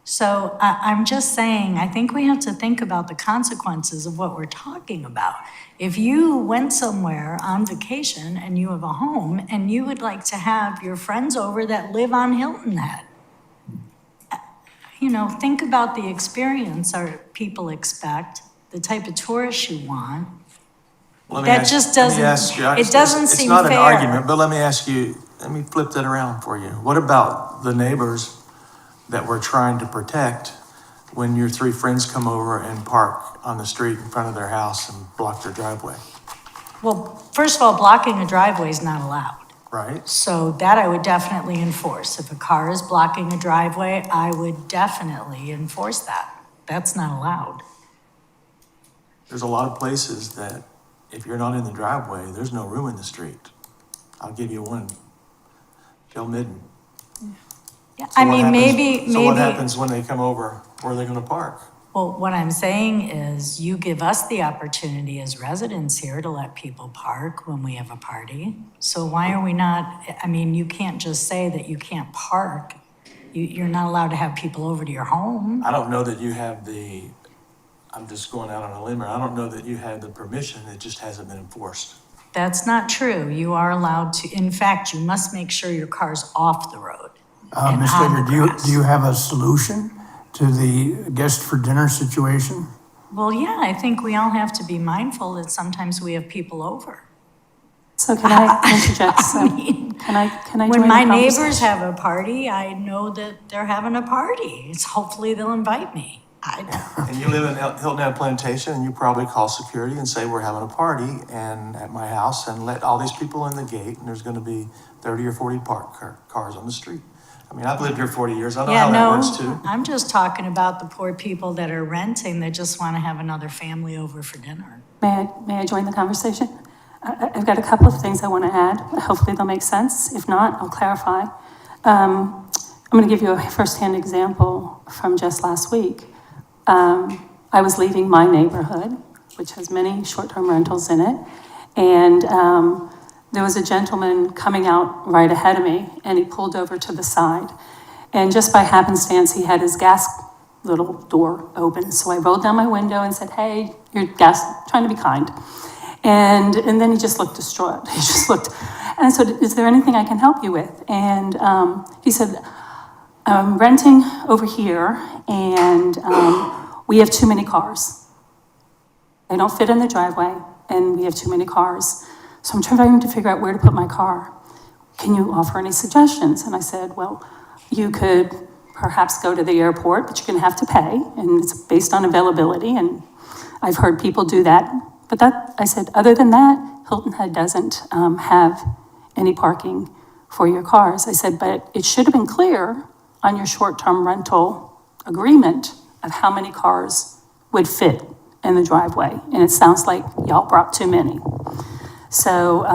So I'm just saying, I think we have to think about the consequences of what we're talking about. If you went somewhere on vacation and you have a home and you would like to have your friends over that live on Hilton Head, you know, think about the experience our people expect, the type of tourists you want. Let me That ask- just let me doesn't- ask you, it doesn't seem It's not an fair. argument, but let me ask you, let me flip that around for you. What about the neighbors that we're trying to protect when your 3 friends come over and park on the street in front of their house and block their driveway, Well, first of all, blocking a driveway is not allowed. right? So that I would definitely enforce. If a car is blocking a driveway, I would definitely enforce that. That's not allowed. There's a lot of places that if you're not in the driveway, there's no room in the street. I'll give you one. Joe Midden. Yeah, So I what mean, happens- So what maybe, happens when they come over? Where are they gonna park? well, what I'm saying is you give us the opportunity as residents here to let people park when we have a party. So why are we not, I mean, you can't just say that you can't park. You're not allowed to have people over to your home. I don't know that you have I'm just going out on a limb here. I don't know that you have the permission. It just hasn't been enforced. That's not true. You are allowed to, in fact, you must make sure your car's off the road. and Ms. on Digger, the grass. do you have a solution to the guest for dinner situation? Well, yeah, I think we all have to be mindful that sometimes we have people over. So can I interject some? Can I join When the my neighbors conversation? have a party, I know that they're having a party. It's hopefully they'll invite me. And you live in Hilton Head Plantation, and you probably call security and say, we're having a party and at my house, and let all these people in the gate, and there's gonna be 30 or 40 cars on the street. I mean, I've lived here 40 years. I know Yeah, how that no, works too. I'm just talking about the poor people that are renting that just want to have another family over for dinner. May I join the conversation? I've got a couple of things I want to add. Hopefully they'll make sense. If not, I'll clarify. I'm going to give you a firsthand example from just last week. I was leaving my neighborhood, which has many short-term rentals in it, and there was a gentleman coming out right ahead of me, and he pulled over to the side. And just by happenstance, he had his gas little door open. So I rolled down my window and said, hey, your gas, trying to be kind. And then he just looked distraught. He just looked, and I said, is there anything I can help you with? And he said, I'm renting over here, and we have too many cars. They don't fit in the driveway, and we have too many cars. So I'm trying to figure out where to put my car. Can you offer any suggestions? And I said, well, you could perhaps go to the airport, but you're gonna have to pay, and it's based on availability, and I've heard people do that. But that, I said, other than that, Hilton Head doesn't have any parking for your cars. I said, but it should have been clear on your short-term rental agreement of how many cars would fit in the driveway. And it sounds like y'all brought too many. So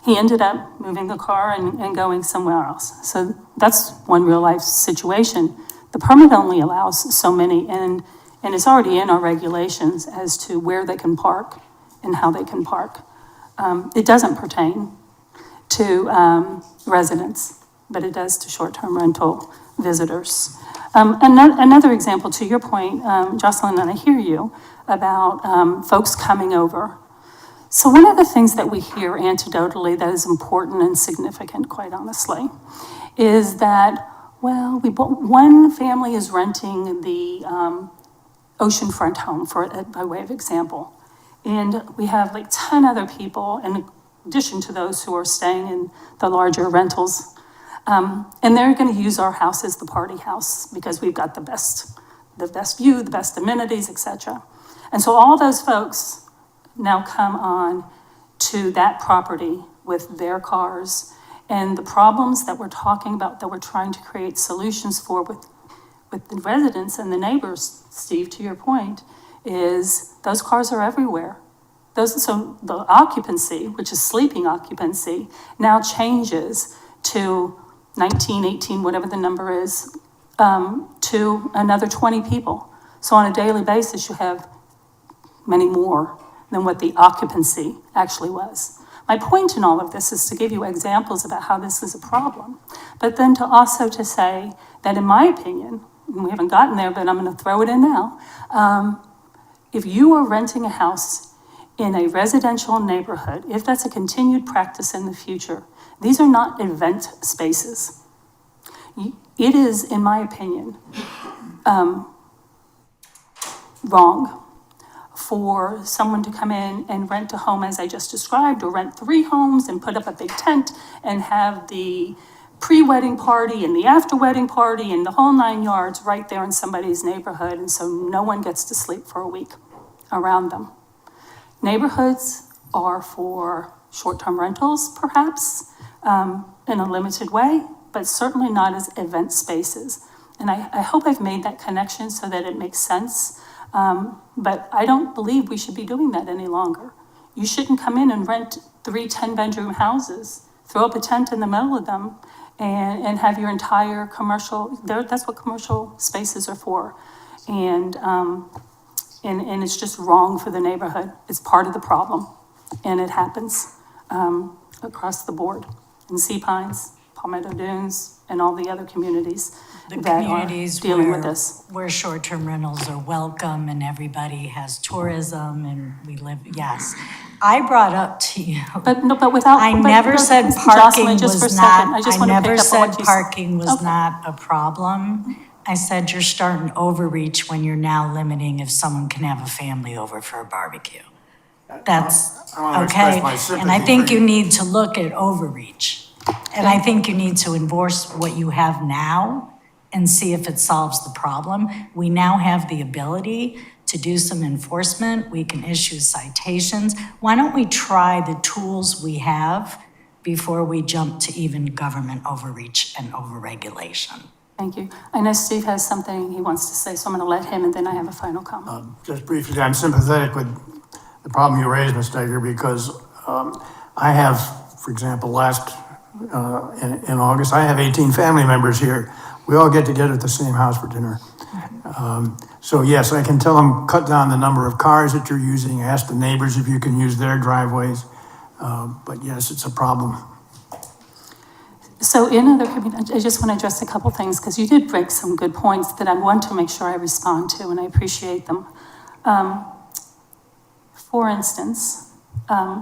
he ended up moving the car and going somewhere else. So that's one real life situation. The permit only allows so many, and it's already in our regulations as to where they can park and how they can park. It doesn't pertain to residents, but it does to short-term rental visitors. Another example, to your point, Jocelyn, and I hear you, about folks coming over. So one of the things that we hear anecdotally that is important and significant, quite honestly, is that, well, one family is renting the oceanfront home, by way of example. And we have like 10 other people, in addition to those who are staying in the larger rentals. And they're gonna use our house as the party house because we've got the best view, the best amenities, etc. And so all those folks now come on to that property with their cars. And the problems that we're talking about, that we're trying to create solutions for with the residents and the neighbors, Steve, to your point, is those cars are everywhere. So the occupancy, which is sleeping occupancy, now changes to 19, 18, whatever the number is, to another 20 people. So on a daily basis, you have many more than what the occupancy actually was. My point in all of this is to give you examples about how this is a problem, but then to also to say that in my opinion, and we haven't gotten there, but I'm gonna throw it in now, if you are renting a house in a residential neighborhood, if that's a continued practice in the future, these are not event spaces. It is, in my opinion, wrong for someone to come in and rent a home as I just described, or rent 3 homes and put up a big tent and have the pre-wedding party and the after-wedding party and the whole 9 yards right there in somebody's neighborhood, and so no one gets to sleep for a week around them. Neighborhoods are for short-term rentals, perhaps, in a limited way, but certainly not as event spaces. And I hope I've made that connection so that it makes sense. But I don't believe we should be doing that any longer. You shouldn't come in and rent 3 10-bedroom houses, throw up a tent in the middle of them, and have your entire commercial, that's what commercial spaces are for. And it's just wrong for the neighborhood. It's part of the problem, and it happens across the board in Sea Pines, Palmetto Dunes, and all the other communities that are dealing with this. Where short-term rentals are welcome and everybody has tourism and we live, yes. I brought up to you. But without. I never said parking was not, I never said parking was not a problem. I said you're starting overreach when you're now limiting if someone can have a family over for a barbecue. That's okay. And I think you need to look at overreach. And I think you need to enforce what you have now and see if it solves the problem. We now have the ability to do some enforcement. We can issue citations. Why don't we try the tools we have before we jump to even government overreach and overregulation? Thank you. I know Steve has something he wants to say, so I'm going to let him, and then I have a final comment. Just briefly, I'm sympathetic with the problem you raised, Ms. Steiger, because I have, for example, in August, I have 18 family members here. We all get together at the same house for dinner. So yes, I can tell them, cut down the number of cars that you're using, ask the neighbors if you can use their driveways. But yes, it's a problem. So in other communities, I just want to address a couple things, because you did break some good points that I want to make sure I respond to, and I appreciate them. For instance,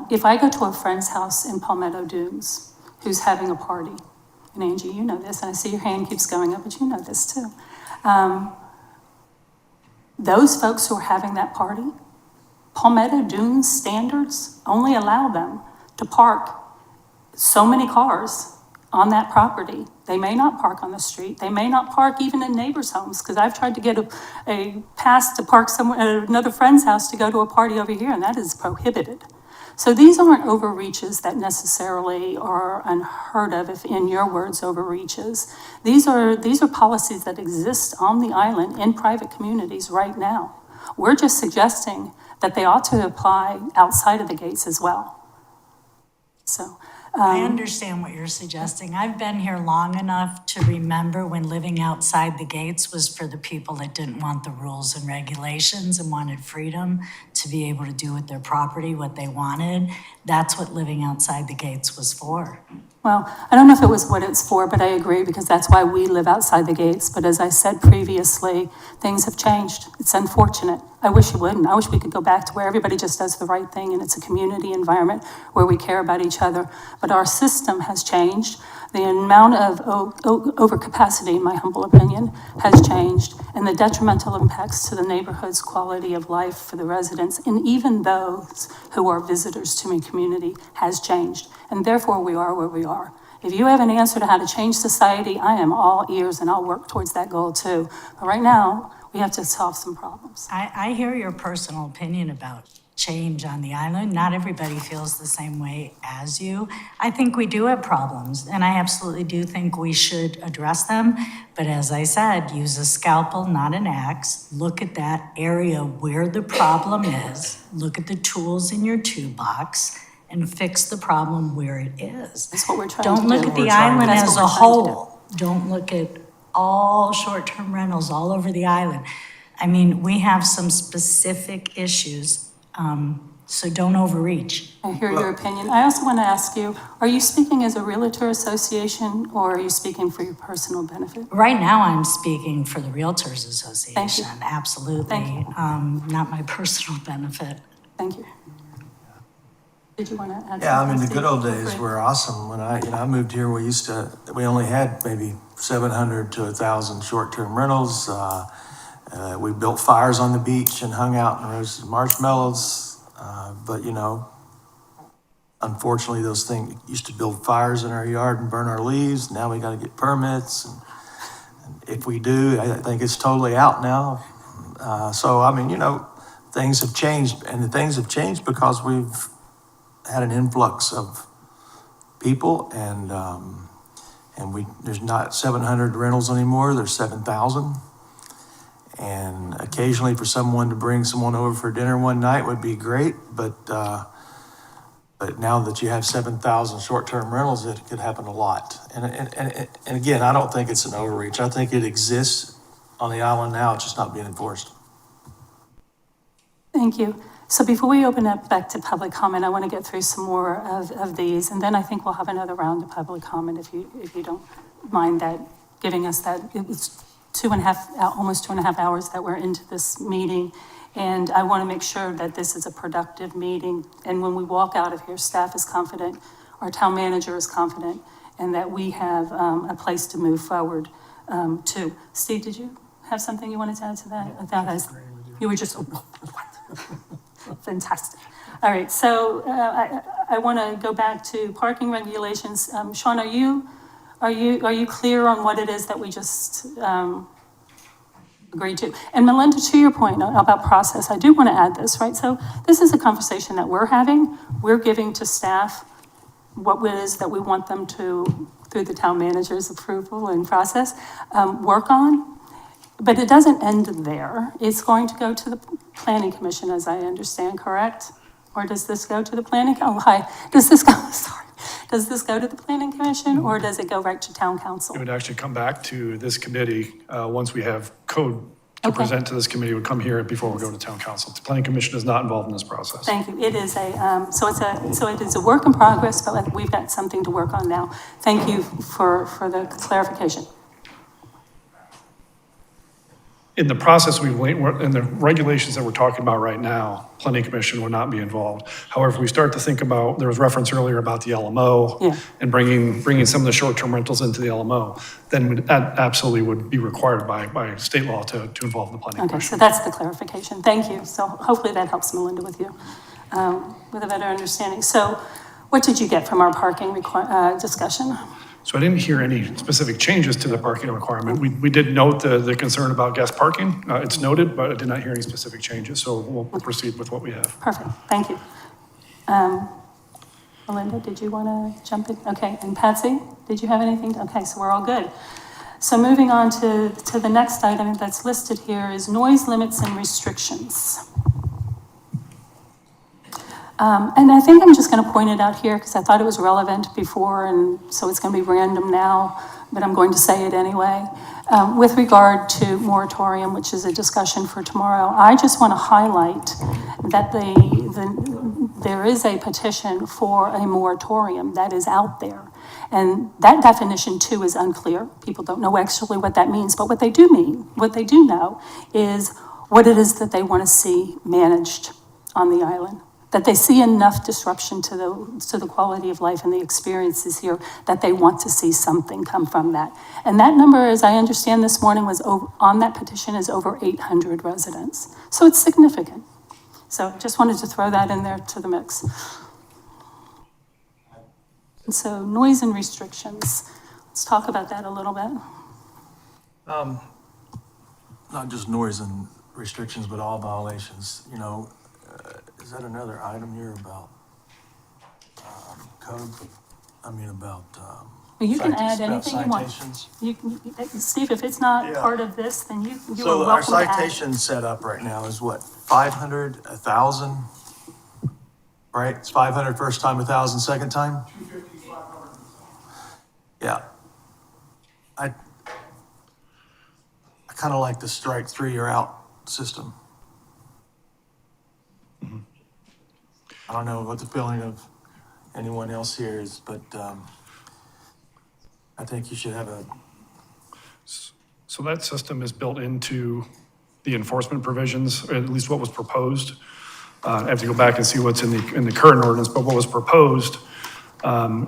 if I go to a friend's house in Palmetto Dunes who's having a party, and Angie, you know this, and I see your hand keeps going up, but you know this too. Those folks who are having that party, Palmetto Dunes standards only allow them to park so many cars on that property. They may not park on the street. They may not park even in neighbors' homes, because I've tried to get a pass to park somewhere at another friend's house to go to a party over here, and that is prohibited. So these aren't overreaches that necessarily are unheard of, if in your words, overreaches. These are policies that exist on the island in private communities right now. We're just suggesting that they ought to apply outside of the gates as well. So I understand what you're suggesting. I've been here long enough to remember when living outside the gates was for the people that didn't want the rules and regulations and wanted freedom to be able to do with their property what they wanted. That's what living outside the gates was for. Well, I don't know if it was what it's for, but I agree, because that's why we live outside the gates. But as I said previously, things have changed. It's unfortunate. I wish it wouldn't. I wish we could go back to where everybody just does the right thing and it's a community environment where we care about each other. But our system has changed. The amount of overcapacity, in my humble opinion, has changed, and the detrimental impacts to the neighborhood's quality of life for the residents, and even those who are visitors to my community, has changed. And therefore, we are where we are. If you have an answer to how to change society, I am all ears, and I'll work towards that goal too. But right now, we have to solve some problems. I hear your personal opinion about change on the island. Not everybody feels the same way as you. I think we do have problems, and I absolutely do think we should address them. But as I said, use a scalpel, not an axe. Look at that area where the problem is. Look at the tools in your toolbox and fix the problem where it is. That's what we're trying to do. Don't look at the island as a whole. Don't look at all short-term rentals all over the island. I mean, we have some specific issues, so don't overreach. I hear your opinion. I also want to ask you, are you speaking as a realtor association, or are you speaking for your personal benefit? Right now, I'm speaking for the Realtors Association. Thank you. Absolutely. Thank you. Not my personal benefit. Thank you. Did you want to add? Yeah, I mean, the something, good old Steve? days were awesome. When I moved here, we only had maybe 700 to 1,000 short-term rentals. We built fires on the beach and hung out and roasted marshmallows. But unfortunately, those things used to build fires in our yard and burn our leaves. Now we got to get permits. And if we do, I think it's totally out now. So, I mean, things have changed, and things have changed because we've had an influx of people, and there's not 700 rentals anymore. There's 7,000. And occasionally for someone to bring someone over for dinner one night would be great, but now that you have 7,000 short-term rentals, it could happen a lot. And again, I don't think it's an overreach. I think it exists on the island now, it's just not being enforced. Thank you. So before we open up back to public comment, I want to get through some more of these, and then I think we'll have another round of public comment if you don't mind that, giving us that. It was almost 2.5 hours that we're into this meeting, and I want to make sure that this is a productive meeting. And when we walk out of here, staff is confident, our town manager is confident, and that we have a place to move forward to. Steve, did you have something you wanted to add to that? I thought you were just. Fantastic. All right, so I want to go back to parking regulations. Sean, are you clear on what it is that we just agreed to? And Melinda, to your point about process, I do want to add this, right? So this is a conversation that we're having. We're giving to staff what it is that we want them to, through the town manager's approval and process, work on. But it doesn't end there. It's going to go to the planning commission, as I understand, correct? Or does this go to the planning? Oh, hi. Does this go to the planning commission, or does it go right to town council? It would actually come back to this committee, once we have code to present to this committee, it would come here before we go to town council. The planning commission is not involved in this process. Thank you. It is so it is a work in progress, but we've got something to work on now. Thank you for the clarification. In the process, in the regulations that we're talking about right now, planning commission would not be involved. However, if we start to think about, there was reference earlier about the LMO and bringing some of the short-term rentals into the LMO, then that absolutely would be required by state law to involve the planning Okay, commission. so that's the clarification. Thank you. So hopefully that helps Melinda with you, with a better understanding. So what did you get from our parking discussion? So I didn't hear any specific changes to the parking requirement. We did note the concern about guest parking. It's noted, but I did not hear any specific changes. So we'll proceed with what we have. Perfect. Thank you. Melinda, did you want to jump in? Okay. And Patsy, did you have anything? Okay, so we're all good. So moving on to the next item that's listed here is noise limits and restrictions. And I think I'm just going to point it out here because I thought it was relevant before, and so it's going to be random now, but I'm going to say it anyway. With regard to moratorium, which is a discussion for tomorrow, I just want to highlight that there is a petition for a moratorium that is out there. And that definition too is unclear. People don't know actually what that means, but what they do know is what it is that they want to see managed on the island. That they see enough disruption to the quality of life and the experiences here that they want to see something come from that. And that number, as I understand this morning, was on that petition is over 800 residents. So it's significant. So just wanted to throw that in there to the mix. And so noise and restrictions. Let's talk about that a little bit. Not just noise and restrictions, but all violations, you know. Is that another item here about code? I mean, about Well, you can add anything you want. citations? Steve, if it's not Yeah. part of this, then you are So our welcome to add. citation setup right now is what, 500, 1,000? Right? It's 500 first time, 1,000 second time? 250, 500. Yeah. I kind of like the strike three or out system. I don't know what the feeling of anyone else here is, but I think you should have a, So that system is built into the enforcement provisions, or at least what was proposed. I have to go back and see what's in the current ordinance, but what was proposed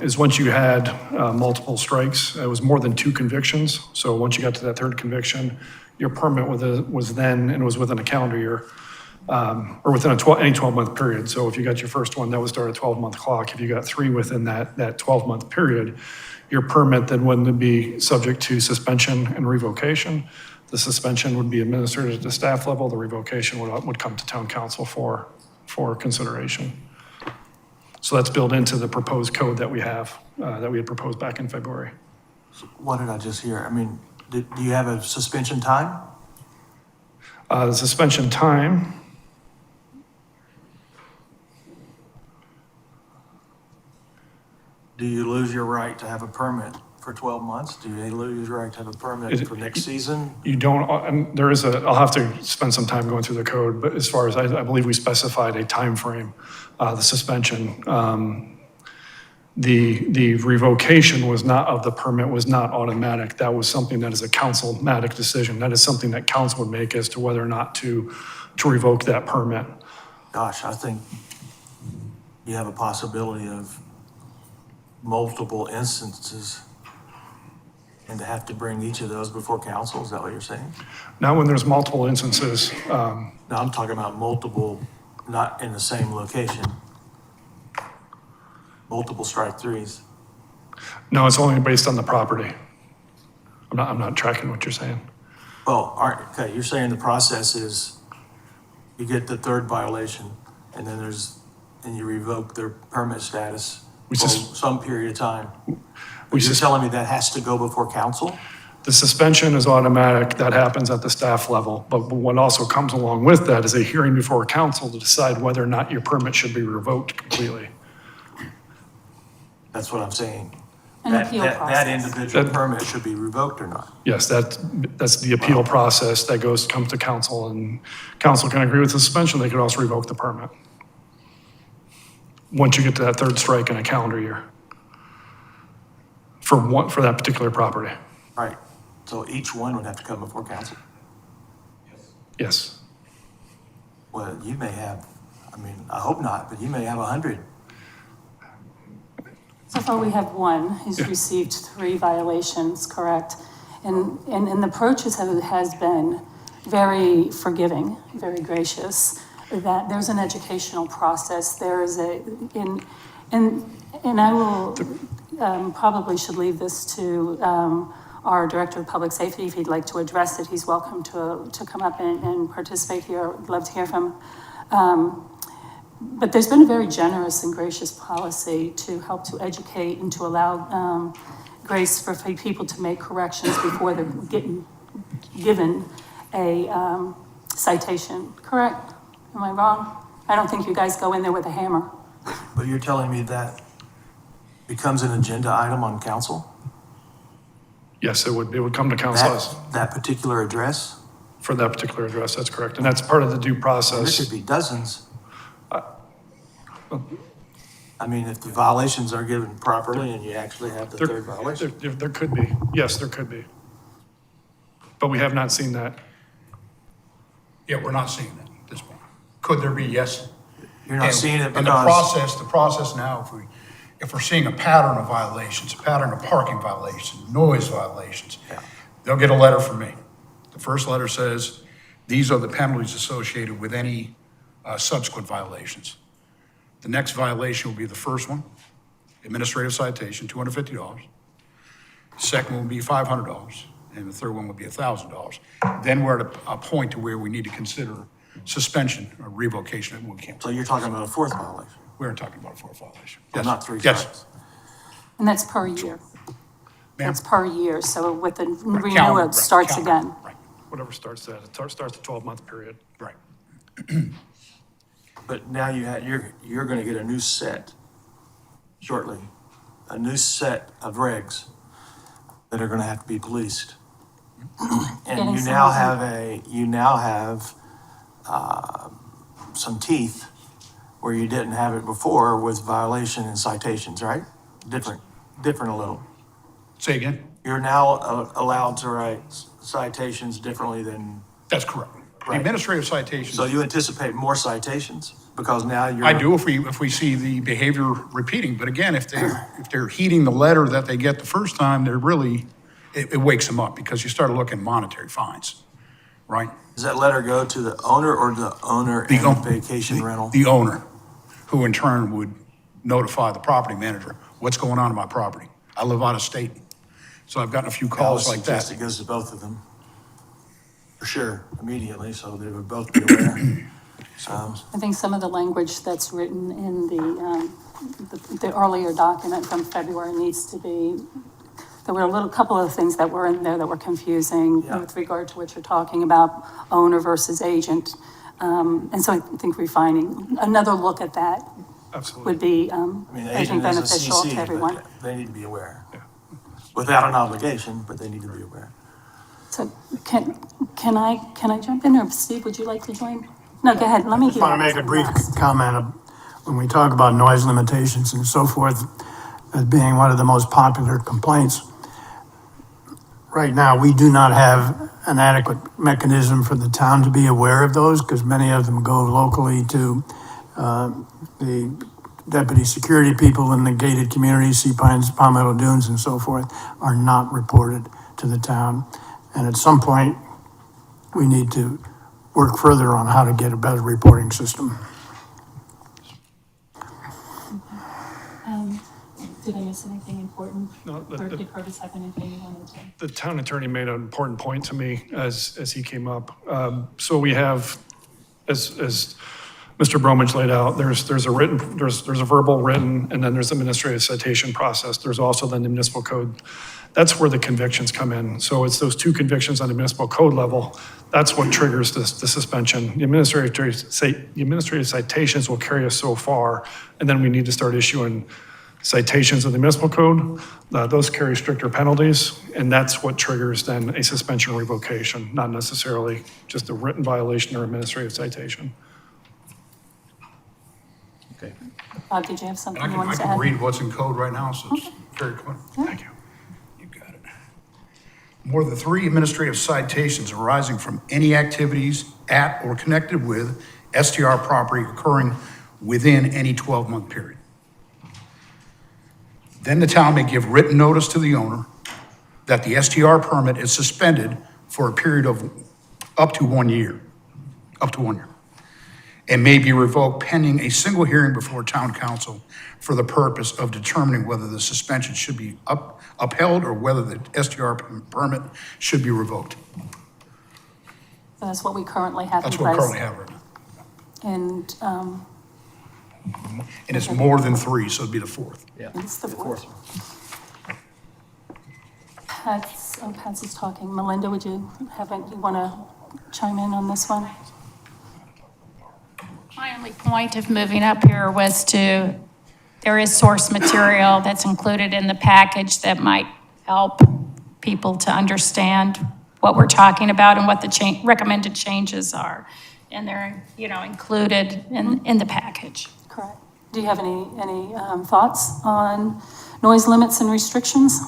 is once you had multiple strikes, it was more than 2 convictions. So once you got to that 3rd conviction, your permit was then, and it was within a calendar year, or within any 12-month period. So if you got your first one, that would start a 12-month clock. If you got 3 within that 12-month period, your permit then wouldn't be subject to suspension and revocation. The suspension would be administered at the staff level. The revocation would come to town council for consideration. So that's built into the proposed code that we have, that we had proposed back in February. what did I just hear? I mean, do you have a suspension time? The suspension time, Do you lose your right to have a permit for 12 months? Do you lose your right to have a permit for next season? you don't, and there is I'll have to spend some time going through the code, but as far as, I believe we specified a time frame, the suspension. The revocation was not, of the permit was not automatic. That was something that is a councilmatic decision. That is something that council would make as to whether or not to revoke that permit. Gosh, I think you have a possibility of multiple instances and to have to bring each of those before council. Is that what you're saying? Now, when there's multiple instances, No, I'm talking about multiple, not in the same location. Multiple strike threes. no, it's only based on the property. I'm not tracking what you're saying. Well, okay, you're saying the process is you get the 3rd violation and then and you revoke their permit status for some period of time. You're telling me that has to go before council? The suspension is automatic. That happens at the staff level. But what also comes along with that is a hearing before council to decide whether or not your permit should be revoked completely. That's what I'm saying. An appeal That process. individual permit should be revoked or not? Yes, that's the appeal process that comes to council, and council can agree with the suspension. They could also revoke the permit once you get to that 3rd strike in a calendar year for that particular property. Right. So each one would have to come before council? Yes. Well, you may have, I mean, I hope not, but you may have 100. So far, we have one who's received 3 violations, correct? And the approach has been very forgiving, very gracious, that there's an educational process, there is and I will, probably should leave this to our Director of Public Safety. If he'd like to address it, he's welcome to come up and participate here. I'd love to hear from him. But there's been a very generous and gracious policy to help to educate and to allow grace for people to make corrections before they're given a citation. Correct? Am I wrong? I don't think you guys go in there with a hammer. But you're telling me that becomes an agenda item on council? Yes, it would come to council That particular address? for that particular address, that's correct. And that's part of the due And there process. should be dozens. I mean, if the violations are given properly and you actually have the third violation. There could be, yes, there could be. But we have not seen that. Yeah, we're not seeing that at this point. Could there be? Yes. You're not seeing it And because. the process now, if we're seeing a pattern of violations, a pattern of parking violations, noise violations, they'll get a letter from me. The first letter says, these are the penalties associated with any subsequent violations. The next violation will be the first one, administrative citation, $250. Second one will be $500, and the third one will be $1,000. Then we're at a point to where we need to consider suspension or revocation, and we can't. So you're talking about a fourth violation? We're talking about a fourth violation. Well, Yes. not three Yes. times. And that's per year. That's per year, so with the renewal, calendar, it starts calendar, again. Right, Whatever starts that, it starts the 12-month period. right. But now you're gonna get a new set shortly, a new set of regs that are gonna have to be policed. And Getting you some now of have some teeth where you didn't have it before with violation and citations, right? Different a little. Say again? You're now allowed to write citations differently than. That's correct. The Right. administrative citations. So you anticipate more citations because now you're. I do if we see the behavior repeating, but again, if they're heeding the letter that they get the first time, they're really, it wakes them up because you start looking at monetary fines, right? Does that letter go to the owner or the owner and vacation rental? The owner, who in turn would notify the property manager, what's going on in my property? I live out of state, so I've gotten a few calls like that. It goes to both of them. For sure, immediately, so they would both be aware. I think some of the language that's written in the earlier document from February needs to be, there were a couple of things that were in there that were confusing with regard to what you're talking about, owner versus agent. And so I think refining, another look at that would be, I mean, the I think, agent is a beneficial CC, to but everyone. they need to be aware. Without an obligation, but they need to be aware. So can I jump in, or Steve, would you like to join? No, go ahead, let me. I just want to make a brief comment when we talk about noise limitations and so forth as being one of the most popular complaints. Right now, we do not have an adequate mechanism for the town to be aware of those because many of them go locally to the deputy security people in the gated communities, Sea Pines, Palmetto Dunes, and so forth, are not reported to the town. And at some point, we need to work further on how to get a better reporting system. Did I miss anything important? No, Or did Curtis have anything you wanted to? The town attorney made an important point to me as he came up. So we have, as Mr. Bromage laid out, there's a verbal written, and then there's administrative citation process. There's also then the municipal code. That's where the convictions come in. So it's those two convictions on the municipal code level. That's what triggers the suspension. The administrative citations will carry us so far, and then we need to start issuing citations of the municipal code. Those carry stricter penalties, and that's what triggers then a suspension or revocation, not necessarily just a written violation or administrative citation. Okay. Bob, did you have something you I wanted to can add? read what's in code right now, so it's very clear. Thank you. You got it. More than 3 administrative citations arising from any activities at or connected with STR property occurring within any 12-month period. Then the town may give written notice to the owner that the STR permit is suspended for a period of up to 1 year, and may be revoked pending a single hearing before town council for the purpose of determining whether the suspension should be upheld or whether the STR permit should be revoked. So that's what we currently have in That's place. what we currently have right now. And, And it's more than 3, so it'd be the 4th. it's the fourth. Patsy's talking. Melinda, would you want to chime in on this one? My only point of moving up here was to there is source material that's included in the package that might help people to understand what we're talking about and what the recommended changes are. And they're, included in the package. Correct. Do you have any thoughts on noise limits and restrictions?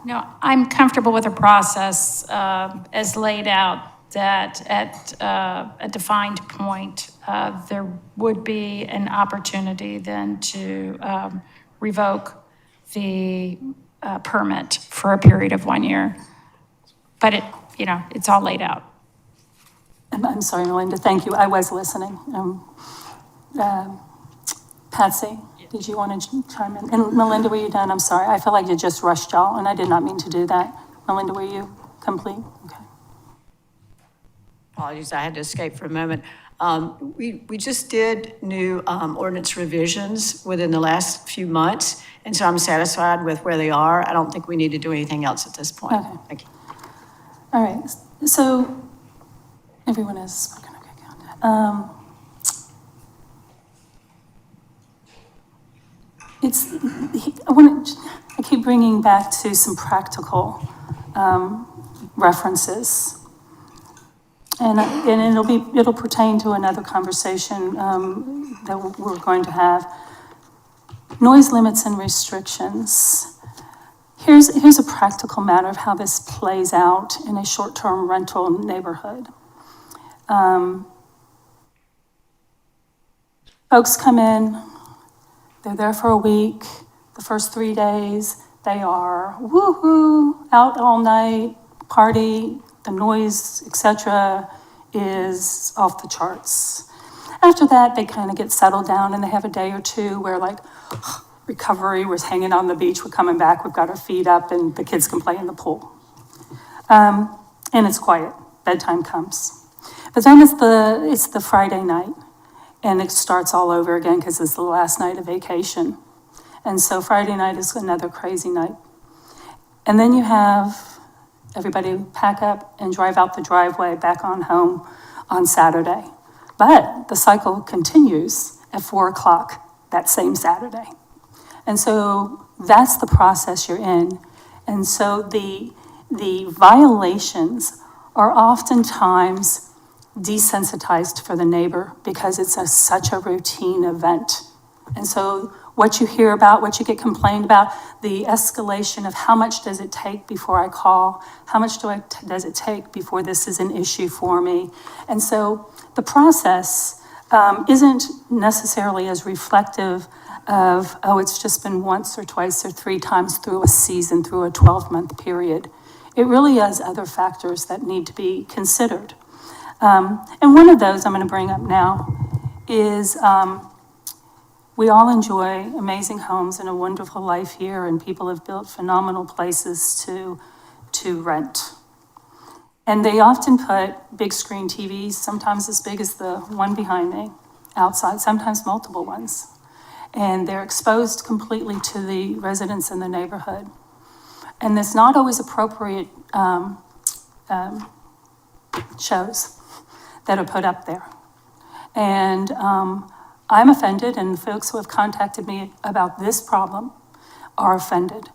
No, I'm comfortable with the process as laid out, that at a defined point, there would be an opportunity then to revoke the permit for a period of 1 year. But it's all laid out. I'm sorry, Melinda, thank you. I was listening. Patsy, did you want to chime in? And Melinda, were you done? I'm sorry. I feel like you just rushed y'all, and I did not mean to do that. Melinda, were you complete? Okay. Apologies, I had to escape for a moment. We just did new ordinance revisions within the last few months, and so I'm satisfied with where they are. I don't think we need to do anything else at this point. Okay. Thank you. All right. So everyone has spoken. Okay, good. I keep bringing back to some practical references. And it'll pertain to another conversation that we're going to have. Noise limits and restrictions. Here's a practical matter of how this plays out in a short-term rental neighborhood. Folks come in, they're there for a week. The first 3 days, they are woo-hoo, out all night, party, the noise, etc., is off the charts. After that, they kind of get settled down and they have a day or two where recovery, we're hanging on the beach, we're coming back, we've got our feet up and the kids can play in the pool. And it's quiet, bedtime comes. But then it's the Friday night and it starts all over again because it's the last night of vacation. And so Friday night is another crazy night. And then you have everybody pack up and drive out the driveway back on home on Saturday. But the cycle continues at 4 o'clock that same Saturday. And so that's the process you're in. And so the violations are oftentimes desensitized for the neighbor because it's such a routine event. And so what you hear about, what you get complained about, the escalation of how much does it take before I call, how much does it take before this is an issue for me. And so the process isn't necessarily as reflective of, it's just been once or twice or 3 times through a season, through a 12-month period. It really has other factors that need to be considered. And one of those I'm going to bring up now is we all enjoy amazing homes and a wonderful life here, and people have built phenomenal places to rent. And they often put big screen TVs, sometimes as big as the one behind me, outside, sometimes multiple ones. And they're exposed completely to the residents in the neighborhood. And it's not always appropriate shows that are put up there. And I'm offended, and folks who have contacted me about this problem are offended,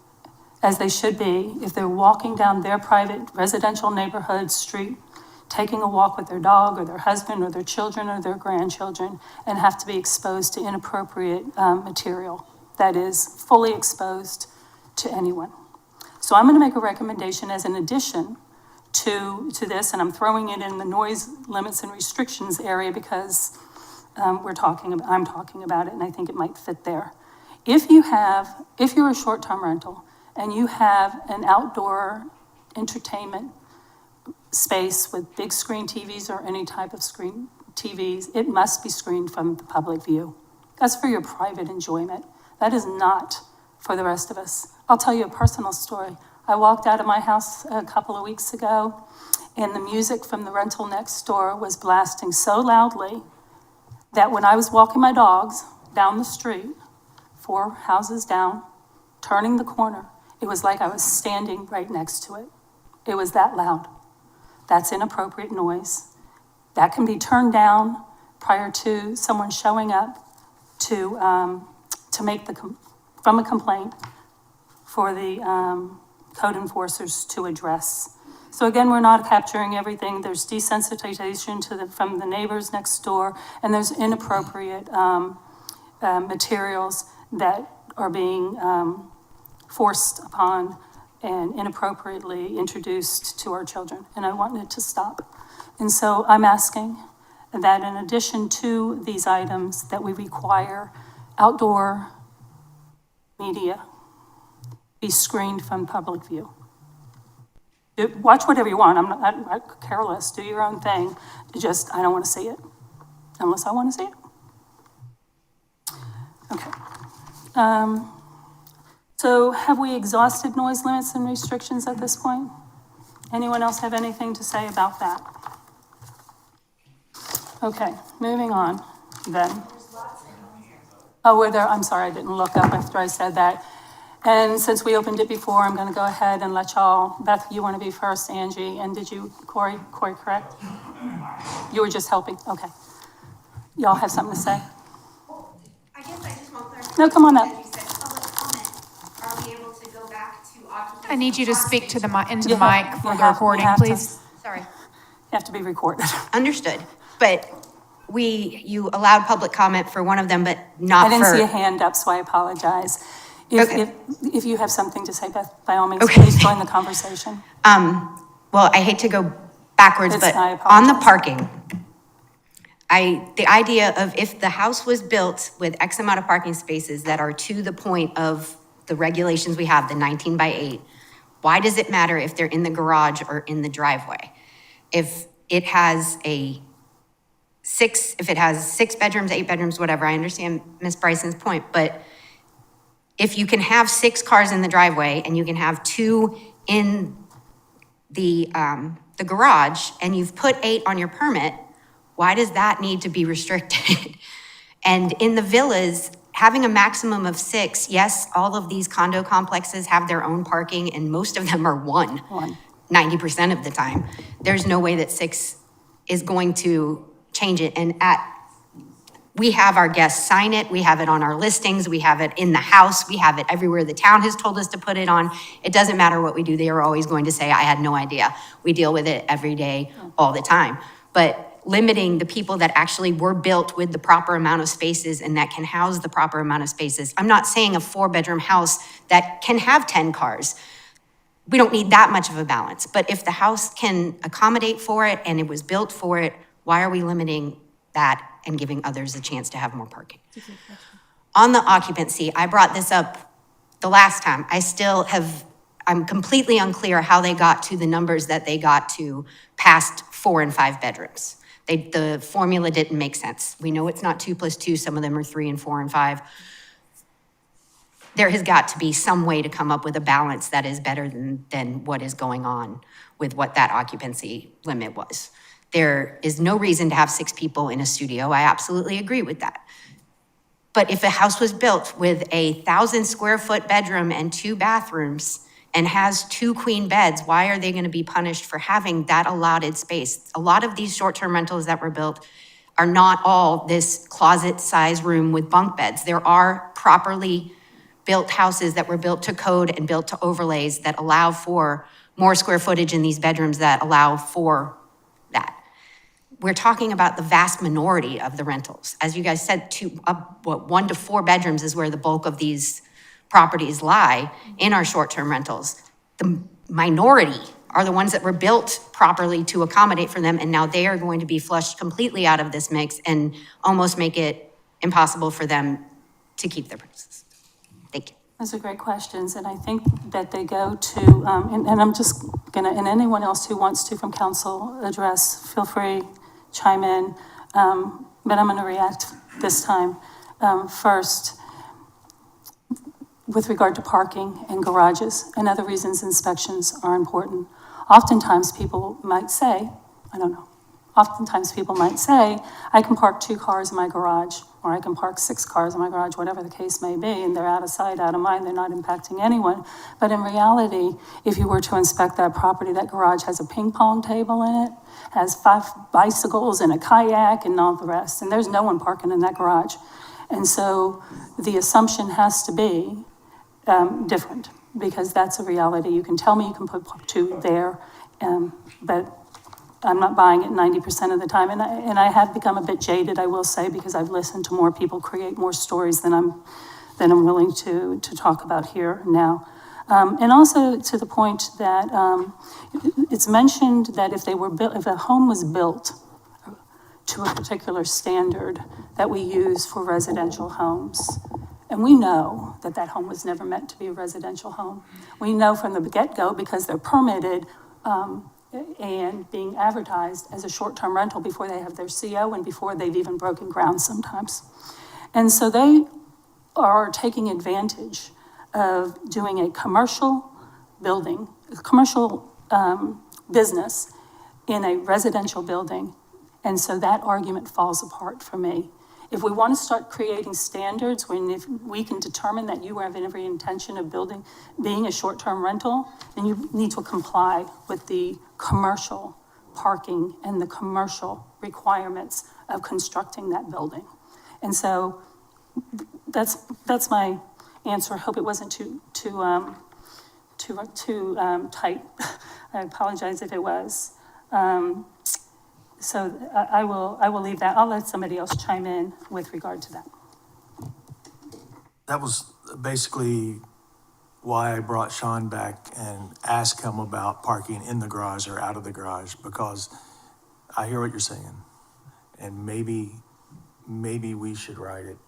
as they should be, if they're walking down their private residential neighborhood street, taking a walk with their dog or their husband or their children or their grandchildren, and have to be exposed to inappropriate material that is fully exposed to anyone. So I'm going to make a recommendation as an addition to this, and I'm throwing it in the noise limits and restrictions area because I'm talking about it, and I think it might fit there. If you're a short-term rental and you have an outdoor entertainment space with big screen TVs or any type of screen TVs, it must be screened from the public view. That's for your private enjoyment. That is not for the rest of us. I'll tell you a personal story. I walked out of my house a couple of weeks ago, and the music from the rental next door was blasting so loudly that when I was walking my dogs down the street, 4 houses down, turning the corner, it was like I was standing right next to it. It was that loud. That's inappropriate noise. That can be turned down prior to someone showing up to to make from a complaint for the code enforcers to address. So again, we're not capturing everything. There's desensitization from the neighbors next door, and there's inappropriate materials that are being forced upon and inappropriately introduced to our children, and I want it to stop. And so I'm asking that in addition to these items, that we require outdoor media be screened from public view. Watch whatever you want, I'm careless, do your own thing. I don't want to see it, unless I want to see it. Okay. So have we exhausted noise limits and restrictions at this point? Anyone else have anything to say about that? Okay, moving on then. Oh, were there? I'm sorry, I didn't look up after I said that. And since we opened it before, I'm going to go ahead and let y'all, Beth, you want to be first, Angie, and did you, Corey, correct? You were just helping, okay. Y'all have something to say? I guess I just want clarification. No, come on up. You said public comment. Are we able to go back to occupancy? I need you to speak to the into You the have- mic for you the have- recording, you have to- please. Sorry. You have to be recorded. Understood. But you allowed public comment for one of them, but not I didn't for. see a hand up, so I apologize. If you have something to say, Beth, by all means, Okay. please join the conversation. Well, I hate to go backwards, It's- but I on the apologize. parking, the idea of if the house was built with X amount of parking spaces that are to the point of the regulations we have, the 19 by 8, why does it matter if they're in the garage or in the driveway? If it has if it has 6 bedrooms, 8 bedrooms, whatever, I understand Ms. Bryson's point, but if you can have 6 cars in the driveway and you can have 2 in the garage and you've put 8 on your permit, why does that need to be restricted? And in the villas, having a maximum of 6, yes, all of these condo complexes have their own parking and most of them are 1, 90% of the time. There's no way that 6 is going to change it. And we have our guests sign it, we have it on our listings, we have it in the house, we have it everywhere the town has told us to put it on. It doesn't matter what we do, they are always going to say, I had no idea. We deal with it every day, all the time. But limiting the people that actually were built with the proper amount of spaces and that can house the proper amount of spaces. I'm not saying a 4-bedroom house that can have 10 cars. We don't need that much of a balance. But if the house can accommodate for it and it was built for it, why are we limiting that and giving others a chance to have more parking? On the occupancy, I brought this up the last time. I'm completely unclear how they got to the numbers that they got to past 4 and 5 bedrooms. The formula didn't make sense. We know it's not 2 + 2, some of them are 3 and 4 and 5. There has got to be some way to come up with a balance that is better than what is going on with what that occupancy limit was. There is no reason to have 6 people in a studio. I absolutely agree with that. But if a house was built with a 1,000-square-foot bedroom and 2 bathrooms and has 2 queen beds, why are they going to be punished for having that allotted space? A lot of these short-term rentals that were built are not all this closet-sized room with bunk beds. There are properly built houses that were built to code and built to overlays that allow for more square footage in these bedrooms that allow for that. We're talking about the vast minority of the rentals. As you guys said, 1 to 4 bedrooms is where the bulk of these properties lie in our short-term rentals. The minority are the ones that were built properly to accommodate for them, and now they are going to be flushed completely out of this mix and almost make it impossible for them to keep their prices. Thank you. Those are great questions, and I think that they go to, and I'm just gonna, and anyone else who wants to from council address, feel free, chime in, but I'm gonna react this time. First, with regard to parking and garages and other reasons inspections are important. Oftentimes people might say, I don't know, oftentimes people might say, I can park 2 cars in my garage, or I can park 6 cars in my garage, whatever the case may be, and they're out of sight, out of mind, they're not impacting anyone. But in reality, if you were to inspect that property, that garage has a ping pong table in it, has 5 bicycles and a kayak and all the rest, and there's no one parking in that garage. And so the assumption has to be different, because that's a reality. You can tell me you can put two there, but I'm not buying it 90% of the time. And I have become a bit jaded, I will say, because I've listened to more people create more stories than I'm willing to talk about here now. And also to the point that it's mentioned that if a home was built to a particular standard that we use for residential homes, and we know that that home was never meant to be a residential home. We know from the get-go, because they're permitted and being advertised as a short-term rental before they have their CO and before they've even broken ground sometimes. And so they are taking advantage of doing a commercial building, a commercial business in a residential building. And so that argument falls apart for me. If we want to start creating standards, if we can determine that you have every intention of being a short-term rental, then you need to comply with the commercial parking and the commercial requirements of constructing that building. And so that's my answer. I hope it wasn't too tight. I apologize if it was. So I will leave that. I'll let somebody else chime in with regard to that. That was basically why I brought Sean back and asked him about parking in the garage or out of the garage, because I hear what you're saying. And maybe we should write it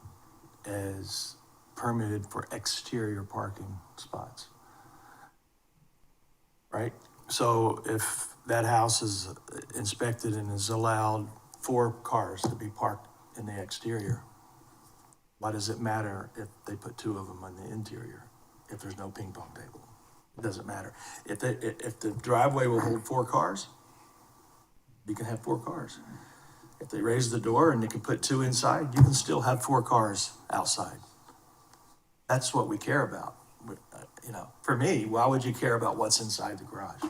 as permitted for exterior parking spots. Right? So if that house is inspected and is allowed 4 cars to be parked in the exterior, why does it matter if they put 2 of them on the interior, if there's no ping pong table? It doesn't matter. If the driveway will hold 4 cars, you can have 4 cars. If they raise the door and you can put 2 inside, you can still have 4 cars outside. That's what we care about. For me, why would you care about what's inside the garage?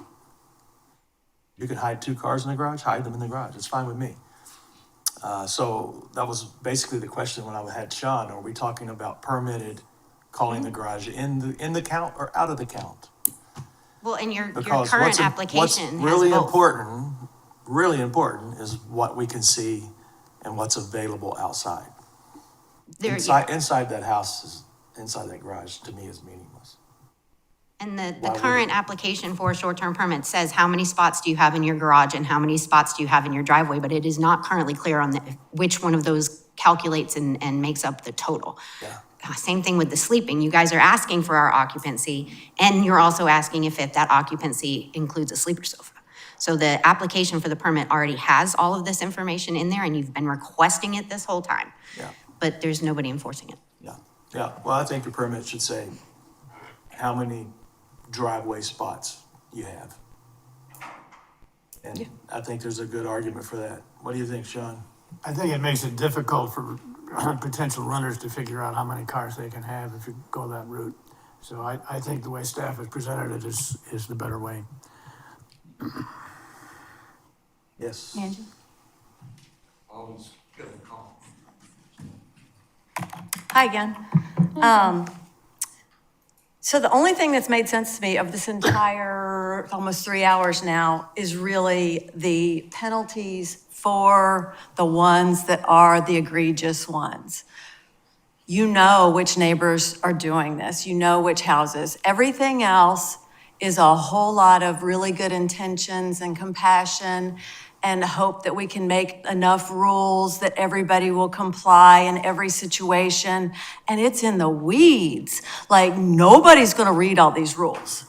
You could hide 2 cars in the garage, hide them in the garage. It's fine with me. So that was basically the question when I had Sean. Are we talking about permitted calling the garage in the count or out of the count? Well, and your Because current application has both. Really important is what we can see and what's available outside. Inside that house, inside that garage, to me, is meaningless. And the current application for a short-term permit says how many spots do you have in your garage and how many spots do you have in your driveway, but it is not currently clear on which one of those calculates and makes up the total. Yeah. Same thing with the sleeping. You guys are asking for our occupancy, and you're also asking if that occupancy includes a sleeper sofa. So the application for the permit already has all of this information in there, and you've been requesting it this whole time. Yeah. But there's nobody enforcing it. Yeah. Well, I think the permit should say how many driveway spots you have. And I think there's a good argument for that. What do you think, Sean? I think it makes it difficult for potential runners to figure out how many cars they can have if you go that route. So I think the way staff has presented it is the better way. Yes. Angie? Always get a call. Hi again. So the only thing that's made sense to me of this entire almost 3 hours now is really the penalties for the ones that are the egregious ones. You know which neighbors are doing this. You know which houses. Everything else is a whole lot of really good intentions and compassion and hope that we can make enough rules that everybody will comply in every situation. And it's in the weeds. Like, nobody's gonna read all these rules.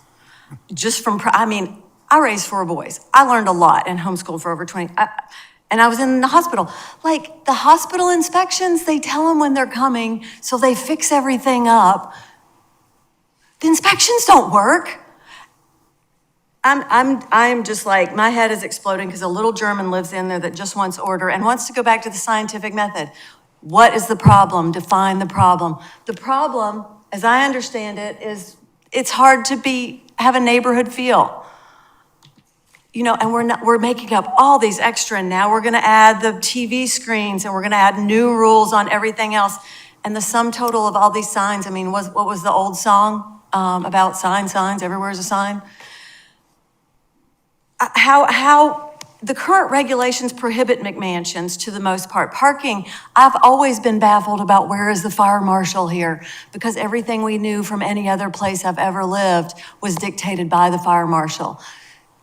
I raised 4 boys. I learned a lot and homeschooled for over 20, and I was in the hospital. Like, the hospital inspections, they tell them when they're coming, so they fix everything up. The inspections don't work. I'm just like, my head is exploding because a little German lives in there that just wants order and wants to go back to the scientific method. What is the problem? Define the problem. The problem, as I understand it, is it's hard to have a neighborhood feel. And we're making up all these extra, and now we're gonna add the TV screens and we're gonna add new rules on everything else. And the sum total of all these signs, I mean, what was the old song about signs, everywhere's a sign? How the current regulations prohibit McMansions to the most part. Parking, I've always been baffled about where is the fire marshal here, because everything we knew from any other place I've ever lived was dictated by the fire marshal.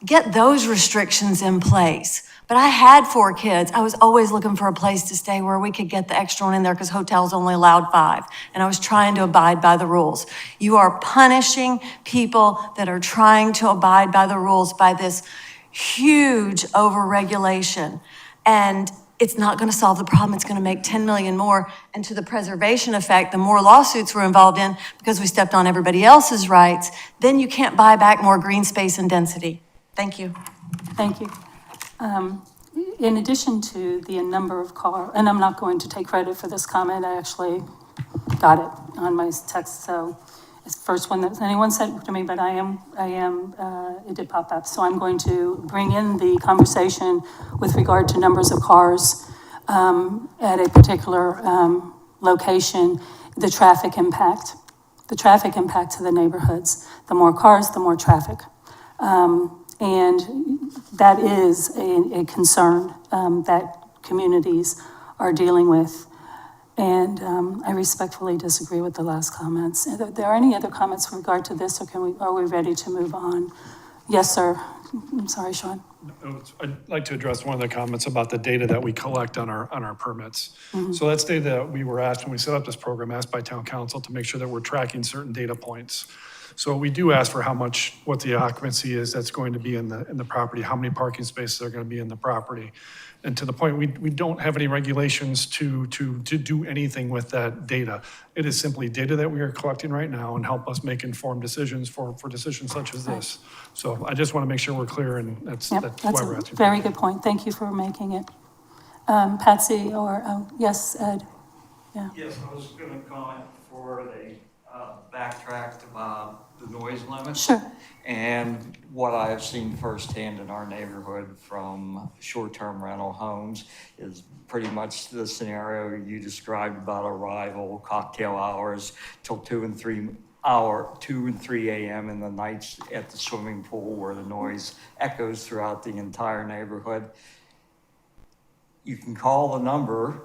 Get those restrictions in place. But I had 4 kids. I was always looking for a place to stay where we could get the extra one in there because hotels only allowed 5. And I was trying to abide by the rules. You are punishing people that are trying to abide by the rules by this huge overregulation. And it's not going to solve the problem. It's going to make 10 million more. And to the preservation effect, the more lawsuits we're involved in because we stepped on everybody else's rights, then you can't buy back more green space and density. Thank you. Thank you. In addition to the number of cars, and I'm not going to take credit for this comment, I actually got it on my text, so it's the first one that anyone said to me, but it did pop up. So I'm going to bring in the conversation with regard to numbers of cars at a particular location, the traffic impact to the neighborhoods. The more cars, the more traffic. And that is a concern that communities are dealing with. And I respectfully disagree with the last comments. Are there any other comments with regard to this, or are we ready to move on? Yes, sir. I'm sorry, Sean. I'd like to address one of the comments about the data that we collect on our permits. So that's data that we were asked when we set up this program, asked by town council to make sure that we're tracking certain data points. So we do ask for what the occupancy is that's going to be in the property, how many parking spaces are going to be in the property. And to the point, we don't have any regulations to do anything with that data. It is simply data that we are collecting right now and help us make informed decisions for decisions such as this. So I just want to make sure we're clear, and that's why we're asking. Very good point. Thank you for making it. Patsy, or yes, Ed? Yeah. Yes, I was going to comment for the backtrack to the noise limit. Sure. And what I have seen firsthand in our neighborhood from short-term rental homes is pretty much the scenario you described about arrival, cocktail hours till 2 and 3 a.m. in the nights at the swimming pool where the noise echoes throughout the entire neighborhood. You can call the number.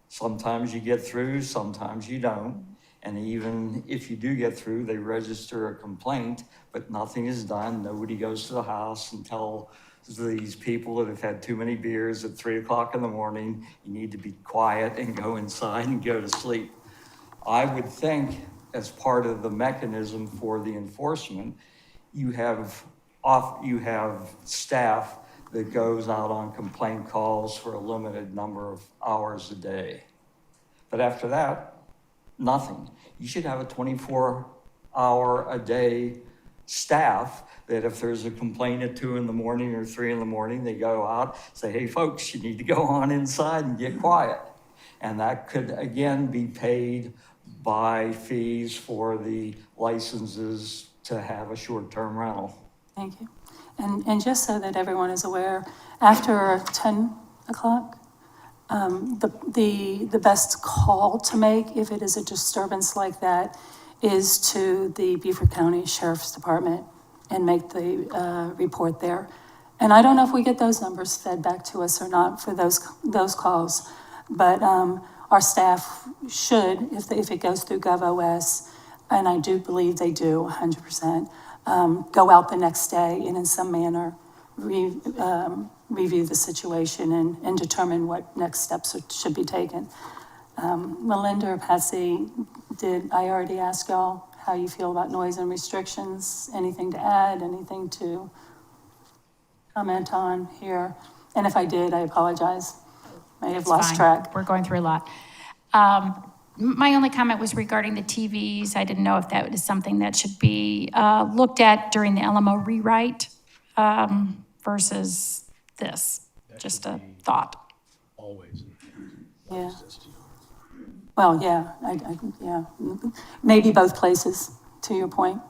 Sometimes you get through, sometimes you don't. And even if you do get through, they register a complaint, but nothing is done. Nobody goes to the house and tells these people that have had too many beers at 3 o'clock in the morning, you need to be quiet and go inside and go to sleep. I would think as part of the mechanism for the enforcement, you have staff that goes out on complaint calls for a limited number of hours a day. But after that, nothing. You should have a 24-hour-a-day staff that if there's a complaint at 2 in the morning or 3 in the morning, they go out, say, hey, folks, you need to go on inside and get quiet. And that could, again, be paid by fees for the licenses to have a short-term rental. Thank you. And just so that everyone is aware, after 10 o'clock, the best call to make, if it is a disturbance like that, is to the Beaufort County Sheriff's Department and make the report there. And I don't know if we get those numbers fed back to us or not for those calls, but our staff should, if it goes through GovOS, and I do believe they do 100%, go out the next day and in some manner review the situation and determine what next steps should be taken. Melinda or Patsy, did I already ask y'all how you feel about noise and restrictions? Anything to add, anything to comment on here? And if I did, I apologize. I have lost track. We're going through a lot. My only comment was regarding the TVs. I didn't know if that is something that should be looked at during the LMO rewrite versus this. Just a thought. Always. Yeah. Well, yeah, yeah. Maybe both places, to your point.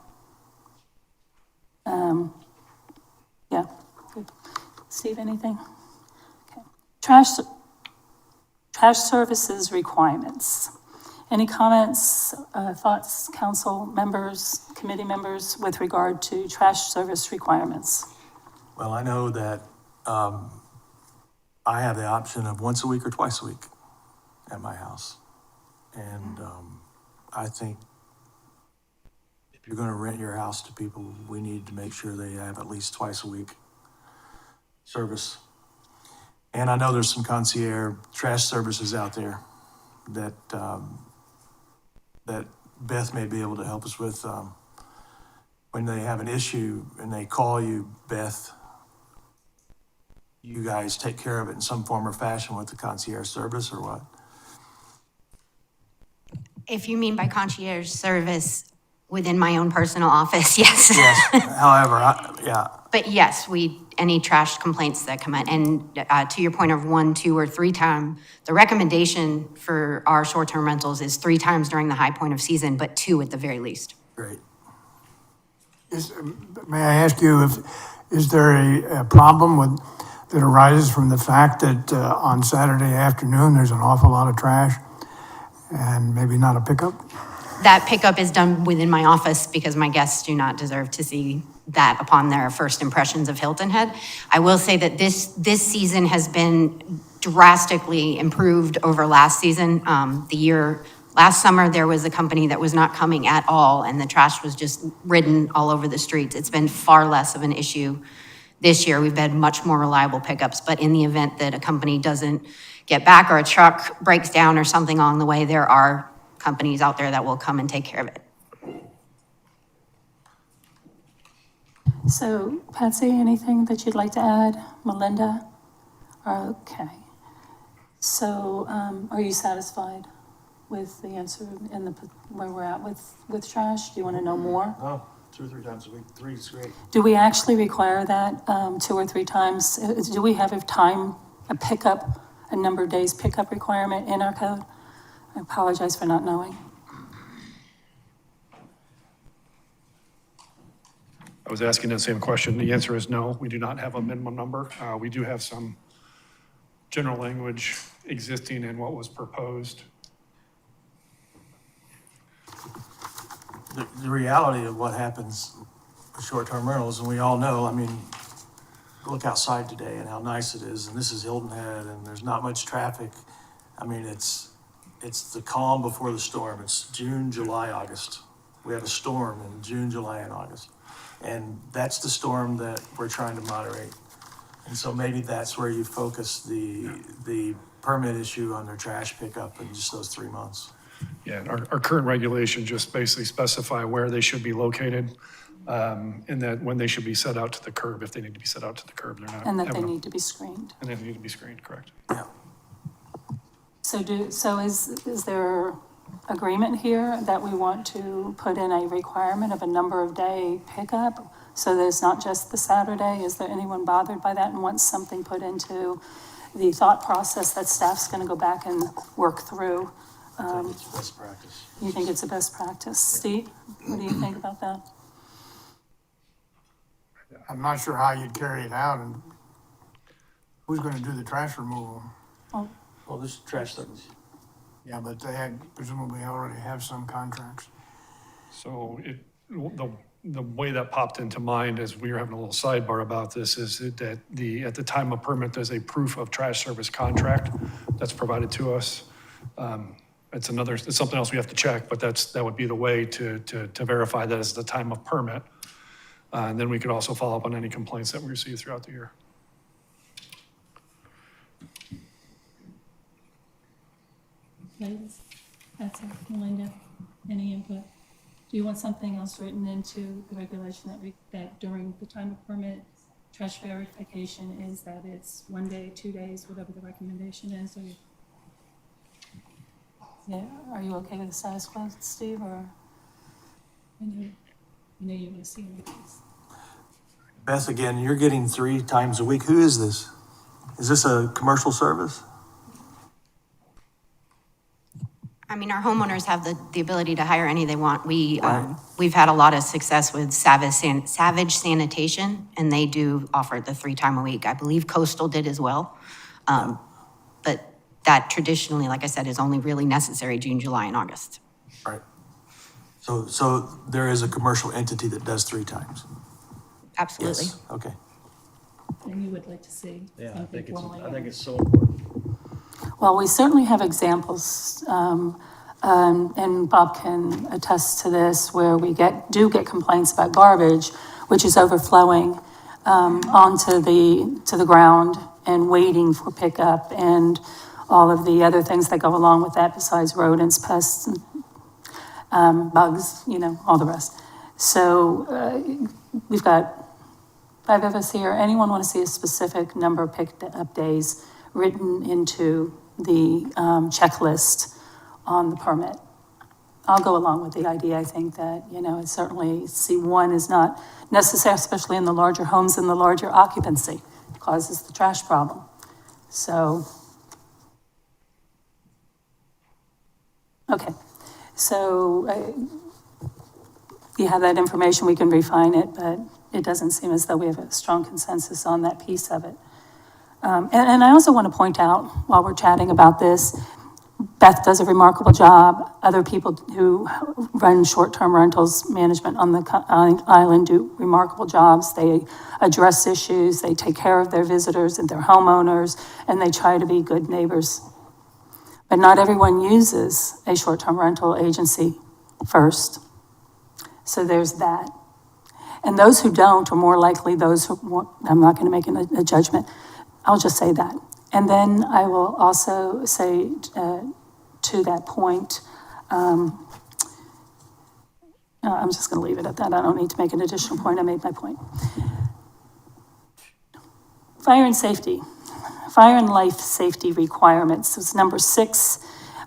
Yeah. Good. Steve, anything? Okay. Trash services requirements. Any comments, thoughts, council members, committee members with regard to trash service requirements? Well, I know that I have the option of once a week or twice a week at my house. And I think if you're gonna rent your house to people, we need to make sure they have at least twice a week service. And I know there's some concierge trash services out there that, that Beth may be able to help us with. When they have an issue and they call you, Beth, you guys take care of it in some form or fashion with the concierge service or what? If you mean by concierge service within my own personal office, yes. Yes, however, yeah. But yes, any trash complaints that come in, and to your point of 1, 2, or 3 time, the recommendation for our short-term rentals is 3 times during the high point of season, but 2 at the very least. Great. May I ask you, is there a problem that arises from the fact that on Saturday afternoon, there's an awful lot of trash and maybe not a pickup? That pickup is done within my office because my guests do not deserve to see that upon their first impressions of Hilton Head. I will say that this season has been drastically improved over last season. Last summer, there was a company that was not coming at all, and the trash was just ridden all over the streets. It's been far less of an issue this year. We've had much more reliable pickups, but in the event that a company doesn't get back or a truck breaks down or something along the way, there are companies out there that will come and take care of it. So Patsy, anything that you'd like to add? Melinda? Okay. So are you satisfied with the answer in where we're at with trash? Do you want to know more? No, 2 or 3 times a week, 3 is great. Do we actually require that 2 or 3 times? Do we have a pickup, a number of days pickup requirement in our code? I apologize for not knowing. I was asking that same question. The answer is no, we do not have a minimum number. We do have some general language existing in what was proposed. The reality of what happens with short-term rentals, and we all know, I mean, look outside today and how nice it is, and this is Hilton Head, and there's not much traffic. I mean, it's the calm before the storm. It's June, July, August. We have a storm in June, July, and August. And that's the storm that we're trying to moderate. And so maybe that's where you focus the permit issue on their trash pickup in just those 3 months. Yeah, our current regulations just basically specify where they should be located, and that when they should be set out to the curb, if they need to be set out to the curb, they're not. And that they need to be screened. And they need to be screened, correct. Yeah. So is there agreement here that we want to put in a requirement of a number of day pickup? So that it's not just the Saturday? Is there anyone bothered by that and wants something put into the thought process that staff's gonna go back and work through? I think it's best practice. You think it's a best practice? Steve, what do you think about that? I'm not sure how you'd carry it out, and who's gonna do the trash removal? Well, this trash service. Yeah, but they presumably already have some contracts. So the way that popped into mind as we were having a little sidebar about this is that at the time of permit, there's a proof of trash service contract that's provided to us. It's something else we have to check, but that would be the way to verify that as the time of permit. And then we could also follow up on any complaints that we receive throughout the year. Ladies, that's it. Melinda, any input? Do you want something else written into the regulation that during the time of permit, trash verification is that it's 1 day, 2 days, whatever the recommendation is, or? Yeah, are you okay with the status quo, Steve, or? I know you want to see it. Beth, again, you're getting 3 times a week. Who is this? Is this a commercial service? I mean, our homeowners have the ability to hire any they want. We've had a lot of success with Savage Sanitation, and they do offer the 3 times a week. I believe Coastal did as well. But that traditionally, like I said, is only really necessary June, July, and August. Right. So there is a commercial entity that does 3 times? Absolutely. Yes, okay. And you would like to see something formally? I think it's so important. Well, we certainly have examples, and Bob can attest to this, where we do get complaints about garbage, which is overflowing onto the ground and waiting for pickup, and all of the other things that go along with that besides rodents, pests, and bugs, all the rest. So we've got 5 of us here. Anyone want to see a specific number of picked up days written into the checklist on the permit? I'll go along with the idea. I think that, it's certainly C1 is not necessary, especially in the larger homes and the larger occupancy. It causes the trash problem. So, okay. So you have that information, we can refine it, but it doesn't seem as though we have a strong consensus on that piece of it. And I also want to point out, while we're chatting about this, Beth does a remarkable job. Other people who run short-term rentals management on the island do remarkable jobs. They address issues, they take care of their visitors and their homeowners, and they try to be good neighbors. But not everyone uses a short-term rental agency first. So there's that. And those who don't are more likely those who want, I'm not going to make a judgment. I'll just say that. And then I will also say to that point, I'm just going to leave it at that. I don't need to make an additional point. I made my point. Fire and safety. Fire and life safety requirements. It's number 6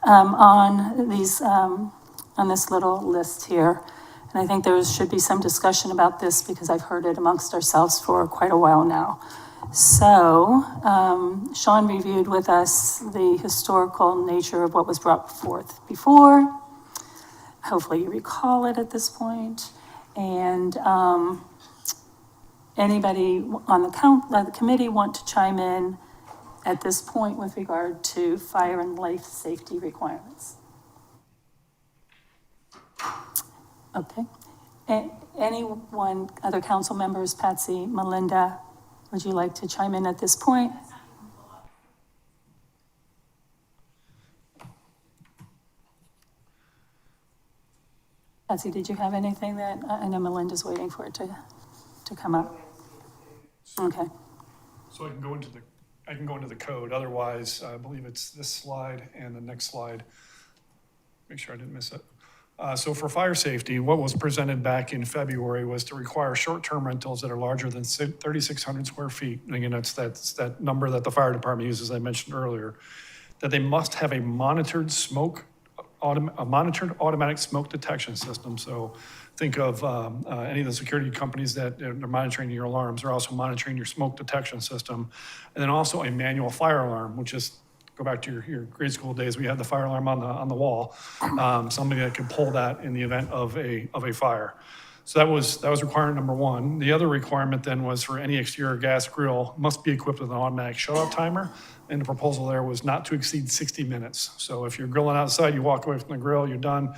on this little list here. And I think there should be some discussion about this because I've heard it amongst ourselves for quite a while now. So, Sean reviewed with us the historical nature of what was brought forth before. Hopefully you recall it at this point. And anybody on the committee want to chime in at this point with regard to fire and life safety requirements? Okay. Anyone, other council members, Patsy, Melinda, would you like to chime in at this point? Patsy, did you have anything that, I know Melinda's waiting for it to come up. Okay. So I can go into the code. Otherwise, I believe it's this slide and the next slide. Make sure I didn't miss it. So for fire safety, what was presented back in February was to require short-term rentals that are larger than 3,600 square feet. And again, that's that number that the fire department uses, I mentioned earlier, that they must have a monitored automatic smoke detection system. So think of any of the security companies that they're monitoring your alarms. They're also monitoring your smoke detection system. And then also a manual fire alarm, which is, go back to your grade school days, we had the fire alarm on the wall. Somebody that could pull that in the event of a fire. So that was requirement number 1. The other requirement then was for any exterior gas grill must be equipped with an automatic shut-off timer. And the proposal there was not to exceed 60 minutes. So if you're grilling outside, you walk away from the grill, you're done.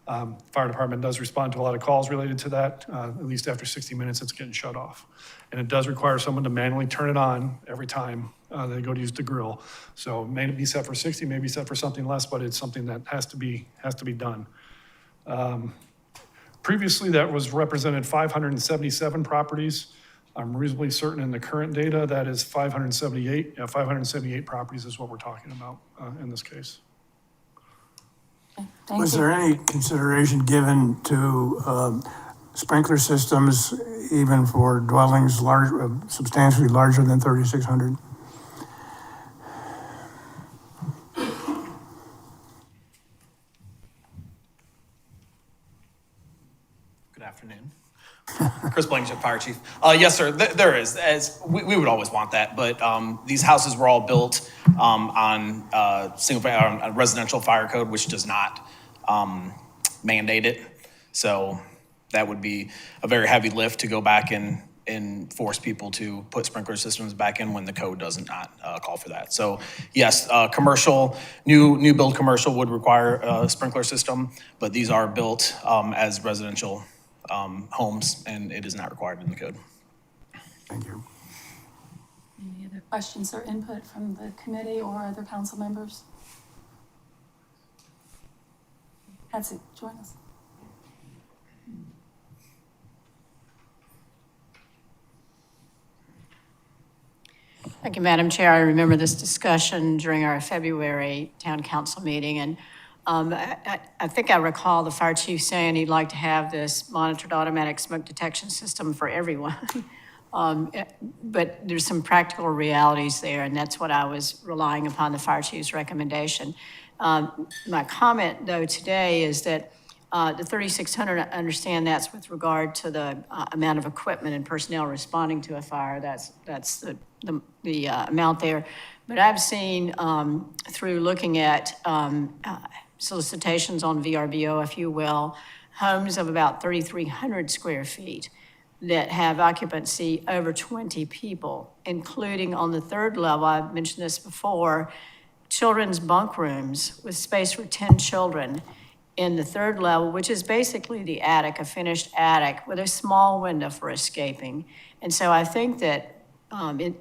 Fire department does respond to a lot of calls related to that. At least after 60 minutes, it's getting shut off. And it does require someone to manually turn it on every time they go to use the grill. So it may be set for 60, maybe set for something less, but it's something that has to be done. Previously, that was represented 577 properties. I'm reasonably certain in the current data that is 578. Yeah, 578 properties is what we're talking about in this case. Was there any consideration given to sprinkler systems, even for dwellings substantially larger than 3,600? Good afternoon. Chris Blankenship, Fire Chief. Yes, sir, there is. We would always want that, but these houses were all built on residential fire code, which does not mandate it. So that would be a very heavy lift to go back and and force people to put sprinkler systems back in when the code does not call for that. So yes, commercial, new build commercial would require a sprinkler system, but these are built as residential homes, and it is not required in the code. Thank you. Any other questions or input from the committee or other council members? Patsy, join us. Thank you, Madam Chair. I remember this discussion during our February town council meeting, and I think I recall the fire chief saying he'd like to have this monitored automatic smoke detection system for everyone. But there's some practical realities there, and that's what I was relying upon the fire chief's recommendation. My comment, though, today is that the 3,600, I understand that's with regard to the amount of equipment and personnel responding to a fire. That's the amount there. But I've seen through looking at solicitations on VRBO, if you will, homes of about 3,300 square feet that have occupancy over 20 people, including on the third level, I've mentioned this before, children's bunk rooms with space for 10 children in the third level, which is basically the attic, a finished attic with a small window for escaping. And so I think that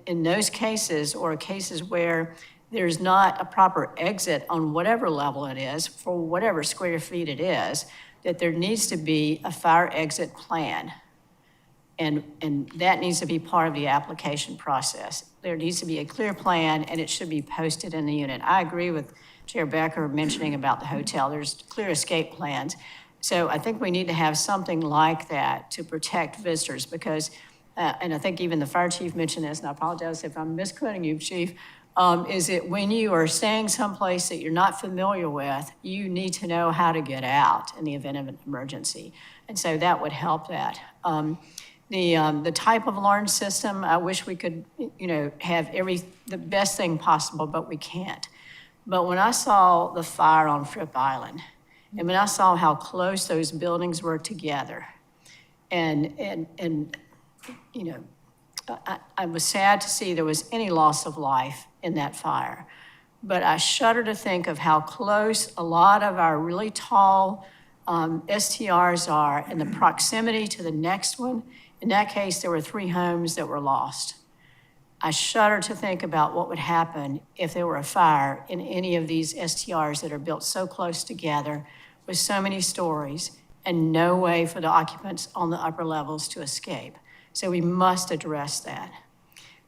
in those cases, or cases where there's not a proper exit on whatever level it is, for whatever square feet it is, that there needs to be a fire exit plan. And that needs to be part of the application process. There needs to be a clear plan, and it should be posted in the unit. I agree with Chair Becker mentioning about the hotel. There's clear escape plans. So I think we need to have something like that to protect visitors because, and I think even the fire chief mentioned this, and I apologize if I'm misquoting you, Chief, is that when you are staying someplace that you're not familiar with, you need to know how to get out in the event of an emergency. And so that would help that. The type of alarm system, I wish we could, have the best thing possible, but we can't. But when I saw the fire on Fripp Island, and when I saw how close those buildings were together, and I was sad to see there was any loss of life in that fire. But I shudder to think of how close a lot of our really tall STRs are and the proximity to the next one. In that case, there were 3 homes that were lost. I shudder to think about what would happen if there were a fire in any of these STRs that are built so close together with so many stories and no way for the occupants on the upper levels to escape. So we must address that.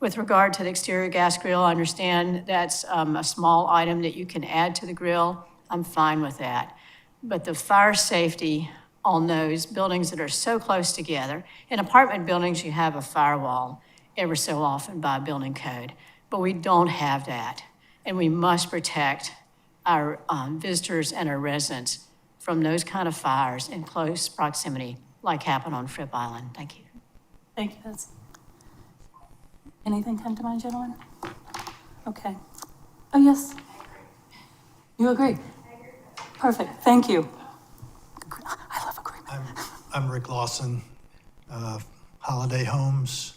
With regard to the exterior gas grill, I understand that's a small item that you can add to the grill. I'm fine with that. But the fire safety on those buildings that are so close together, in apartment buildings, you have a firewall ever so often by building code, but we don't have that. And we must protect our visitors and our residents from those kind of fires in close proximity, like happened on Fripp Island. Thank you. Thank you, Betsy. Anything come to mind, gentlemen? Okay. Oh, yes. You agree? Perfect, thank you. I love agreement. I'm Rick Lawson, Holiday Homes.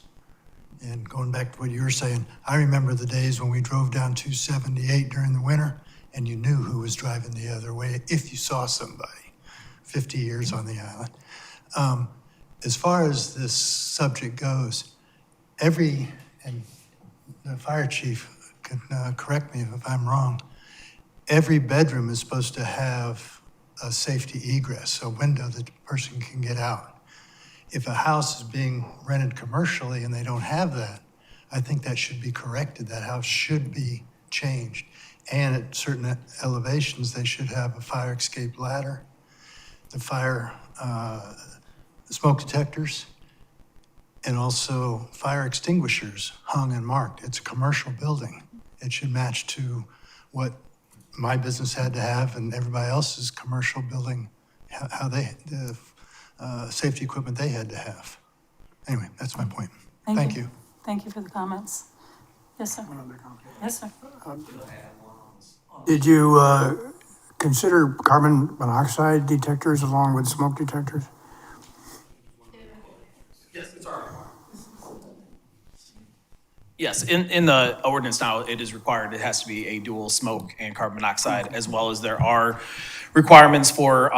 And going back to what you were saying, I remember the days when we drove down 278 during the winter and you knew who was driving the other way if you saw somebody. 50 years on the island. As far as this subject goes, and the fire chief can correct me if I'm wrong, every bedroom is supposed to have a safety egress, a window that the person can get out. If a house is being rented commercially and they don't have that, I think that should be corrected. That house should be changed. And at certain elevations, they should have a fire escape ladder, the smoke detectors, and also fire extinguishers hung and marked. It's a commercial building. It should match to what my business had to have and everybody else's commercial building, the safety equipment they had to have. Anyway, that's my point. Thank you. Thank you for the comments. Yes, sir. Yes, sir. Did you consider carbon monoxide detectors along with smoke detectors? Yes, it's our Yes, in the ordinance now, it is required, it has to be a dual smoke and carbon monoxide, as well as there are requirements for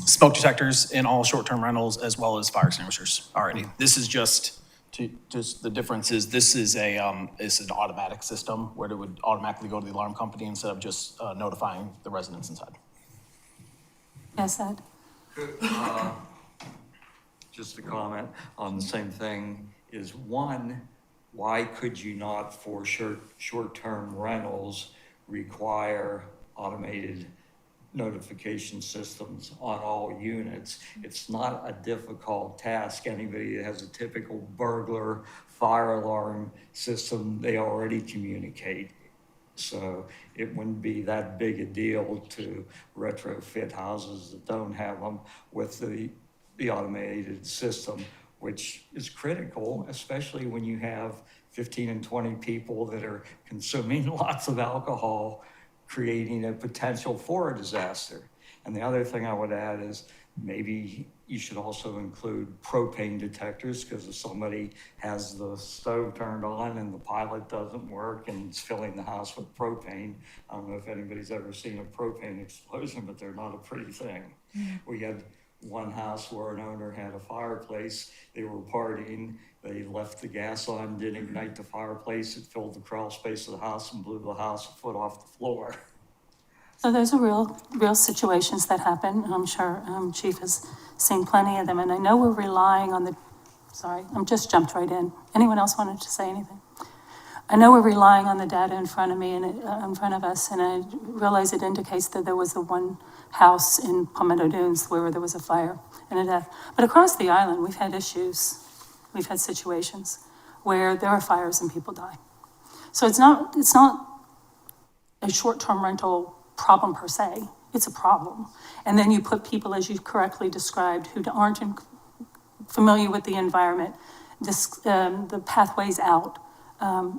smoke detectors in all short-term rentals, as well as fire extinguishers already. This is just the difference is this is it's an automatic system where it would automatically go to the alarm company instead of just notifying the residents inside. Yes, Ed? Just a comment on the same thing is one, why could you not for short-term rentals require automated notification systems on all units? It's not a difficult task. Anybody that has a typical burglar fire alarm system, they already communicate. So it wouldn't be that big a deal to retrofit houses that don't have them with the automated system, which is critical, especially when you have 15 and 20 people that are consuming lots of alcohol, creating a potential for a disaster. And the other thing I would add is maybe you should also include propane detectors, because if somebody has the stove turned on and the pilot doesn't work and it's filling the house with propane, I don't know if anybody's ever seen a propane explosion, but they're not a pretty thing. We had one house where an owner had a fireplace, they were partying, they left the gas on, didn't ignite the fireplace, it filled the crawl space of the house and blew the house a foot off the floor. So those are real situations that happen, and I'm sure Chief has seen plenty of them, and I know we're relying on the, sorry, I'm just jumped right in. Anyone else wanted to say anything? I know we're relying on the data in front of me and in front of us, and I realize it indicates that there was the one house in Palmetto Dunes where there was a fire and a death. But across the island, we've had issues, we've had situations where there are fires and people die. So it's not a short-term rental problem per se, it's a problem. And then you put people, as you correctly described, who aren't familiar with the environment, the pathways out,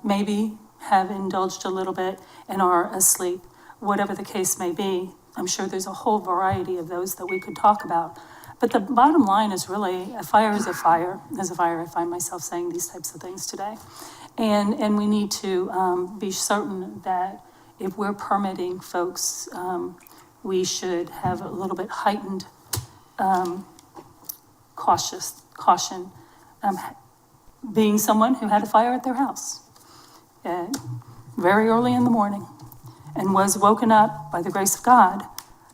maybe have indulged a little bit and are asleep, whatever the case may be. I'm sure there's a whole variety of those that we could talk about. But the bottom line is really, a fire is a fire. As a fire, I find myself saying these types of things today. And we need to be certain that if we're permitting folks, we should have a little bit heightened caution, being someone who had a fire at their house very early in the morning and was woken up by the grace of God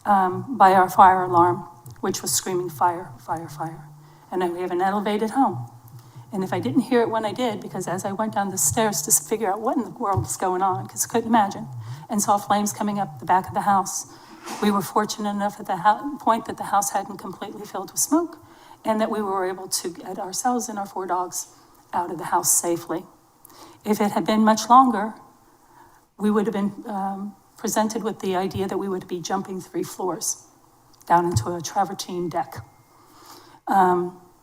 by our fire alarm, which was screaming fire, fire, fire. And we have an elevated home. And if I didn't hear it when I did, because as I went down the stairs to figure out what in the world was going on, because I couldn't imagine, and saw flames coming up the back of the house, we were fortunate enough at the point that the house hadn't completely filled with smoke, and that we were able to get ourselves and our 4 dogs out of the house safely. If it had been much longer, we would have been presented with the idea that we would be jumping 3 floors down into a travertine deck.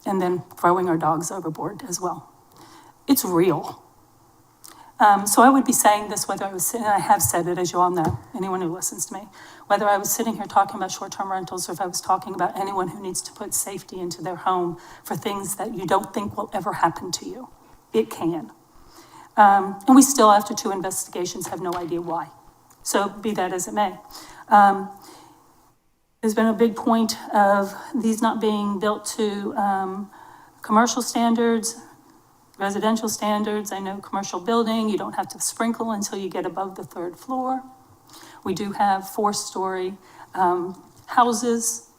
And then throwing our dogs overboard as well. It's real. So I would be saying this whether I was sitting, and I have said it, as you all know, anyone who listens to me, whether I was sitting here talking about short-term rentals or if I was talking about anyone who needs to put safety into their home for things that you don't think will ever happen to you. It can. And we still, after 2 investigations, have no idea why. So be that as it may. There's been a big point of these not being built to commercial standards, residential standards. I know commercial building, you don't have to sprinkle until you get above the 3rd floor. We do have 4-story houses,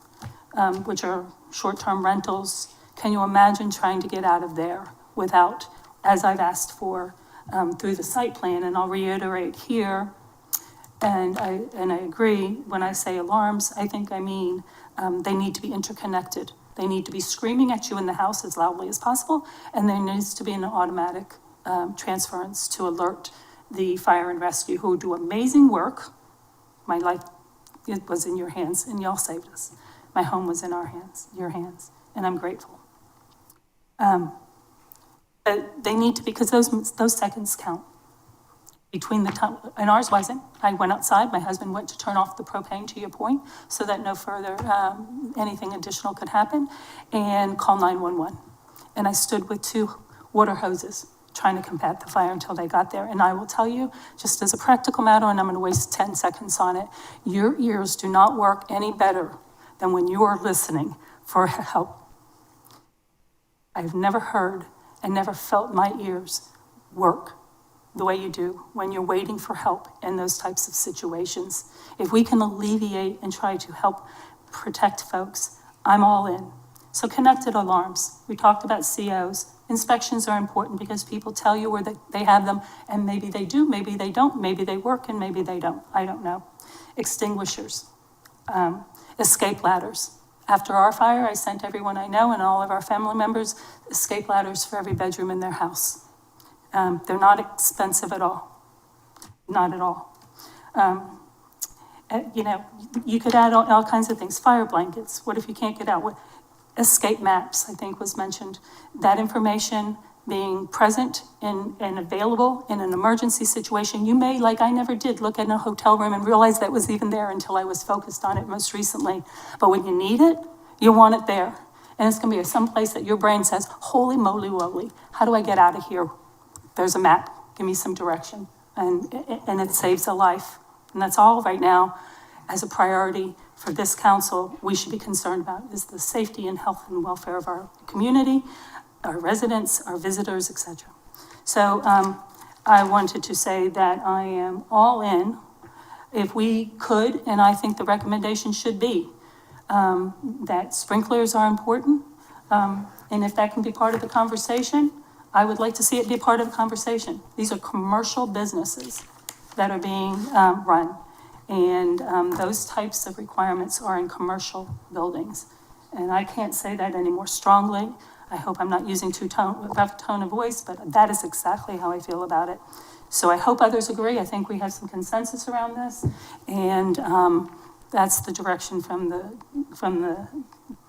which are short-term rentals. Can you imagine trying to get out of there without, as I've asked for through the site plan, and I'll reiterate here, and I agree, when I say alarms, I think I mean they need to be interconnected. They need to be screaming at you in the house as loudly as possible, and there needs to be an automatic transference to alert the fire and rescue, who do amazing work. My life, it was in your hands, and y'all saved us. My home was in our hands, your hands, and I'm grateful. But they need to, because those seconds count. Between the time, and ours wasn't. I went outside, my husband went to turn off the propane, to your point, so that no further, anything additional could happen, and call 911. And I stood with 2 water hoses trying to combat the fire until they got there. And I will tell you, just as a practical matter, and I'm going to waste 10 seconds on it, your ears do not work any better than when you are listening for help. I've never heard and never felt my ears work the way you do when you're waiting for help in those types of situations. If we can alleviate and try to help protect folks, I'm all in. So connected alarms, we talked about COs. Inspections are important because people tell you where they have them, and maybe they do, maybe they don't, maybe they work and maybe they don't, I don't know. Extinguishers, escape ladders. After our fire, I sent everyone I know and all of our family members escape ladders for every bedroom in their house. They're not expensive at all, not at all. You know, you could add all kinds of things, fire blankets. What if you can't get out? Escape maps, I think was mentioned. That information being present and available in an emergency situation. You may, like I never did, look in a hotel room and realize that was even there until I was focused on it most recently. But when you need it, you want it there. And it's gonna be someplace that your brain says, holy moly woly, how do I get out of here? There's a map, give me some direction. And it saves a life. And that's all right now as a priority for this council we should be concerned about is the safety and health and welfare of our community, our residents, our visitors, etc. So I wanted to say that I am all in. If we could, and I think the recommendation should be that sprinklers are important. And if that can be part of the conversation, I would like to see it be part of the conversation. These are commercial businesses that are being run. And those types of requirements are in commercial buildings. And I can't say that any more strongly. I hope I'm not using rough tone of voice, but that is exactly how I feel about it. So I hope others agree. I think we have some consensus around this. And that's the direction from the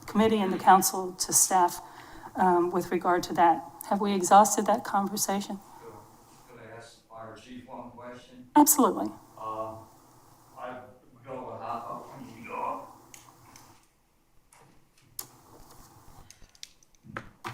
committee and the council to staff with regard to that. Have we exhausted that conversation? Could I ask the fire chief one question? Absolutely.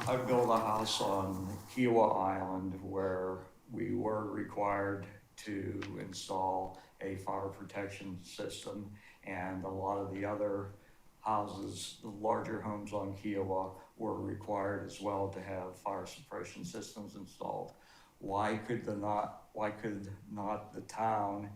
I built a house on Kiowa Island where we were required to install a fire protection system, and a lot of the other houses, the larger homes on Kiowa, were required as well to have fire suppression systems installed. Why could not the town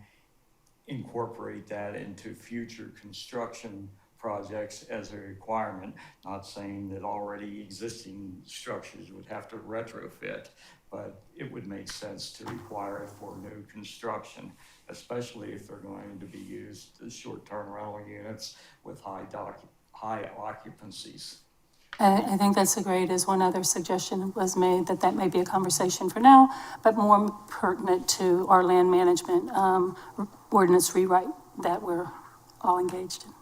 incorporate that into future construction projects as a requirement? Not saying that already existing structures would have to retrofit, but it would make sense to require it for new construction, especially if they're going to be used as short-term rental units with high occupancies. I think that's as one other suggestion was made, that may be a conversation for now, but more pertinent to our land management ordinance rewrite that we're all engaged in.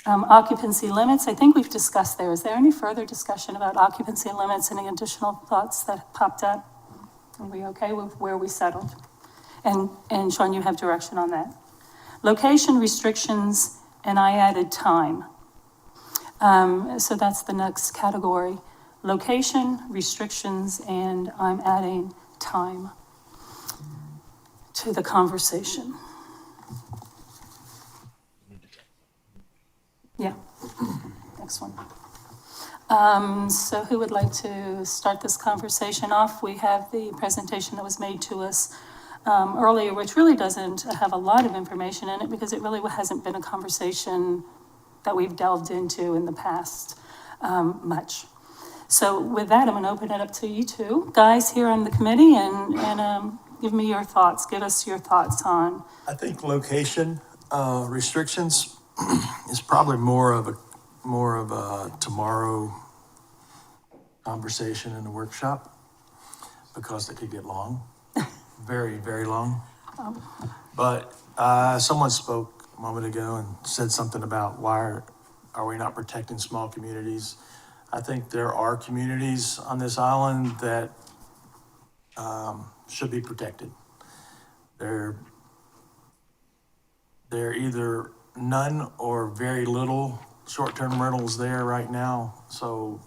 Occupancy limits, I think we've discussed there. Is there any further discussion about occupancy limits? Any additional thoughts that popped up? Are we okay with where we settled? And Sean, you have direction on that. Location restrictions, and I added time. So that's the next category. Location, restrictions, and I'm adding time to the conversation. Yeah, next one. So who would like to start this conversation off? We have the presentation that was made to us earlier, which really doesn't have a lot of information in it because it really hasn't been a conversation that we've delved into in the past much. So with that, I'm gonna open it up to you two guys here on the committee and give me your thoughts. Give us your thoughts on. I think location restrictions is probably more of a tomorrow conversation in the workshop because it could get long, very, very long. But someone spoke a moment ago and said something about why are we not protecting small communities? I think there are communities on this island that should be protected. They're either none or very little short-term rentals there right now. So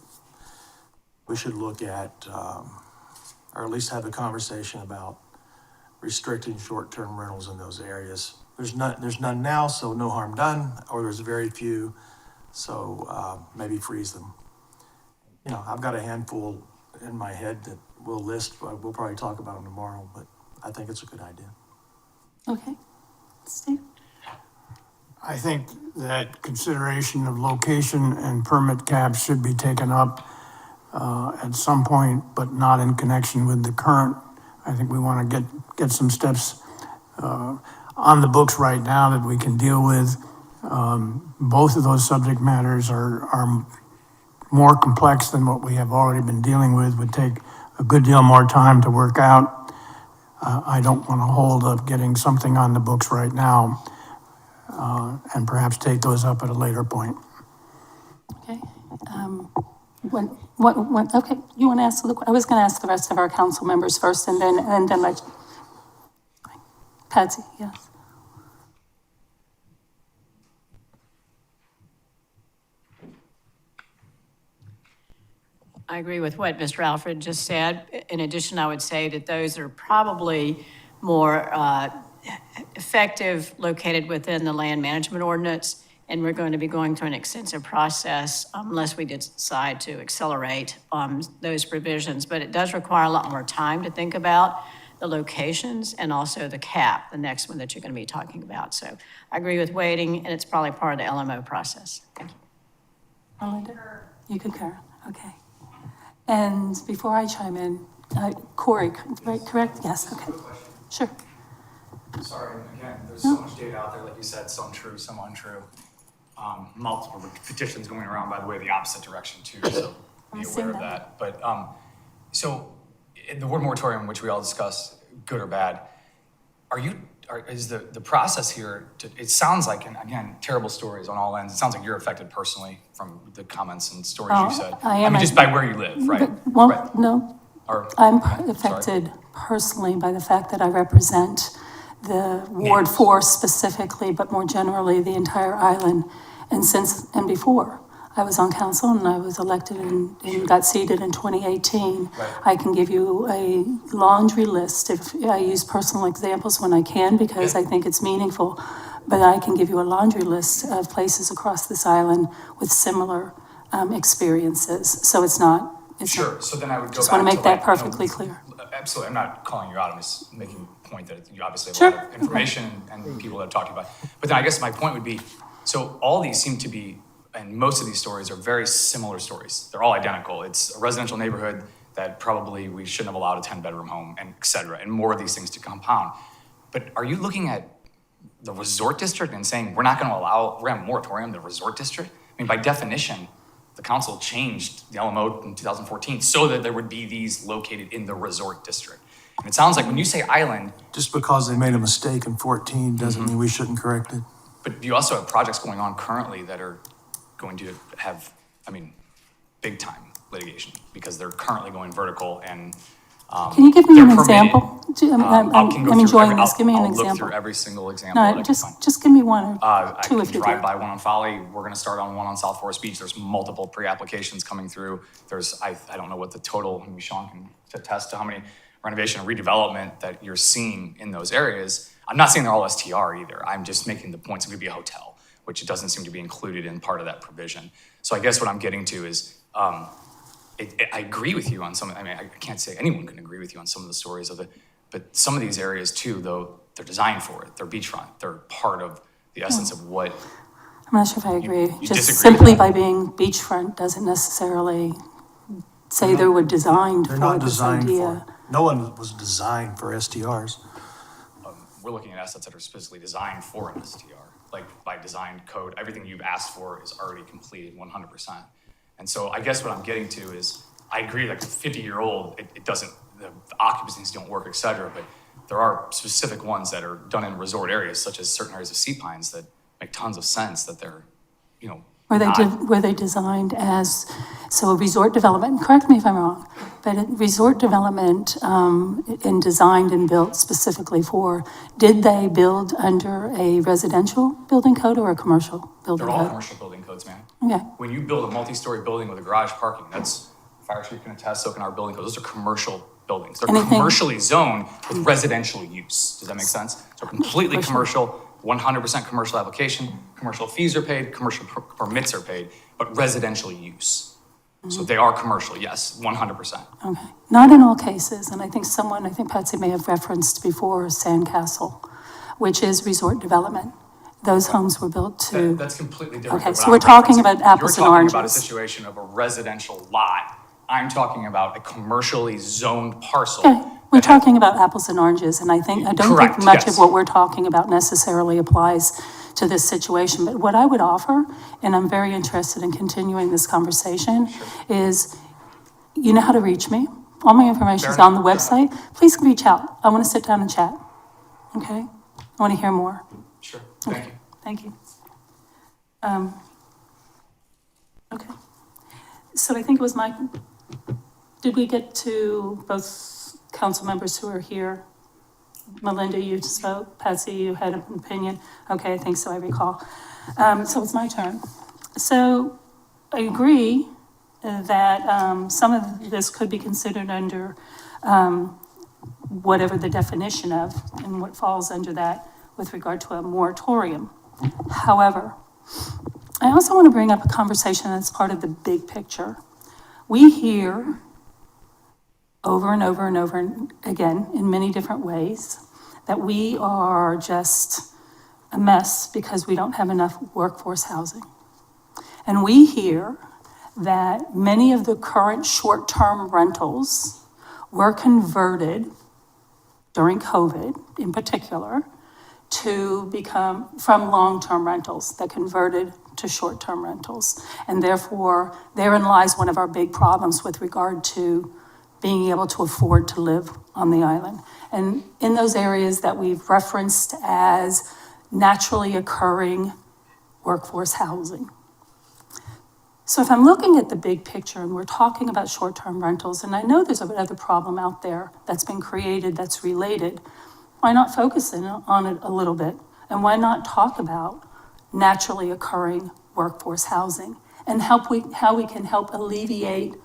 we should look at, or at least have a conversation about restricting short-term rentals in those areas. There's none now, so no harm done, or there's very few, so maybe freeze them. You know, I've got a handful in my head that we'll list, but we'll probably talk about them tomorrow, but I think it's a good idea. Okay. Steve? I think that consideration of location and permit caps should be taken up at some point, but not in connection with the current. I think we want to get some steps on the books right now that we can deal with. Both of those subject matters are more complex than what we have already been dealing with, would take a good deal more time to work out. I don't want to hold up getting something on the books right now, and perhaps take those up at a later point. Okay. Okay, you want to ask I was going to ask the rest of our council members first, and then let Patsy, yes. I agree with what Mr. Alfred just said. In addition, I would say that those are probably more effective located within the land management ordinance, and we're going to be going through an extensive process unless we decide to accelerate those provisions. But it does require a lot more time to think about the locations and also the cap, the next one that you're going to be talking about. So I agree with waiting, and it's probably part of the LMO process. Thank you. Melinda? You concur, okay. And before I chime in, Corey, right, correct? Yes, okay. Sure. Sorry, again, there's so much data out there, like you said, some true, some untrue. Multiple petitions going around, by the way, the opposite direction too, so be aware of that. But, so, the word moratorium, which we all discuss, good or bad, is the process here, it sounds like, and again, terrible stories on all ends, it sounds like you're affected personally from the comments and stories you said. I mean, just by where you live, right? Well, right. no, Or, I'm affected personally by the fact that I represent the Ward 4 specifically, but more generally, the entire island. And before, I was on council and I was elected and got seated in 2018. Right. I can give you a laundry list. If I use personal examples when I can, because I think it's meaningful, but I can give you a laundry list of places across this island with similar experiences. So it's not. sure, so then I would go back to just want to make that perfectly clear. Absolutely, I'm not calling you out, I'm just making a point that you obviously have Sure. a lot of information and people that have talked about it. But then I guess my point would be, so all these seem to be, and most of these stories are very similar stories. They're all identical. It's a residential neighborhood that probably we shouldn't have allowed a 10-bedroom home, and et cetera, and more of these things to compound. But are you looking at the resort district and saying, we're going to have a moratorium in the resort district? I mean, by definition, the council changed the LMO in 2014 so that there would be these located in the resort district. And it sounds like when you say island. Just because they made a mistake in 14 doesn't mean we shouldn't correct it. But you also have projects going on currently that are going to have, I mean, big time litigation because they're currently going vertical and Can you give me an permitted. example? I'm enjoying this. Give me an I'll example. look through every single example that I No, can find. just give me one or two I if can you drive do. by one on Folly. We're going to start on one on South Forest Beach. There's multiple pre-applications coming through. There's, I don't know what the total, maybe Sean can attest to how many renovation and redevelopment that you're seeing in those areas. I'm not saying they're all STR either. I'm just making the point it's going to be a hotel, which it doesn't seem to be included in part of that provision. So I guess what I'm getting to is, I agree with you on some, I mean, I can't say anyone can agree with you on some of the stories of it, but some of these areas too, though, they're designed for it. They're beachfront. They're part of the essence of what. I'm not sure if I agree. You Just disagree with simply that? by being beachfront doesn't necessarily say they were designed They're for not this designed for idea. it. No one was designed for STRs. We're looking at assets that are specifically designed for an STR, like by design code. Everything you've asked for is already completed 100%. And so I guess what I'm getting to is, I agree, like a 50-year-old, it doesn't, the occupancies don't work, et cetera, but there are specific ones that are done in resort areas, such as certain areas of Sea Pines that make tons of sense that they're, you know, Were they designed as, so a resort development, correct me if I'm wrong, but resort development and designed and built specifically for, did they build under a residential building code or a commercial building they're code? all commercial building codes, man. Okay. When you build a multi-story building with a garage parking, that's fire chief can attest, so can our building code. Those are commercial buildings. They're Anything- commercially zoned with residential use. Does that make sense? So completely commercial, 100% commercial application, commercial fees are paid, commercial permits are paid, but residential use. So they are commercial, yes, 100%. Okay, not in all cases, and I think Patsy may have referenced before Sandcastle, which is resort development. Those homes were built to. That's completely different. Okay, than so what we're I'm talking referencing. about apples and You're talking about a oranges. situation of a residential lot. I'm talking about a commercially zoned parcel. Okay, we're talking about apples and oranges, and I don't Correct, think much yes. of what we're talking about necessarily applies to this situation. But what I would offer, and I'm very interested in continuing this conversation, is you know how to reach me. All my information is on the website. Please reach out. I want to sit down and chat. Okay? I want to hear more. Sure, thank you. Thank you. Okay. So I think it was did we get to both council members who are here? Melinda, you spoke. Patsy, you had an opinion. Okay, I think so, I recall. So it's my turn. So I agree that some of this could be considered under whatever the definition of and what falls under that with regard to a moratorium. However, I also want to bring up a conversation that's part of the big picture. We hear over and over and over again in many different ways that we are just a mess because we don't have enough workforce housing. And we hear that many of the current short-term rentals were converted during COVID in particular to become from long-term rentals that converted to short-term rentals. And therefore, therein lies one of our big problems with regard to being able to afford to live on the island. And in those areas that we've referenced as naturally occurring workforce housing. So if I'm looking at the big picture and we're talking about short-term rentals, and I know there's another problem out there that's been created that's related, why not focus in on it a little bit? And why not talk about naturally occurring workforce housing and how we can help alleviate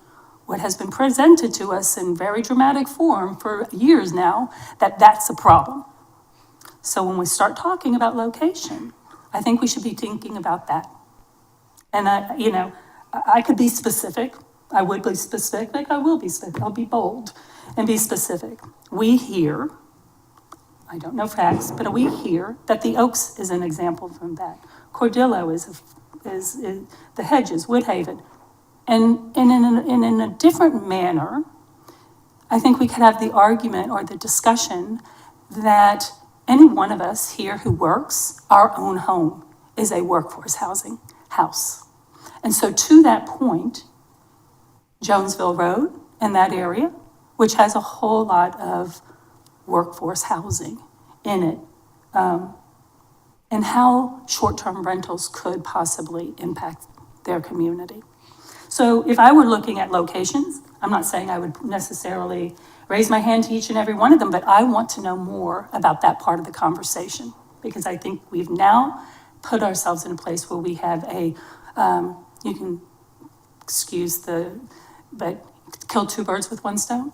what has been presented to us in very dramatic form for years now, that's a problem. So when we start talking about location, I think we should be thinking about that. And I could be specific. I would be specific. I will be specific. I'll be bold and be specific. We hear, I don't know facts, but we hear that the Oaks is an example from that. Cordillo is the Hedges, Woodhaven. And in a different manner, I think we could have the argument or the discussion that any one of us here who works, our own home is a workforce housing house. And so to that point, Jonesville Road and that area, which has a whole lot of workforce housing in it, and how short-term rentals could possibly impact their community. So if I were looking at locations, I'm not saying I would necessarily raise my hand to each and every one of them, but I want to know more about that part of the conversation, because I think we've now put ourselves in a place where we have you can but kill two birds with one stone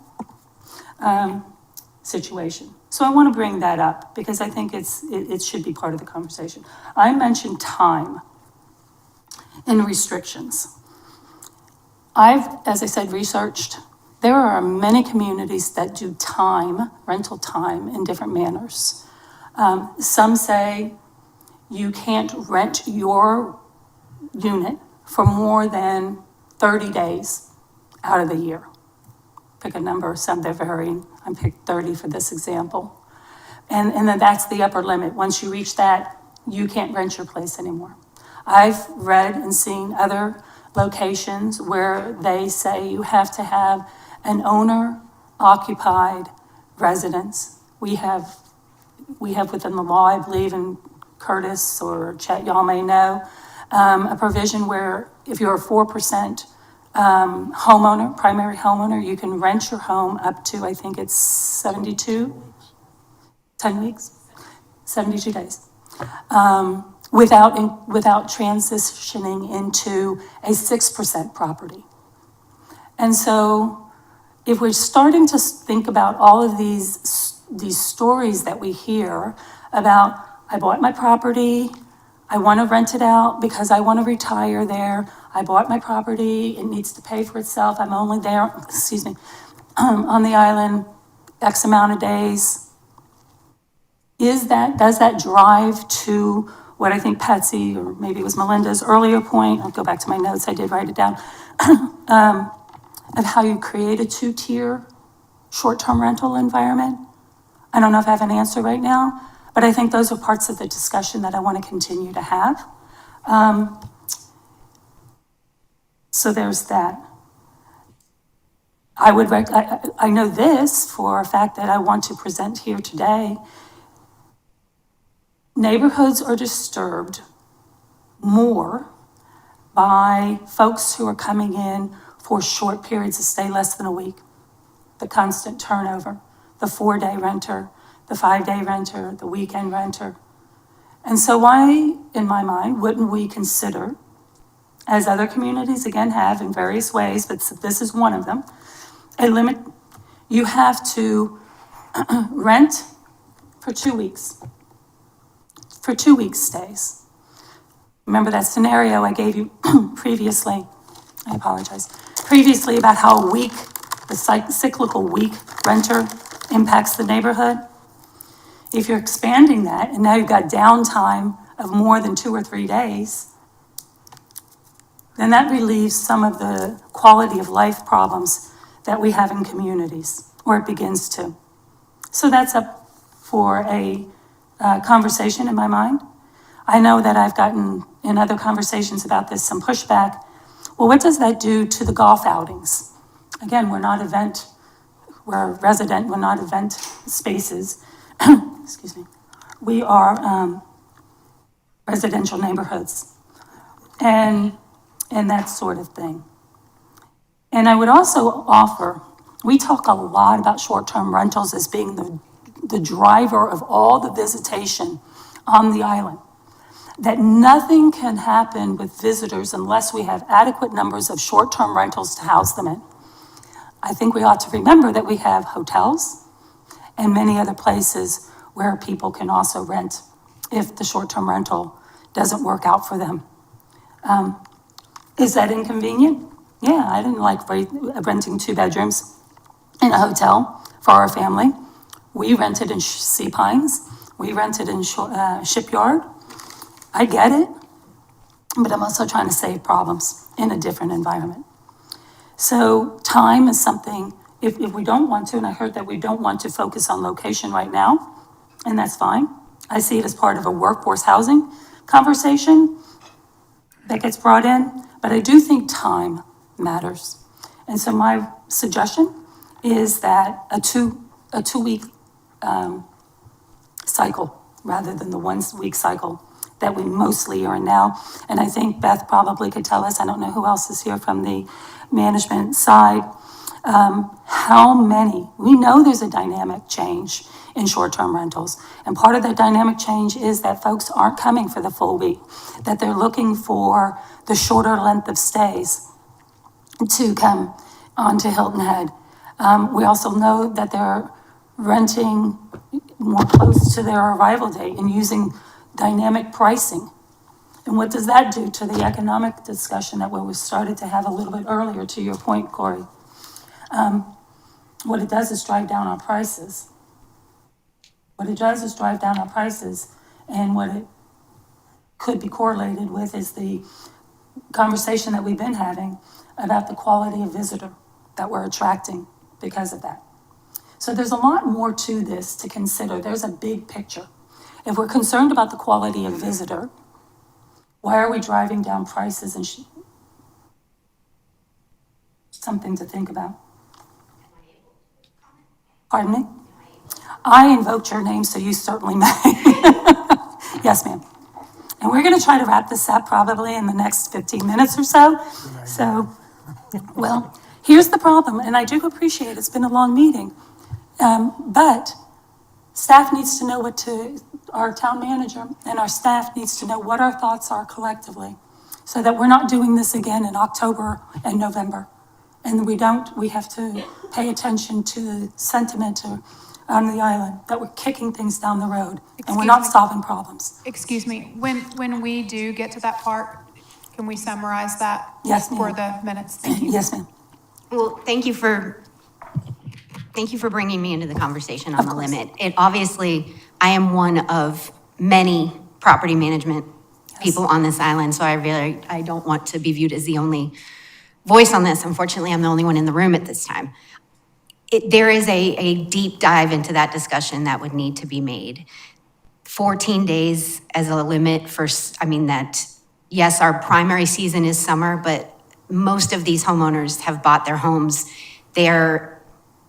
situation. So I want to bring that up because I think it should be part of the conversation. I mentioned time and restrictions. I've, as I said, researched. There are many communities that do rental time in different manners. Some say you can't rent your unit for more than 30 days out of the year. Pick a number, some they're varying. I picked 30 for this example. And then that's the upper limit. Once you reach that, you can't rent your place anymore. I've read and seen other locations where they say you have to have an owner-occupied residence. We have within the law, I believe, in Curtis or Chet, y'all may know, a provision where if you're a 4% homeowner, primary homeowner, you can rent your home up to, I think it's 72 days, without transitioning into a 6% property. And so if we're starting to think about all of these stories that we hear about, I bought my property, I want to rent it out because I want to retire there, I bought my property, it needs to pay for itself, I'm only there, excuse me, on the island X amount of days. Does that drive to what I think Patsy, or maybe it was Melinda's earlier point, I'll go back to my notes, I did write it down, of how you create a two-tier short-term rental environment? I don't know if I have an answer right now, but I think those are parts of the discussion that I want to continue to have. So there's that. I know this for a fact that I want to present here today. Neighborhoods are disturbed more by folks who are coming in for short periods of stay, less than a week. The constant turnover, the 4-day renter, the 5-day renter, the weekend renter. And so why, in my mind, wouldn't we consider, as other communities again have in various ways, but this is one of them, a limit. You have to rent for 2 weeks, for 2 weeks stays. Remember that scenario I gave you previously, I apologize, previously about how a week, the cyclical week renter impacts the neighborhood? If you're expanding that, and now you've got downtime of more than 2 or 3 days, then that relieves some of the quality of life problems that we have in communities, or it begins to. So that's up for a conversation in my mind. I know that I've gotten, in other conversations about this, some pushback. Well, what does that do to the golf outings? Again, we're not event spaces. Excuse me. We are residential neighborhoods and that sort of thing. And I would also offer, we talk a lot about short-term rentals as being the driver of all the visitation on the island. That nothing can happen with visitors unless we have adequate numbers of short-term rentals to house them in. I think we ought to remember that we have hotels and many other places where people can also rent if the short-term rental doesn't work out for them. Is that inconvenient? Yeah, I didn't like renting 2 bedrooms in a hotel for our family. We rented in Sea Pines. We rented in Shipyard. I get it, but I'm also trying to save problems in a different environment. So time is something, if we don't want to, and I heard that we don't want to focus on location right now, and that's fine. I see it as part of a workforce housing conversation that gets brought in, but I do think time matters. And so my suggestion is that a two-week cycle rather than the 1 week cycle that we mostly are in now. And I think Beth probably could tell us, I don't know who else is here from the management side, how many, we know there's a dynamic change in short-term rentals. And part of that dynamic change is that folks aren't coming for the full week, that they're looking for the shorter length of stays to come onto Hilton Head. We also know that they're renting more close to their arrival date and using dynamic pricing. And what does that do to the economic discussion that we started to have a little bit earlier, to your point, Corey? What it does is drive down our prices. What it does is drive down our prices, and what it could be correlated with is the conversation that we've been having about the quality of visitor that we're attracting because of that. So there's a lot more to this to consider. There's a big picture. If we're concerned about the quality of visitor, why are we driving down prices? And something to think about. Pardon me? I invoked your name, so you certainly may. Yes, ma'am. And we're going to try to wrap this up probably in the next 15 minutes or so. So, well, here's the problem, and I do appreciate it's been a long meeting, but staff needs to know our town manager and our staff needs to know what our thoughts are collectively so that we're not doing this again in October and November And we have to pay attention to the sentiment on the island, that we're kicking things down the road, and we're not solving problems. Excuse me, when we do get to that part, can we summarize that? Yes, ma'am. For the minutes? Thank you. Yes, ma'am. Well, thank you for bringing me into the conversation on the limit. It obviously, I am one of many property management people on this island, so I don't want to be viewed as the only voice on this. Unfortunately, I'm the only one in the room at this time. There is a deep dive into that discussion that would need to be made. 14 days as a limit for, yes, our primary season is summer, but most of these homeowners have bought their homes.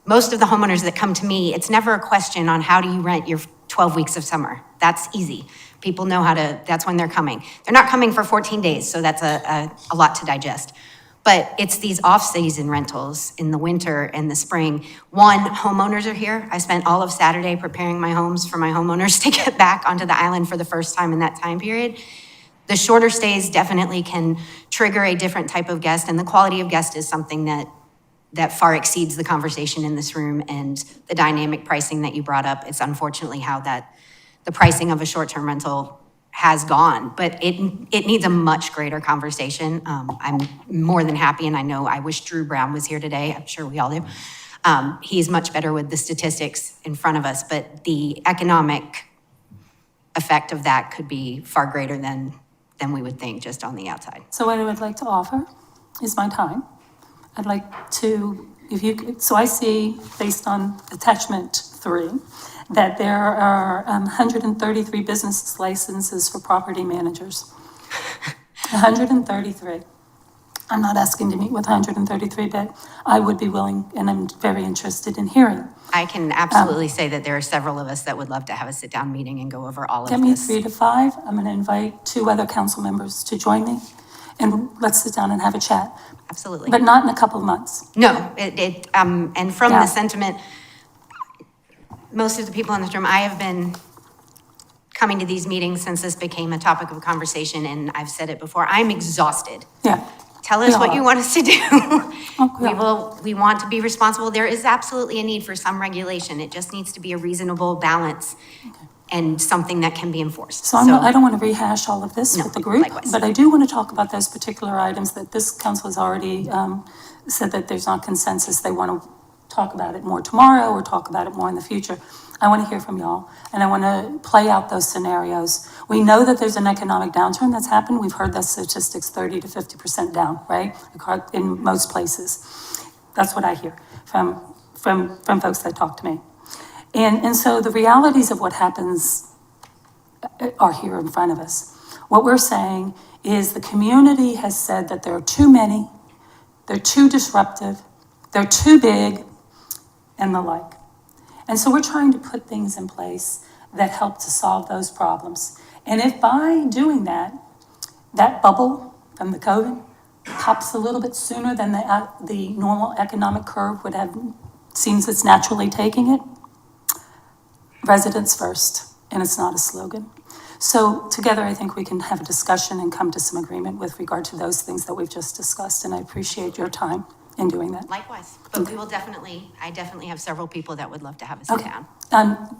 Most of the homeowners that come to me, it's never a question on how do you rent your 12 weeks of summer. That's easy. People know that's when they're coming. They're not coming for 14 days, so that's a lot to digest. But it's these off-season rentals in the winter and the spring. One, homeowners are here. I spent all of Saturday preparing my homes for my homeowners to get back onto the island for the first time in that time period. The shorter stays definitely can trigger a different type of guest, and the quality of guest is something that far exceeds the conversation in this room and the dynamic pricing that you brought up. It's unfortunately how the pricing of a short-term rental has gone, but it needs a much greater conversation. I'm more than happy, and I wish Drew Brown was here today. I'm sure we all do. He's much better with the statistics in front of us, but the economic effect of that could be far greater than we would think just on the outside. So what I would like to offer is my time. I'd like to, so I see, based on attachment 3, that there are 133 business licenses for property managers. 133. I'm not asking to meet with 133, but I would be willing, and I'm very interested in hearing. I can absolutely say that there are several of us that would love to have a sit-down meeting and go over all of this. Get me 3 to 5. I'm going to invite 2 other council members to join me, and let's sit down and have a chat. Absolutely. But not in a couple of months. No, and from the sentiment, most of the people in this room, I have been coming to these meetings since this became a topic of conversation, and I've said it before, I'm exhausted. Yeah. Tell us what you want us to do. We want to be responsible. There is absolutely a need for some regulation. It just needs to be a reasonable balance and something that can be enforced. So I don't want to rehash all of this with the group, likewise. but I do want to talk about those particular items that this council has already said that there's not consensus. They want to talk about it more tomorrow or talk about it more in the future. I want to hear from y'all, and I want to play out those scenarios. We know that there's an economic downturn that's happened. We've heard the statistics 30 to 50% down, right? In most places. That's what I hear from folks that talk to me. And so the realities of what happens are here in front of us. What we're saying is the community has said that there are too many, they're too disruptive, they're too big, and the like. And so we're trying to put things in place that help to solve those problems. And if by doing that, that bubble from the COVID pops a little bit sooner than the normal economic curve would have, seems it's naturally taking it, residents first, and it's not a slogan. So together, I think we can have a discussion and come to some agreement with regard to those things that we've just discussed, and I appreciate your time in doing that. Likewise, but we will I definitely have several people that would love to have a sit down.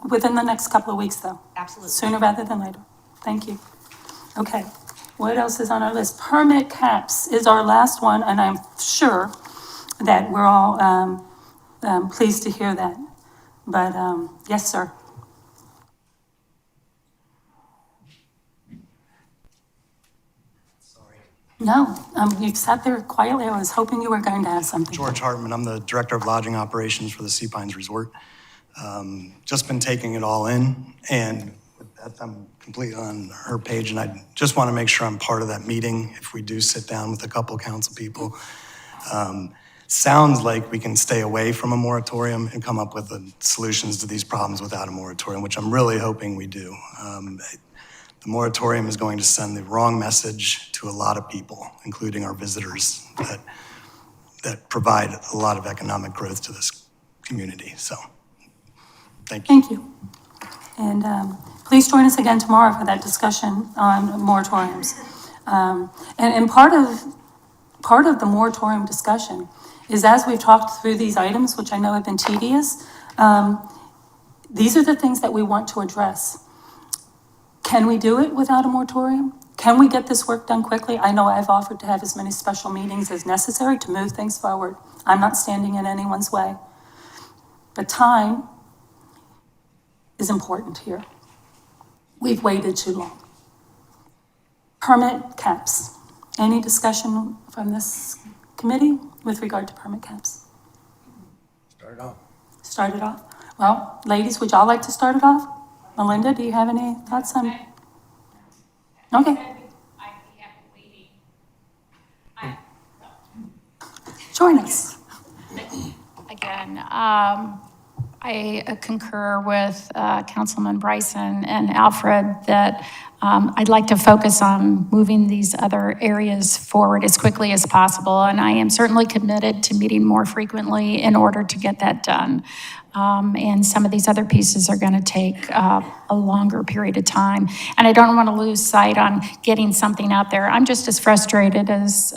Within the next couple of weeks, though. Absolutely. Sooner rather than later. Thank you. Okay, what else is on our list? Permit caps is our last one, and I'm sure that we're all pleased to hear that. But yes, sir. No, you sat there quietly. I was hoping you were going to have something. George Hartman, I'm the Director of Lodging Operations for the Sea Pines Resort. Just been taking it all in, and with that, I'm completely on her page, and I just want to make sure I'm part of that meeting if we do sit down with a couple council people. Sounds like we can stay away from a moratorium and come up with the solutions to these problems without a moratorium, which I'm really hoping we do. The moratorium is going to send the wrong message to a lot of people, including our visitors that provide a lot of economic growth to this community. So, thank you. Thank you. And please join us again tomorrow for that discussion on moratoriums. And part of the moratorium discussion is as we've talked through these items, which I know have been tedious, these are the things that we want to address. Can we do it without a moratorium? Can we get this work done quickly? I know I've offered to have as many special meetings as necessary to move things forward. I'm not standing in anyone's way. But time is important here. We've waited too long. Permit caps. Any discussion from this committee with regard to permit caps? Start it off. Start it off? Well, ladies, would y'all like to start it off? Melinda, do you have any thoughts on? Okay. Join us. Again, I concur with Councilman Bryson and Alfred that I'd like to focus on moving these other areas forward as quickly as possible, and I am certainly committed to meeting more frequently in order to get that done. And some of these other pieces are going to take a longer period of time, and I don't want to lose sight on getting something out there. I'm just as frustrated as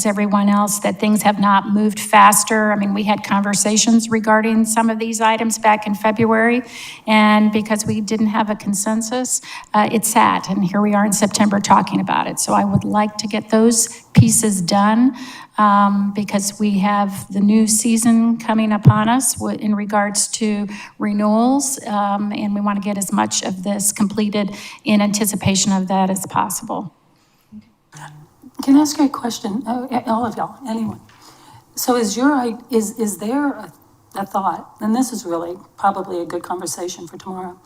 everyone else that things have not moved faster. I mean, we had conversations regarding some of these items back in February, and because we didn't have a consensus, it sat, and here we are in September talking about it. So I would like to get those pieces done because we have the new season coming upon us in regards to renewals, and we want to get as much of this completed in anticipation of that as possible. Can I ask you a question? All of y'all, anyone. So is there a thought, and this is really probably a good conversation for tomorrow,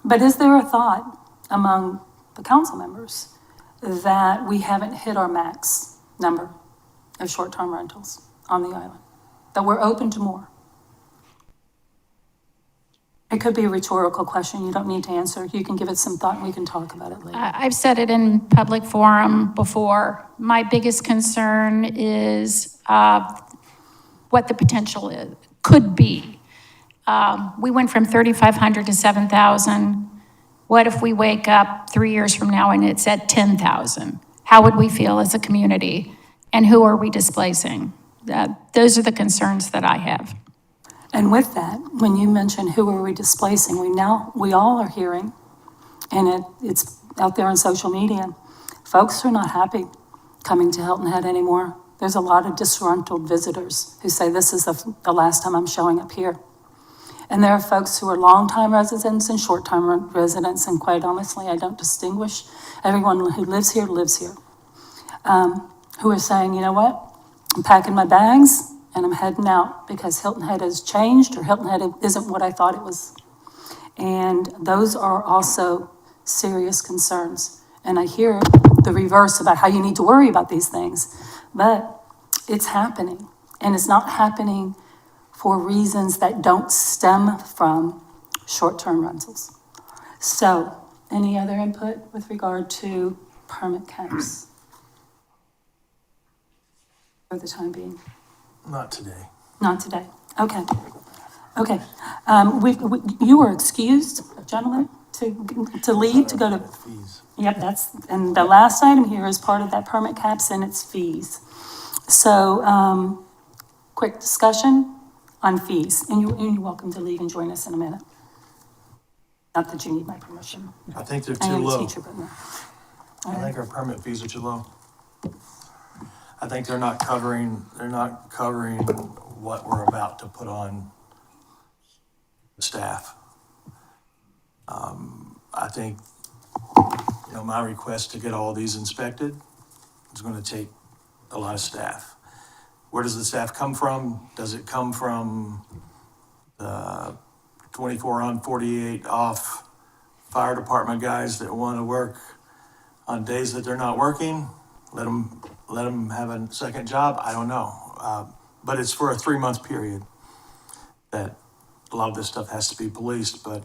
but is there a thought among the council members that we haven't hit our max number of short-term rentals on the island, that we're open to more? It could be a rhetorical question. You don't need to answer. You can give it some thought and we can talk about it later. I've said it in public forum before. My biggest concern is what the potential could be. We went from 3,500 to 7,000. What if we wake up 3 years from now and it's at 10,000? How would we feel as a community? And who are we displacing? Those are the concerns that I have. And with that, when you mention who are we displacing, we all are hearing, and it's out there on social media, folks are not happy coming to Hilton Head anymore. There's a lot of disgruntled visitors who say this is the last time I'm showing up here. And there are folks who are long-time residents and short-time residents, and quite honestly, I don't distinguish. Everyone who lives here, who are saying, you know what, I'm packing my bags, and I'm heading out because Hilton Head has changed, or Hilton Head isn't what I thought it was. And those are also serious concerns. And I hear the reverse about how you need to worry about these things, but it's happening. And it's not happening for reasons that don't stem from short-term rentals. So, any other input with regard to permit caps for the time being? Not today. Not today. Okay. Okay. You were excused, gentlemen, to leave, to go to. Fees. Yep, and the last item here is part of that permit caps and its fees. So, quick discussion on fees, and you're welcome to leave and join us in a minute. Not that you need my permission. I think they're I too am a low. teacher, but no. I think our permit fees are too low. I think they're not covering what we're about to put on the staff. I think, my request to get all these inspected is gonna take a lot of staff. Where does the staff come from? Does it come from the 24 on, 48 off fire department guys that wanna work on days that they're not working? Let them have a second job? I don't know. But it's for a 3-month period that a lot of this stuff has to be policed, but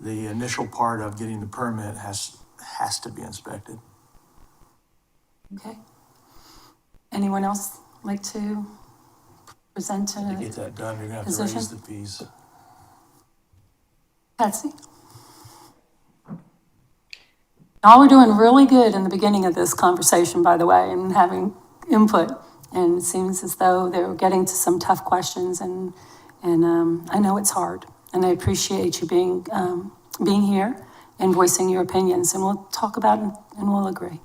the initial part of getting the permit has to be inspected. Okay. Anyone else like to present To get that done, you're gonna have to position? raise the fees. Patsy? All we're doing really good in the beginning of this conversation, by the way, and having input, And it seems as though they're getting to some tough questions, and I know it's hard. And I appreciate you being here and voicing your opinions, and we'll talk about it and we'll agree.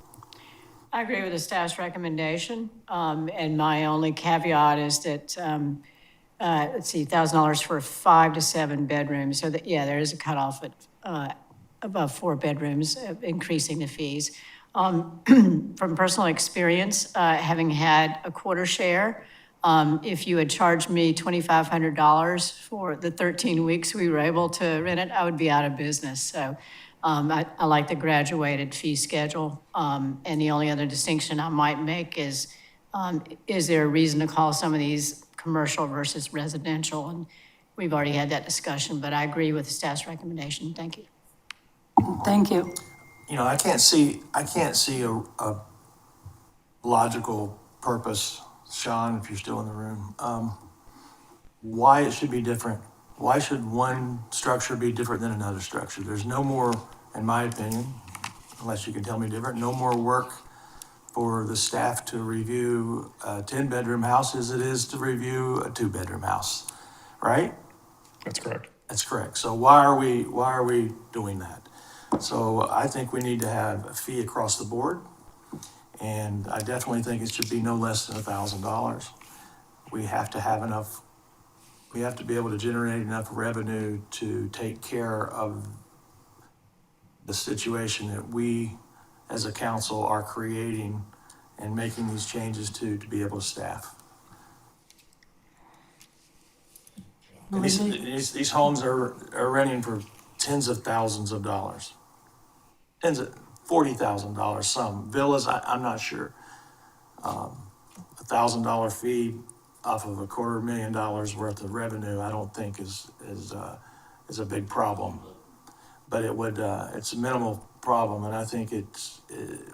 I agree with the staff's recommendation, and my only caveat is that, let's see, $1,000 for 5 to 7 bedrooms, so that, yeah, there is a cutoff at above 4 bedrooms, increasing the fees. From personal experience, having had a quarter share, if you had charged me $2,500 for the 13 weeks we were able to rent it, I would be out of business. So I like the graduated fee schedule. And the only other distinction I might make is there a reason to call some of these commercial versus residential? And we've already had that discussion, but I agree with the staff's recommendation. Thank you. Thank you. You know, I can't see a logical purpose, Sean, if you're still in the room, why it should be different. Why should one structure be different than another structure? There's no more, in my opinion, unless you can tell me different, no more work for the staff to review a 10-bedroom house as it is to review a 2-bedroom house, right? That's correct. That's correct. So why are we doing that? So I think we need to have a fee across the board, and I definitely think it should be no less than $1,000. We have to have enough, we have to be able to generate enough revenue to take care of the situation that we as a council are creating and making these changes to be able to staff. And these homes are renting for tens of thousands of dollars. Tens of $40,000, some villas, I'm not sure. $1,000 fee off of $250,000 worth of revenue, I don't think is a big problem. But it would, it's a minimal problem, and I think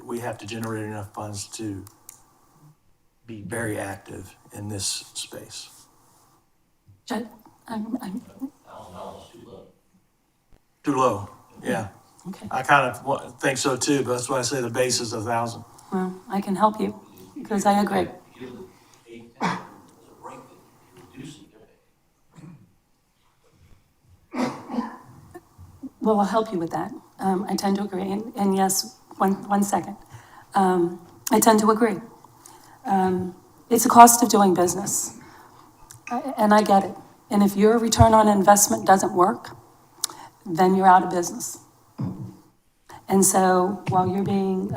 we have to generate enough funds to be very active in this space. Too low, yeah. Okay. I kind of think so too, but that's why I say the base is 1,000. Well, I can help you, because I agree. Well, I'll help you with that. I tend to agree, and yes, one second. I tend to agree. It's a cost of doing business, and I get it. And if your return on investment doesn't work, then you're out of business. And so while you're being,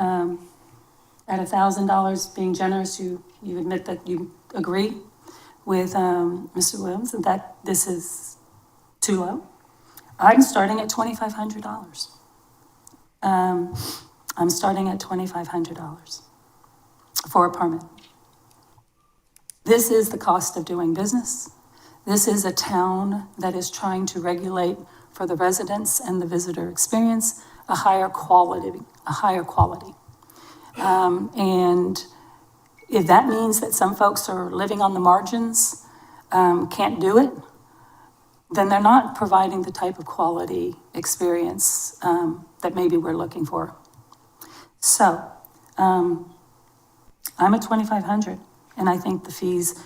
at $1,000, being generous, you admit that you agree with Mr. Williams that this is too low. I'm starting at $2,500. I'm starting at $2,500 for a permit. This is the cost of doing business. This is a town that is trying to regulate for the residents and the visitor experience a higher quality. And if that means that some folks are living on the margins, can't do it, then they're not providing the type of quality experience that maybe we're looking for. So I'm at $2,500, and I think the fees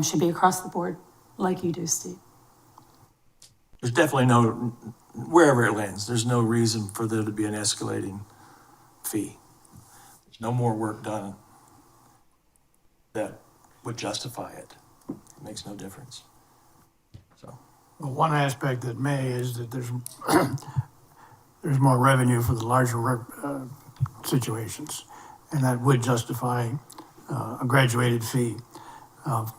should be across the board like you do, Steve. There's definitely wherever it lands, there's no reason for there to be an escalating fee. There's no more work done that would justify it. It makes no difference. So. Well, one aspect that may is that there's more revenue for the larger situations, and that would justify a graduated fee.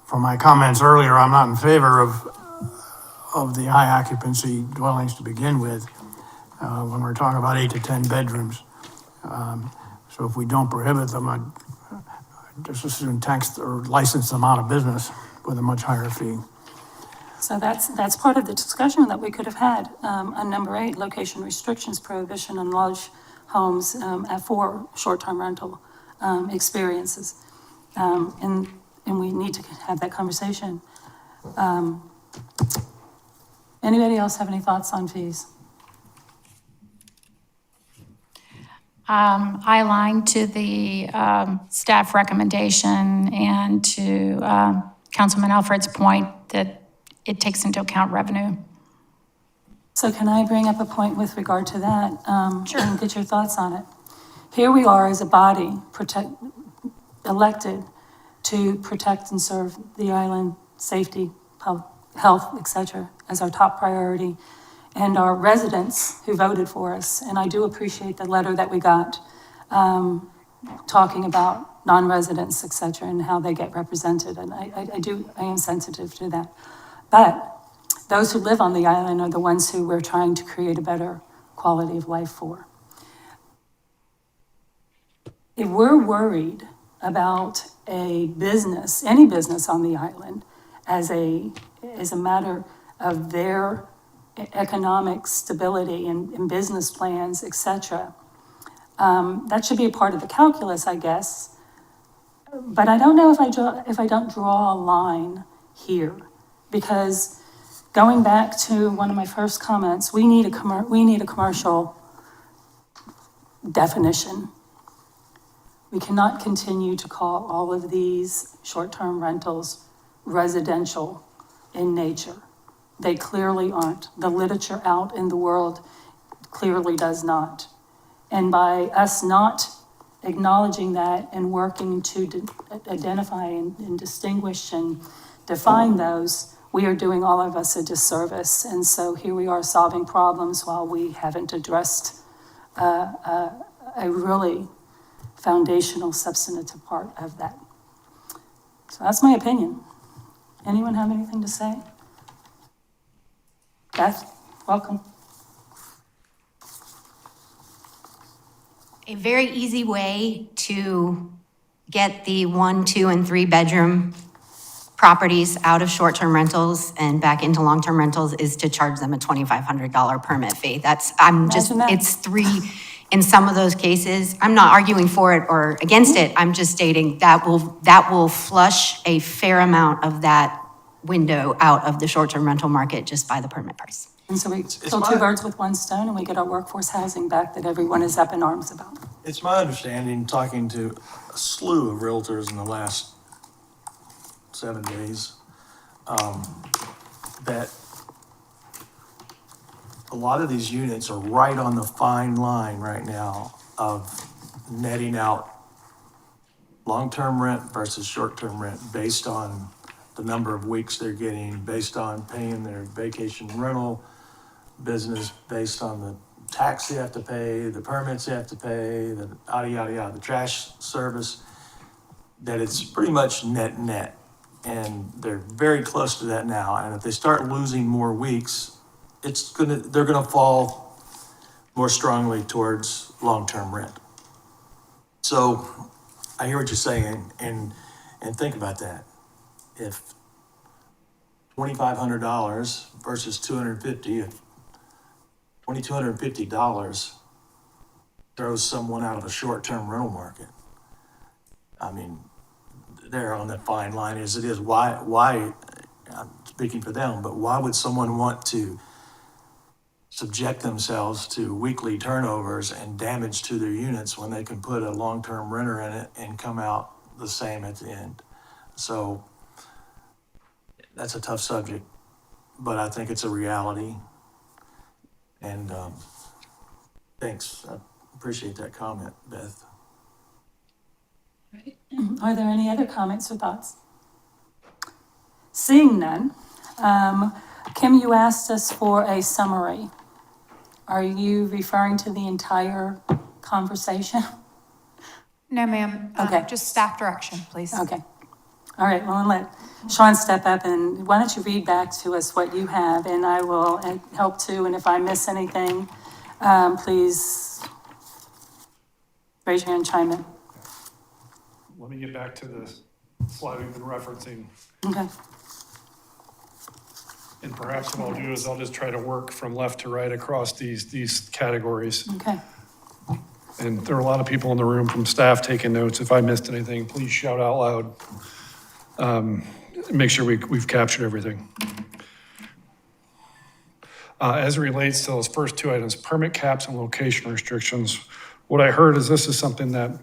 From my comments earlier, I'm not in favor of the high occupancy dwellings to begin with, when we're talking about 8 to 10 bedrooms. So if we don't prohibit them, I'd just as soon tax or license them out of business with a much higher fee. So that's part of the discussion that we could have had on number 8, location restrictions, prohibition on large homes for short-term rental experiences. And we need to have that conversation. Anybody else have any thoughts on fees? I align to the staff recommendation and to Councilman Alfred's point that it takes into account revenue. So can I bring up a point with regard to that? Sure. And get your thoughts on it. Here we are as a body, elected to protect and serve the island, safety, health, et cetera, as our top priority, and our residents who voted for us. And I do appreciate the letter that we got talking about non-residents, et cetera, and how they get represented. And I am sensitive to that. But those who live on the island are the ones who we're trying to create a better quality of life for. If we're worried about a business, any business on the island, as a matter of their economic stability and business plans, et cetera, that should be a part of the calculus, I guess. But I don't know if I don't draw a line here, because going back to one of my first comments, we need a commercial definition. We cannot continue to call all of these short-term rentals residential in nature. They clearly aren't. The literature out in the world clearly does not. And by us not acknowledging that and working to identify and distinguish and define those, we are doing all of us a disservice. And so here we are solving problems while we haven't addressed a really foundational, substantive part of that. So that's my opinion. Anyone have anything to say? Beth, welcome. A very easy way to get the 1, 2, and 3 bedroom properties out of short-term rentals and back into long-term rentals is to charge them a $2,500 permit fee. It's 3 in some of those cases. I'm not arguing for it or against it. I'm just stating that will flush a fair amount of that window out of the short-term rental market just by the permit price. And so we kill 2 birds with 1 stone, and we get our workforce housing back that everyone is up in arms about. It's my understanding, talking to a slew of realtors in the last 7 days, that a lot of these units are right on the fine line right now of netting out long-term rent versus short-term rent based on the number of weeks they're getting, based on paying their vacation rental business, based on the tax they have to pay, the permits they have to pay, the yada, yada, yada, the trash service, that it's pretty much net. And they're very close to that now. And if they start losing more weeks, they're gonna fall more strongly towards long-term rent. So I hear what you're saying, and think about that. If $2,500 versus $250, if $2,250 throws someone out of a short-term rental market, I mean, they're on that fine line as it is. Why, I'm speaking for them, but why would someone want to subject themselves to weekly turnovers and damage to their units when they can put a long-term renter in it and come out the same at the end? So that's a tough subject, but I think it's a reality. And thanks, I appreciate that comment, Beth. Are there any other comments or thoughts? Seeing none, Kim, you asked us for a summary. Are you referring to the entire conversation? No, ma'am. Okay. Just staff direction, please. Okay. All right, well, I'll let Sean step up, and why don't you read back to us what you have, and I will help too, and if I miss anything, please raise your hand, chime in. Let me get back to the slide we've been referencing. Okay. And perhaps what I'll do is I'll just try to work from left to right across these categories. Okay. And there are a lot of people in the room from staff taking notes. If I missed anything, please shout out loud. Make sure we've captured everything. As it relates to those first 2 items, permit caps and location restrictions, What I heard is this is something that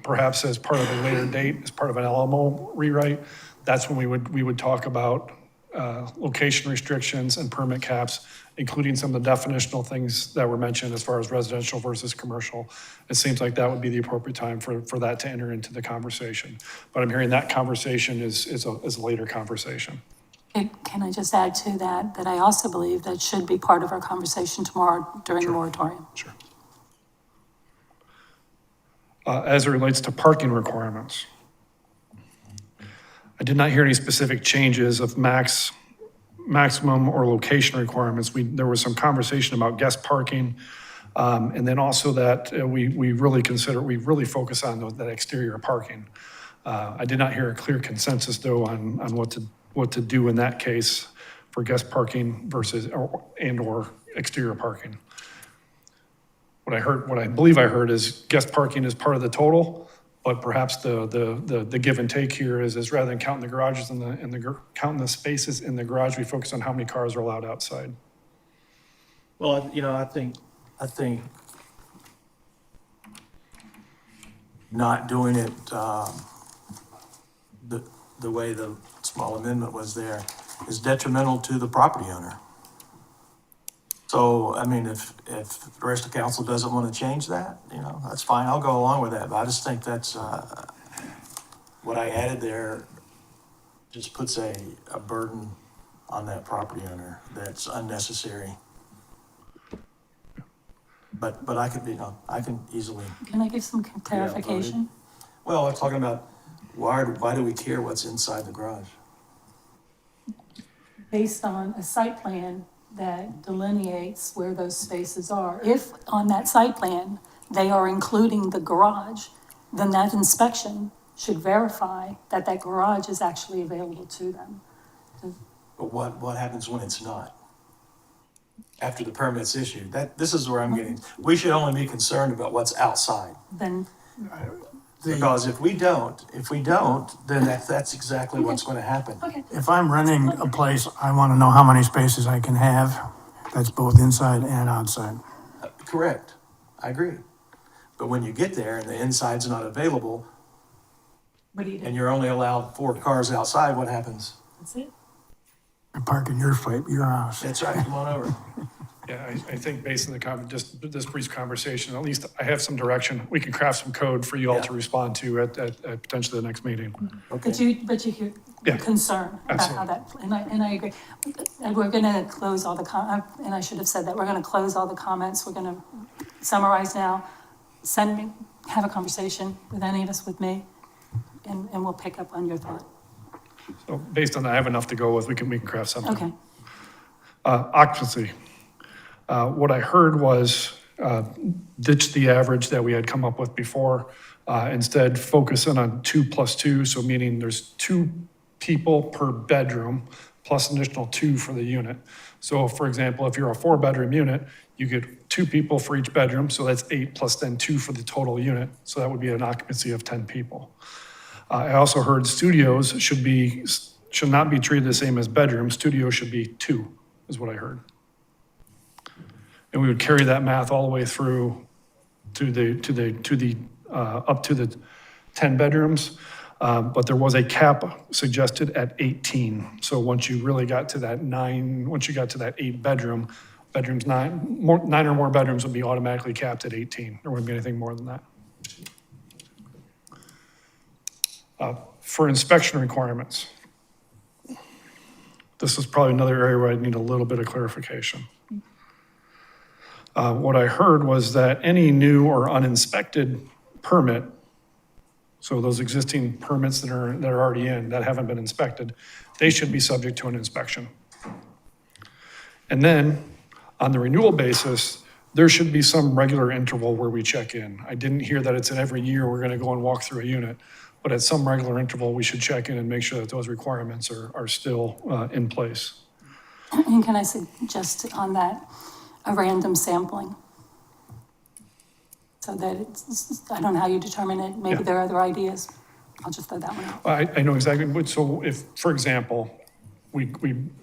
perhaps as part of a later date, as part of an LMO rewrite, that's when we would talk about location restrictions and permit caps, including some of the definitional things that were mentioned as far as residential versus commercial. It seems like that would be the appropriate time for that to enter into the conversation. But I'm hearing that conversation is a later conversation. Can I just add to that, that I also believe that should be part of our conversation tomorrow during the moratorium? Sure. As it relates to parking requirements, I did not hear any specific changes of maximum or location requirements. There was some conversation about guest parking, and then also that we really focus on that exterior parking. I did not hear a clear consensus though on what to do in that case for guest parking versus or exterior parking. What I believe I heard is guest parking is part of the total, but perhaps the give and take here is rather than counting the garages counting the spaces in the garage, we focus on how many cars are allowed outside. Well, I think not doing it the way the small amendment was there is detrimental to the property owner. So, I mean, if the rest of the council doesn't want to change that, that's fine, I'll go along with that, but I just think that's, what I added there just puts a burden on that property owner that's unnecessary. But I can easily. Can I give some clarification? Well, I'm talking about why do we care what's inside the garage? Based on a site plan that delineates where those spaces are. If on that site plan, they are including the garage, then that inspection should verify that that garage is actually available to them. But what happens when it's not? After the permit's issued, this is where I'm getting, we should only be concerned about what's outside. Then. Because if we don't, then that's exactly what's going to happen. Okay. If I'm renting a place, I want to know how many spaces I can have. That's both inside and outside. Correct, I agree. But when you get there and the inside's not available, What do you do? and you're only allowed 4 cars outside, what happens? That's it. I park in your house. That's right, come on over. Yeah, I think based on just this brief conversation, at least I have some direction. We can craft some code for you all to respond to at potentially the next meeting. Okay. But you hear Yeah. concern about how that, and I agree. And we're gonna close all the and I should have said that, we're gonna close all the comments, we're gonna summarize now. Have a conversation with any of us, with me, and we'll pick up on your thought. So based on that, I have enough to go with. We can craft something. Okay. Occupancy. What I heard was ditch the average that we had come up with before. Instead, focus in on 2 + 2, so meaning there's 2 people per bedroom plus an additional 2 for the unit. So for example, if you're a 4-bedroom unit, you get 2 people for each bedroom, so that's 8 plus then 2 for the total unit. So that would be an occupancy of 10 people. I also heard studios should not be treated the same as bedrooms. Studios should be 2, is what I heard. And we would carry that math all the way through up to the 10 bedrooms. But there was a cap suggested at 18. So once you really got to that 8 bedrooms, 9 or more bedrooms would be automatically capped at 18. There wouldn't be anything more than that. For inspection requirements, this is probably another area where I need a little bit of clarification. What I heard was that any new or uninspected permit, so those existing permits that are already in, that haven't been inspected, they should be subject to an inspection. And then, on the renewal basis, there should be some regular interval where we check in. I didn't hear that it's in every year we're gonna go and walk through a unit, but at some regular interval, we should check in and make sure that those requirements are still in place. And can I suggest on that, a random sampling? So that I don't know how you determine it, maybe there are other ideas. I'll just throw that one out. I know exactly, so if, for example, we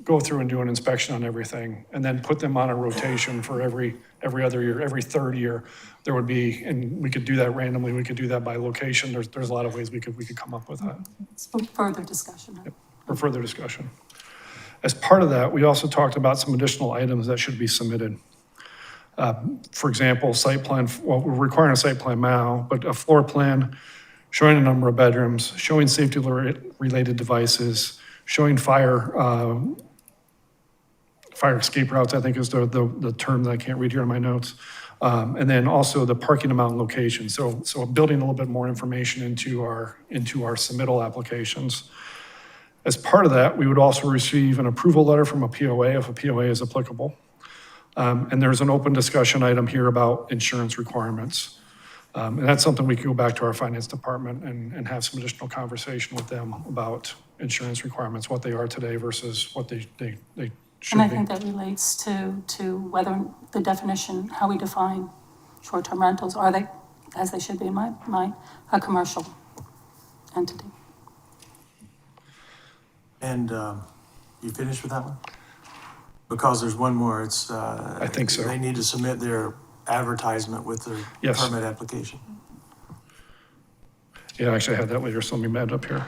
go through and do an inspection on everything and then put them on a rotation for every other year, every third year. There would be, and we could do that randomly, we could do that by location. There's a lot of ways we could come up with that. It's for further discussion. Yep, for further discussion. As part of that, we also talked about some additional items that should be submitted. For example, site plan, well, we're requiring a site plan now, but a floor plan showing a number of bedrooms, showing safety-related devices, showing fire escape routes, I think is the term that I can't read here in my notes. And then also the parking amount and location. So building a little bit more information into our submittal applications. As part of that, we would also receive an approval letter from a POA if a POA is applicable. And there's an open discussion item here about insurance requirements. And that's something we can go back to our finance department and have some additional conversation with them about insurance requirements, what they are today versus what they should And I be. think that relates to whether the definition, how we define short-term rentals, are they, as they should be in my mind, a commercial entity? And you finished with that one? Because there's one more, it's, I think so. They need to submit their advertisement with their Yes. permit application. Yeah, actually I had that later, so let me add up here.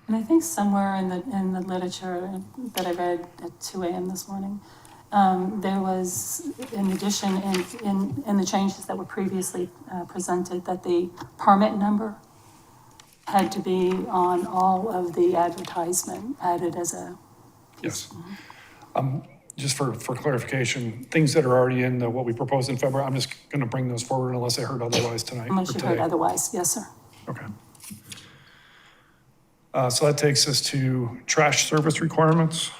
And I think somewhere in the literature that I read at 2 a.m. this morning, there was, in addition, in the changes that were previously presented, that the permit number had to be on all of the advertisement added as a. Yes. Just for clarification, things that are already in what we proposed in February, I'm just going to bring those forward unless I heard otherwise tonight. Unless or you today. heard otherwise, yes, sir. Okay. So that takes us to trash service requirements.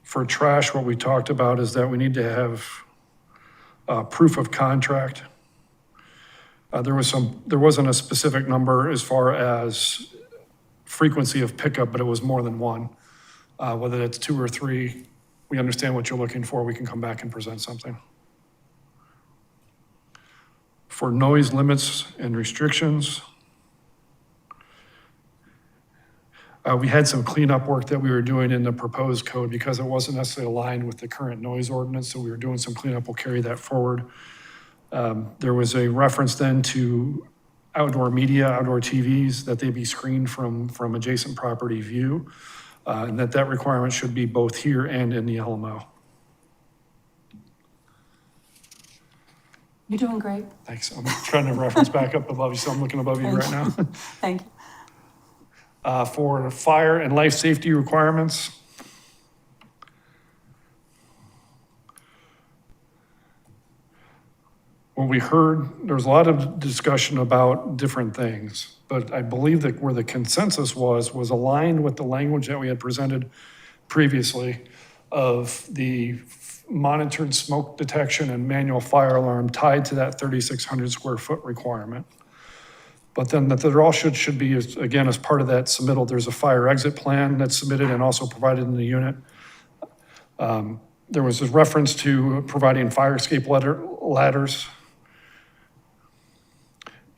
For trash, what we talked about is that we need to have proof of contract. There wasn't a specific number as far as frequency of pickup, but it was more than one. Whether that's 2 or 3, we understand what you're looking for. We can come back and present something. For noise limits and restrictions, we had some cleanup work that we were doing in the proposed code because it wasn't necessarily aligned with the current noise ordinance, so we were doing some cleanup. We'll carry that forward. There was a reference then to outdoor media, outdoor TVs, that they be screened from adjacent property view, and that requirement should be both here and in the LMO. You're doing great. Thanks. I'm trying to reference back up above you, so I'm looking above you right now. Thank you. For fire and life safety requirements, what we heard, there was a lot of discussion about different things, but I believe that where the consensus was aligned with the language that we had presented previously of the monitored smoke detection and manual fire alarm tied to that 3,600 square foot requirement. But then that there all should be, again, as part of that submittal, there's a fire exit plan that's submitted and also provided in the unit. There was a reference to providing fire escape ladders.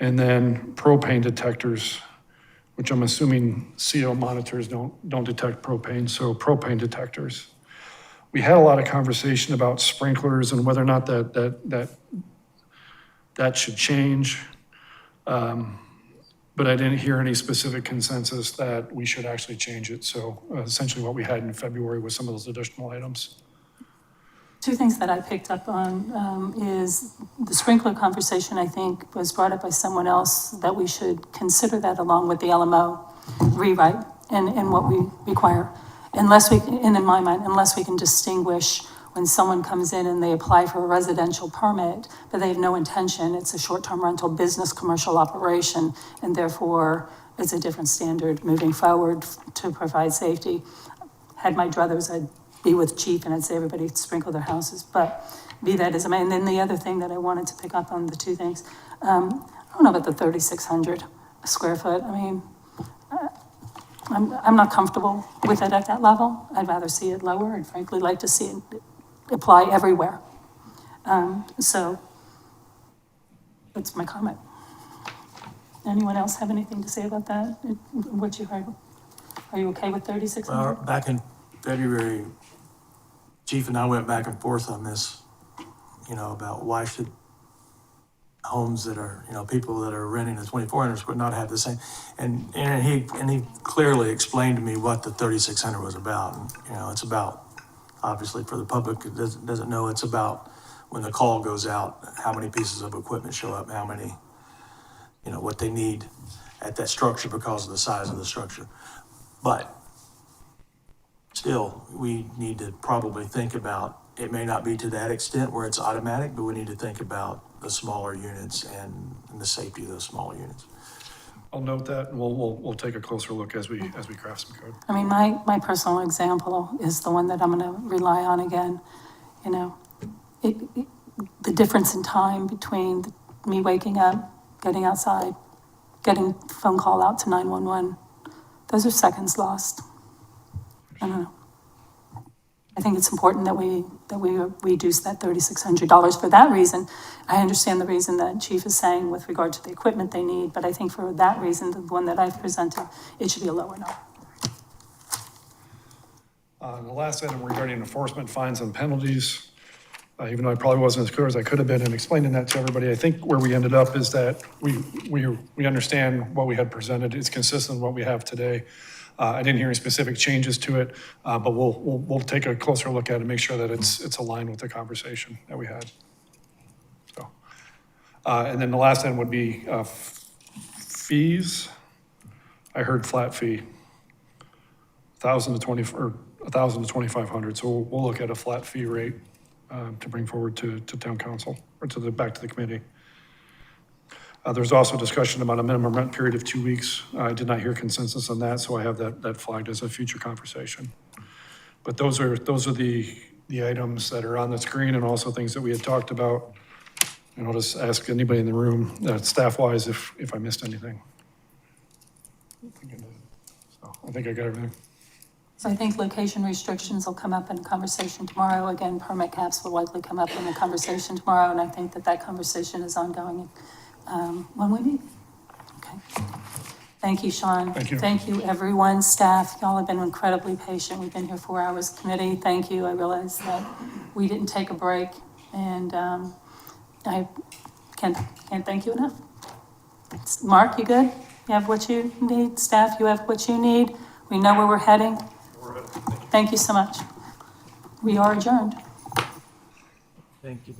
And then propane detectors, which I'm assuming CO monitors don't detect propane, so propane detectors. We had a lot of conversation about sprinklers and whether or not that should change. But I didn't hear any specific consensus that we should actually change it. So essentially what we had in February was some of those additional items. 2 things that I picked up on is the sprinkler conversation, I think, was brought up by someone else, that we should consider that along with the LMO rewrite and what we require. Unless we, and in my mind, unless we can distinguish when someone comes in and they apply for a residential permit, but they have no intention, it's a short-term rental business commercial operation, and therefore it's a different standard moving forward to provide safety. Had my druthers, I'd be with chief and I'd say everybody sprinkle their houses, but be that as it may. And then the other thing that I wanted to pick up on, the 2 things, I don't know about the 3,600 square foot. I mean, I'm not comfortable with it at that level. I'd rather see it lower and frankly like to see it apply everywhere. So that's my comment. Anyone else have anything to say about that? What you heard? Are you okay with 3,600? Well, back in February, Chief and I went back and forth on this, about why should homes that are, people that are renting a 2,400 would not have the same. And he clearly explained to me what the 3,600 was about. And, it's about, obviously for the public that doesn't know, it's about when the call goes out, how many pieces of equipment show up, how many, what they need at that structure because of the size of the structure. But still, we need to probably think about, it may not be to that extent where it's automatic, but we need to think about the smaller units and the safety of those smaller units. I'll note that, and we'll take a closer look as we craft some code. I mean, my personal example is the one that I'm gonna rely on again. The difference in time between me waking up, getting outside, getting a phone call out to 911, those are seconds lost. I don't know. I think it's important that we reduce that $3,600 for that reason. I understand the reason that Chief is saying with regard to the equipment they need, but I think for that reason, the one that I've presented, it should be a lower number. The last item regarding enforcement fines and penalties, even though I probably wasn't as clear as I could have been in explaining that to everybody, I think where we ended up is that we understand what we had presented. It's consistent with what we have today. I didn't hear any specific changes to it, but we'll take a closer look at it and make sure that it's aligned with the conversation that we had. So, and then the last item would be fees. I heard flat fee, 1,000 to 2,500. So we'll look at a flat fee rate to bring forward to town council or back to the committee. There's also discussion about a minimum rent period of 2 weeks. I did not hear consensus on that, so I have that flagged as a future conversation. But those are the items that are on the screen and also things that we had talked about. And I'll just ask anybody in the room, staff-wise, if I missed anything. So I think I got everything. So I think location restrictions will come up in a conversation tomorrow. Again, permit caps will likely come up in a conversation tomorrow, and I think that conversation is ongoing when we meet. Okay. Thank you, Sean. Thank you. Thank you, everyone, staff. Y'all have been incredibly patient. We've been here 4 hours. Committee, thank you. I realize that we didn't take a break, and I can't thank you enough. Mark, you good? You have what you need? Staff, you have what you need? We know where we're heading. Thank you so much. We are adjourned. Thank you.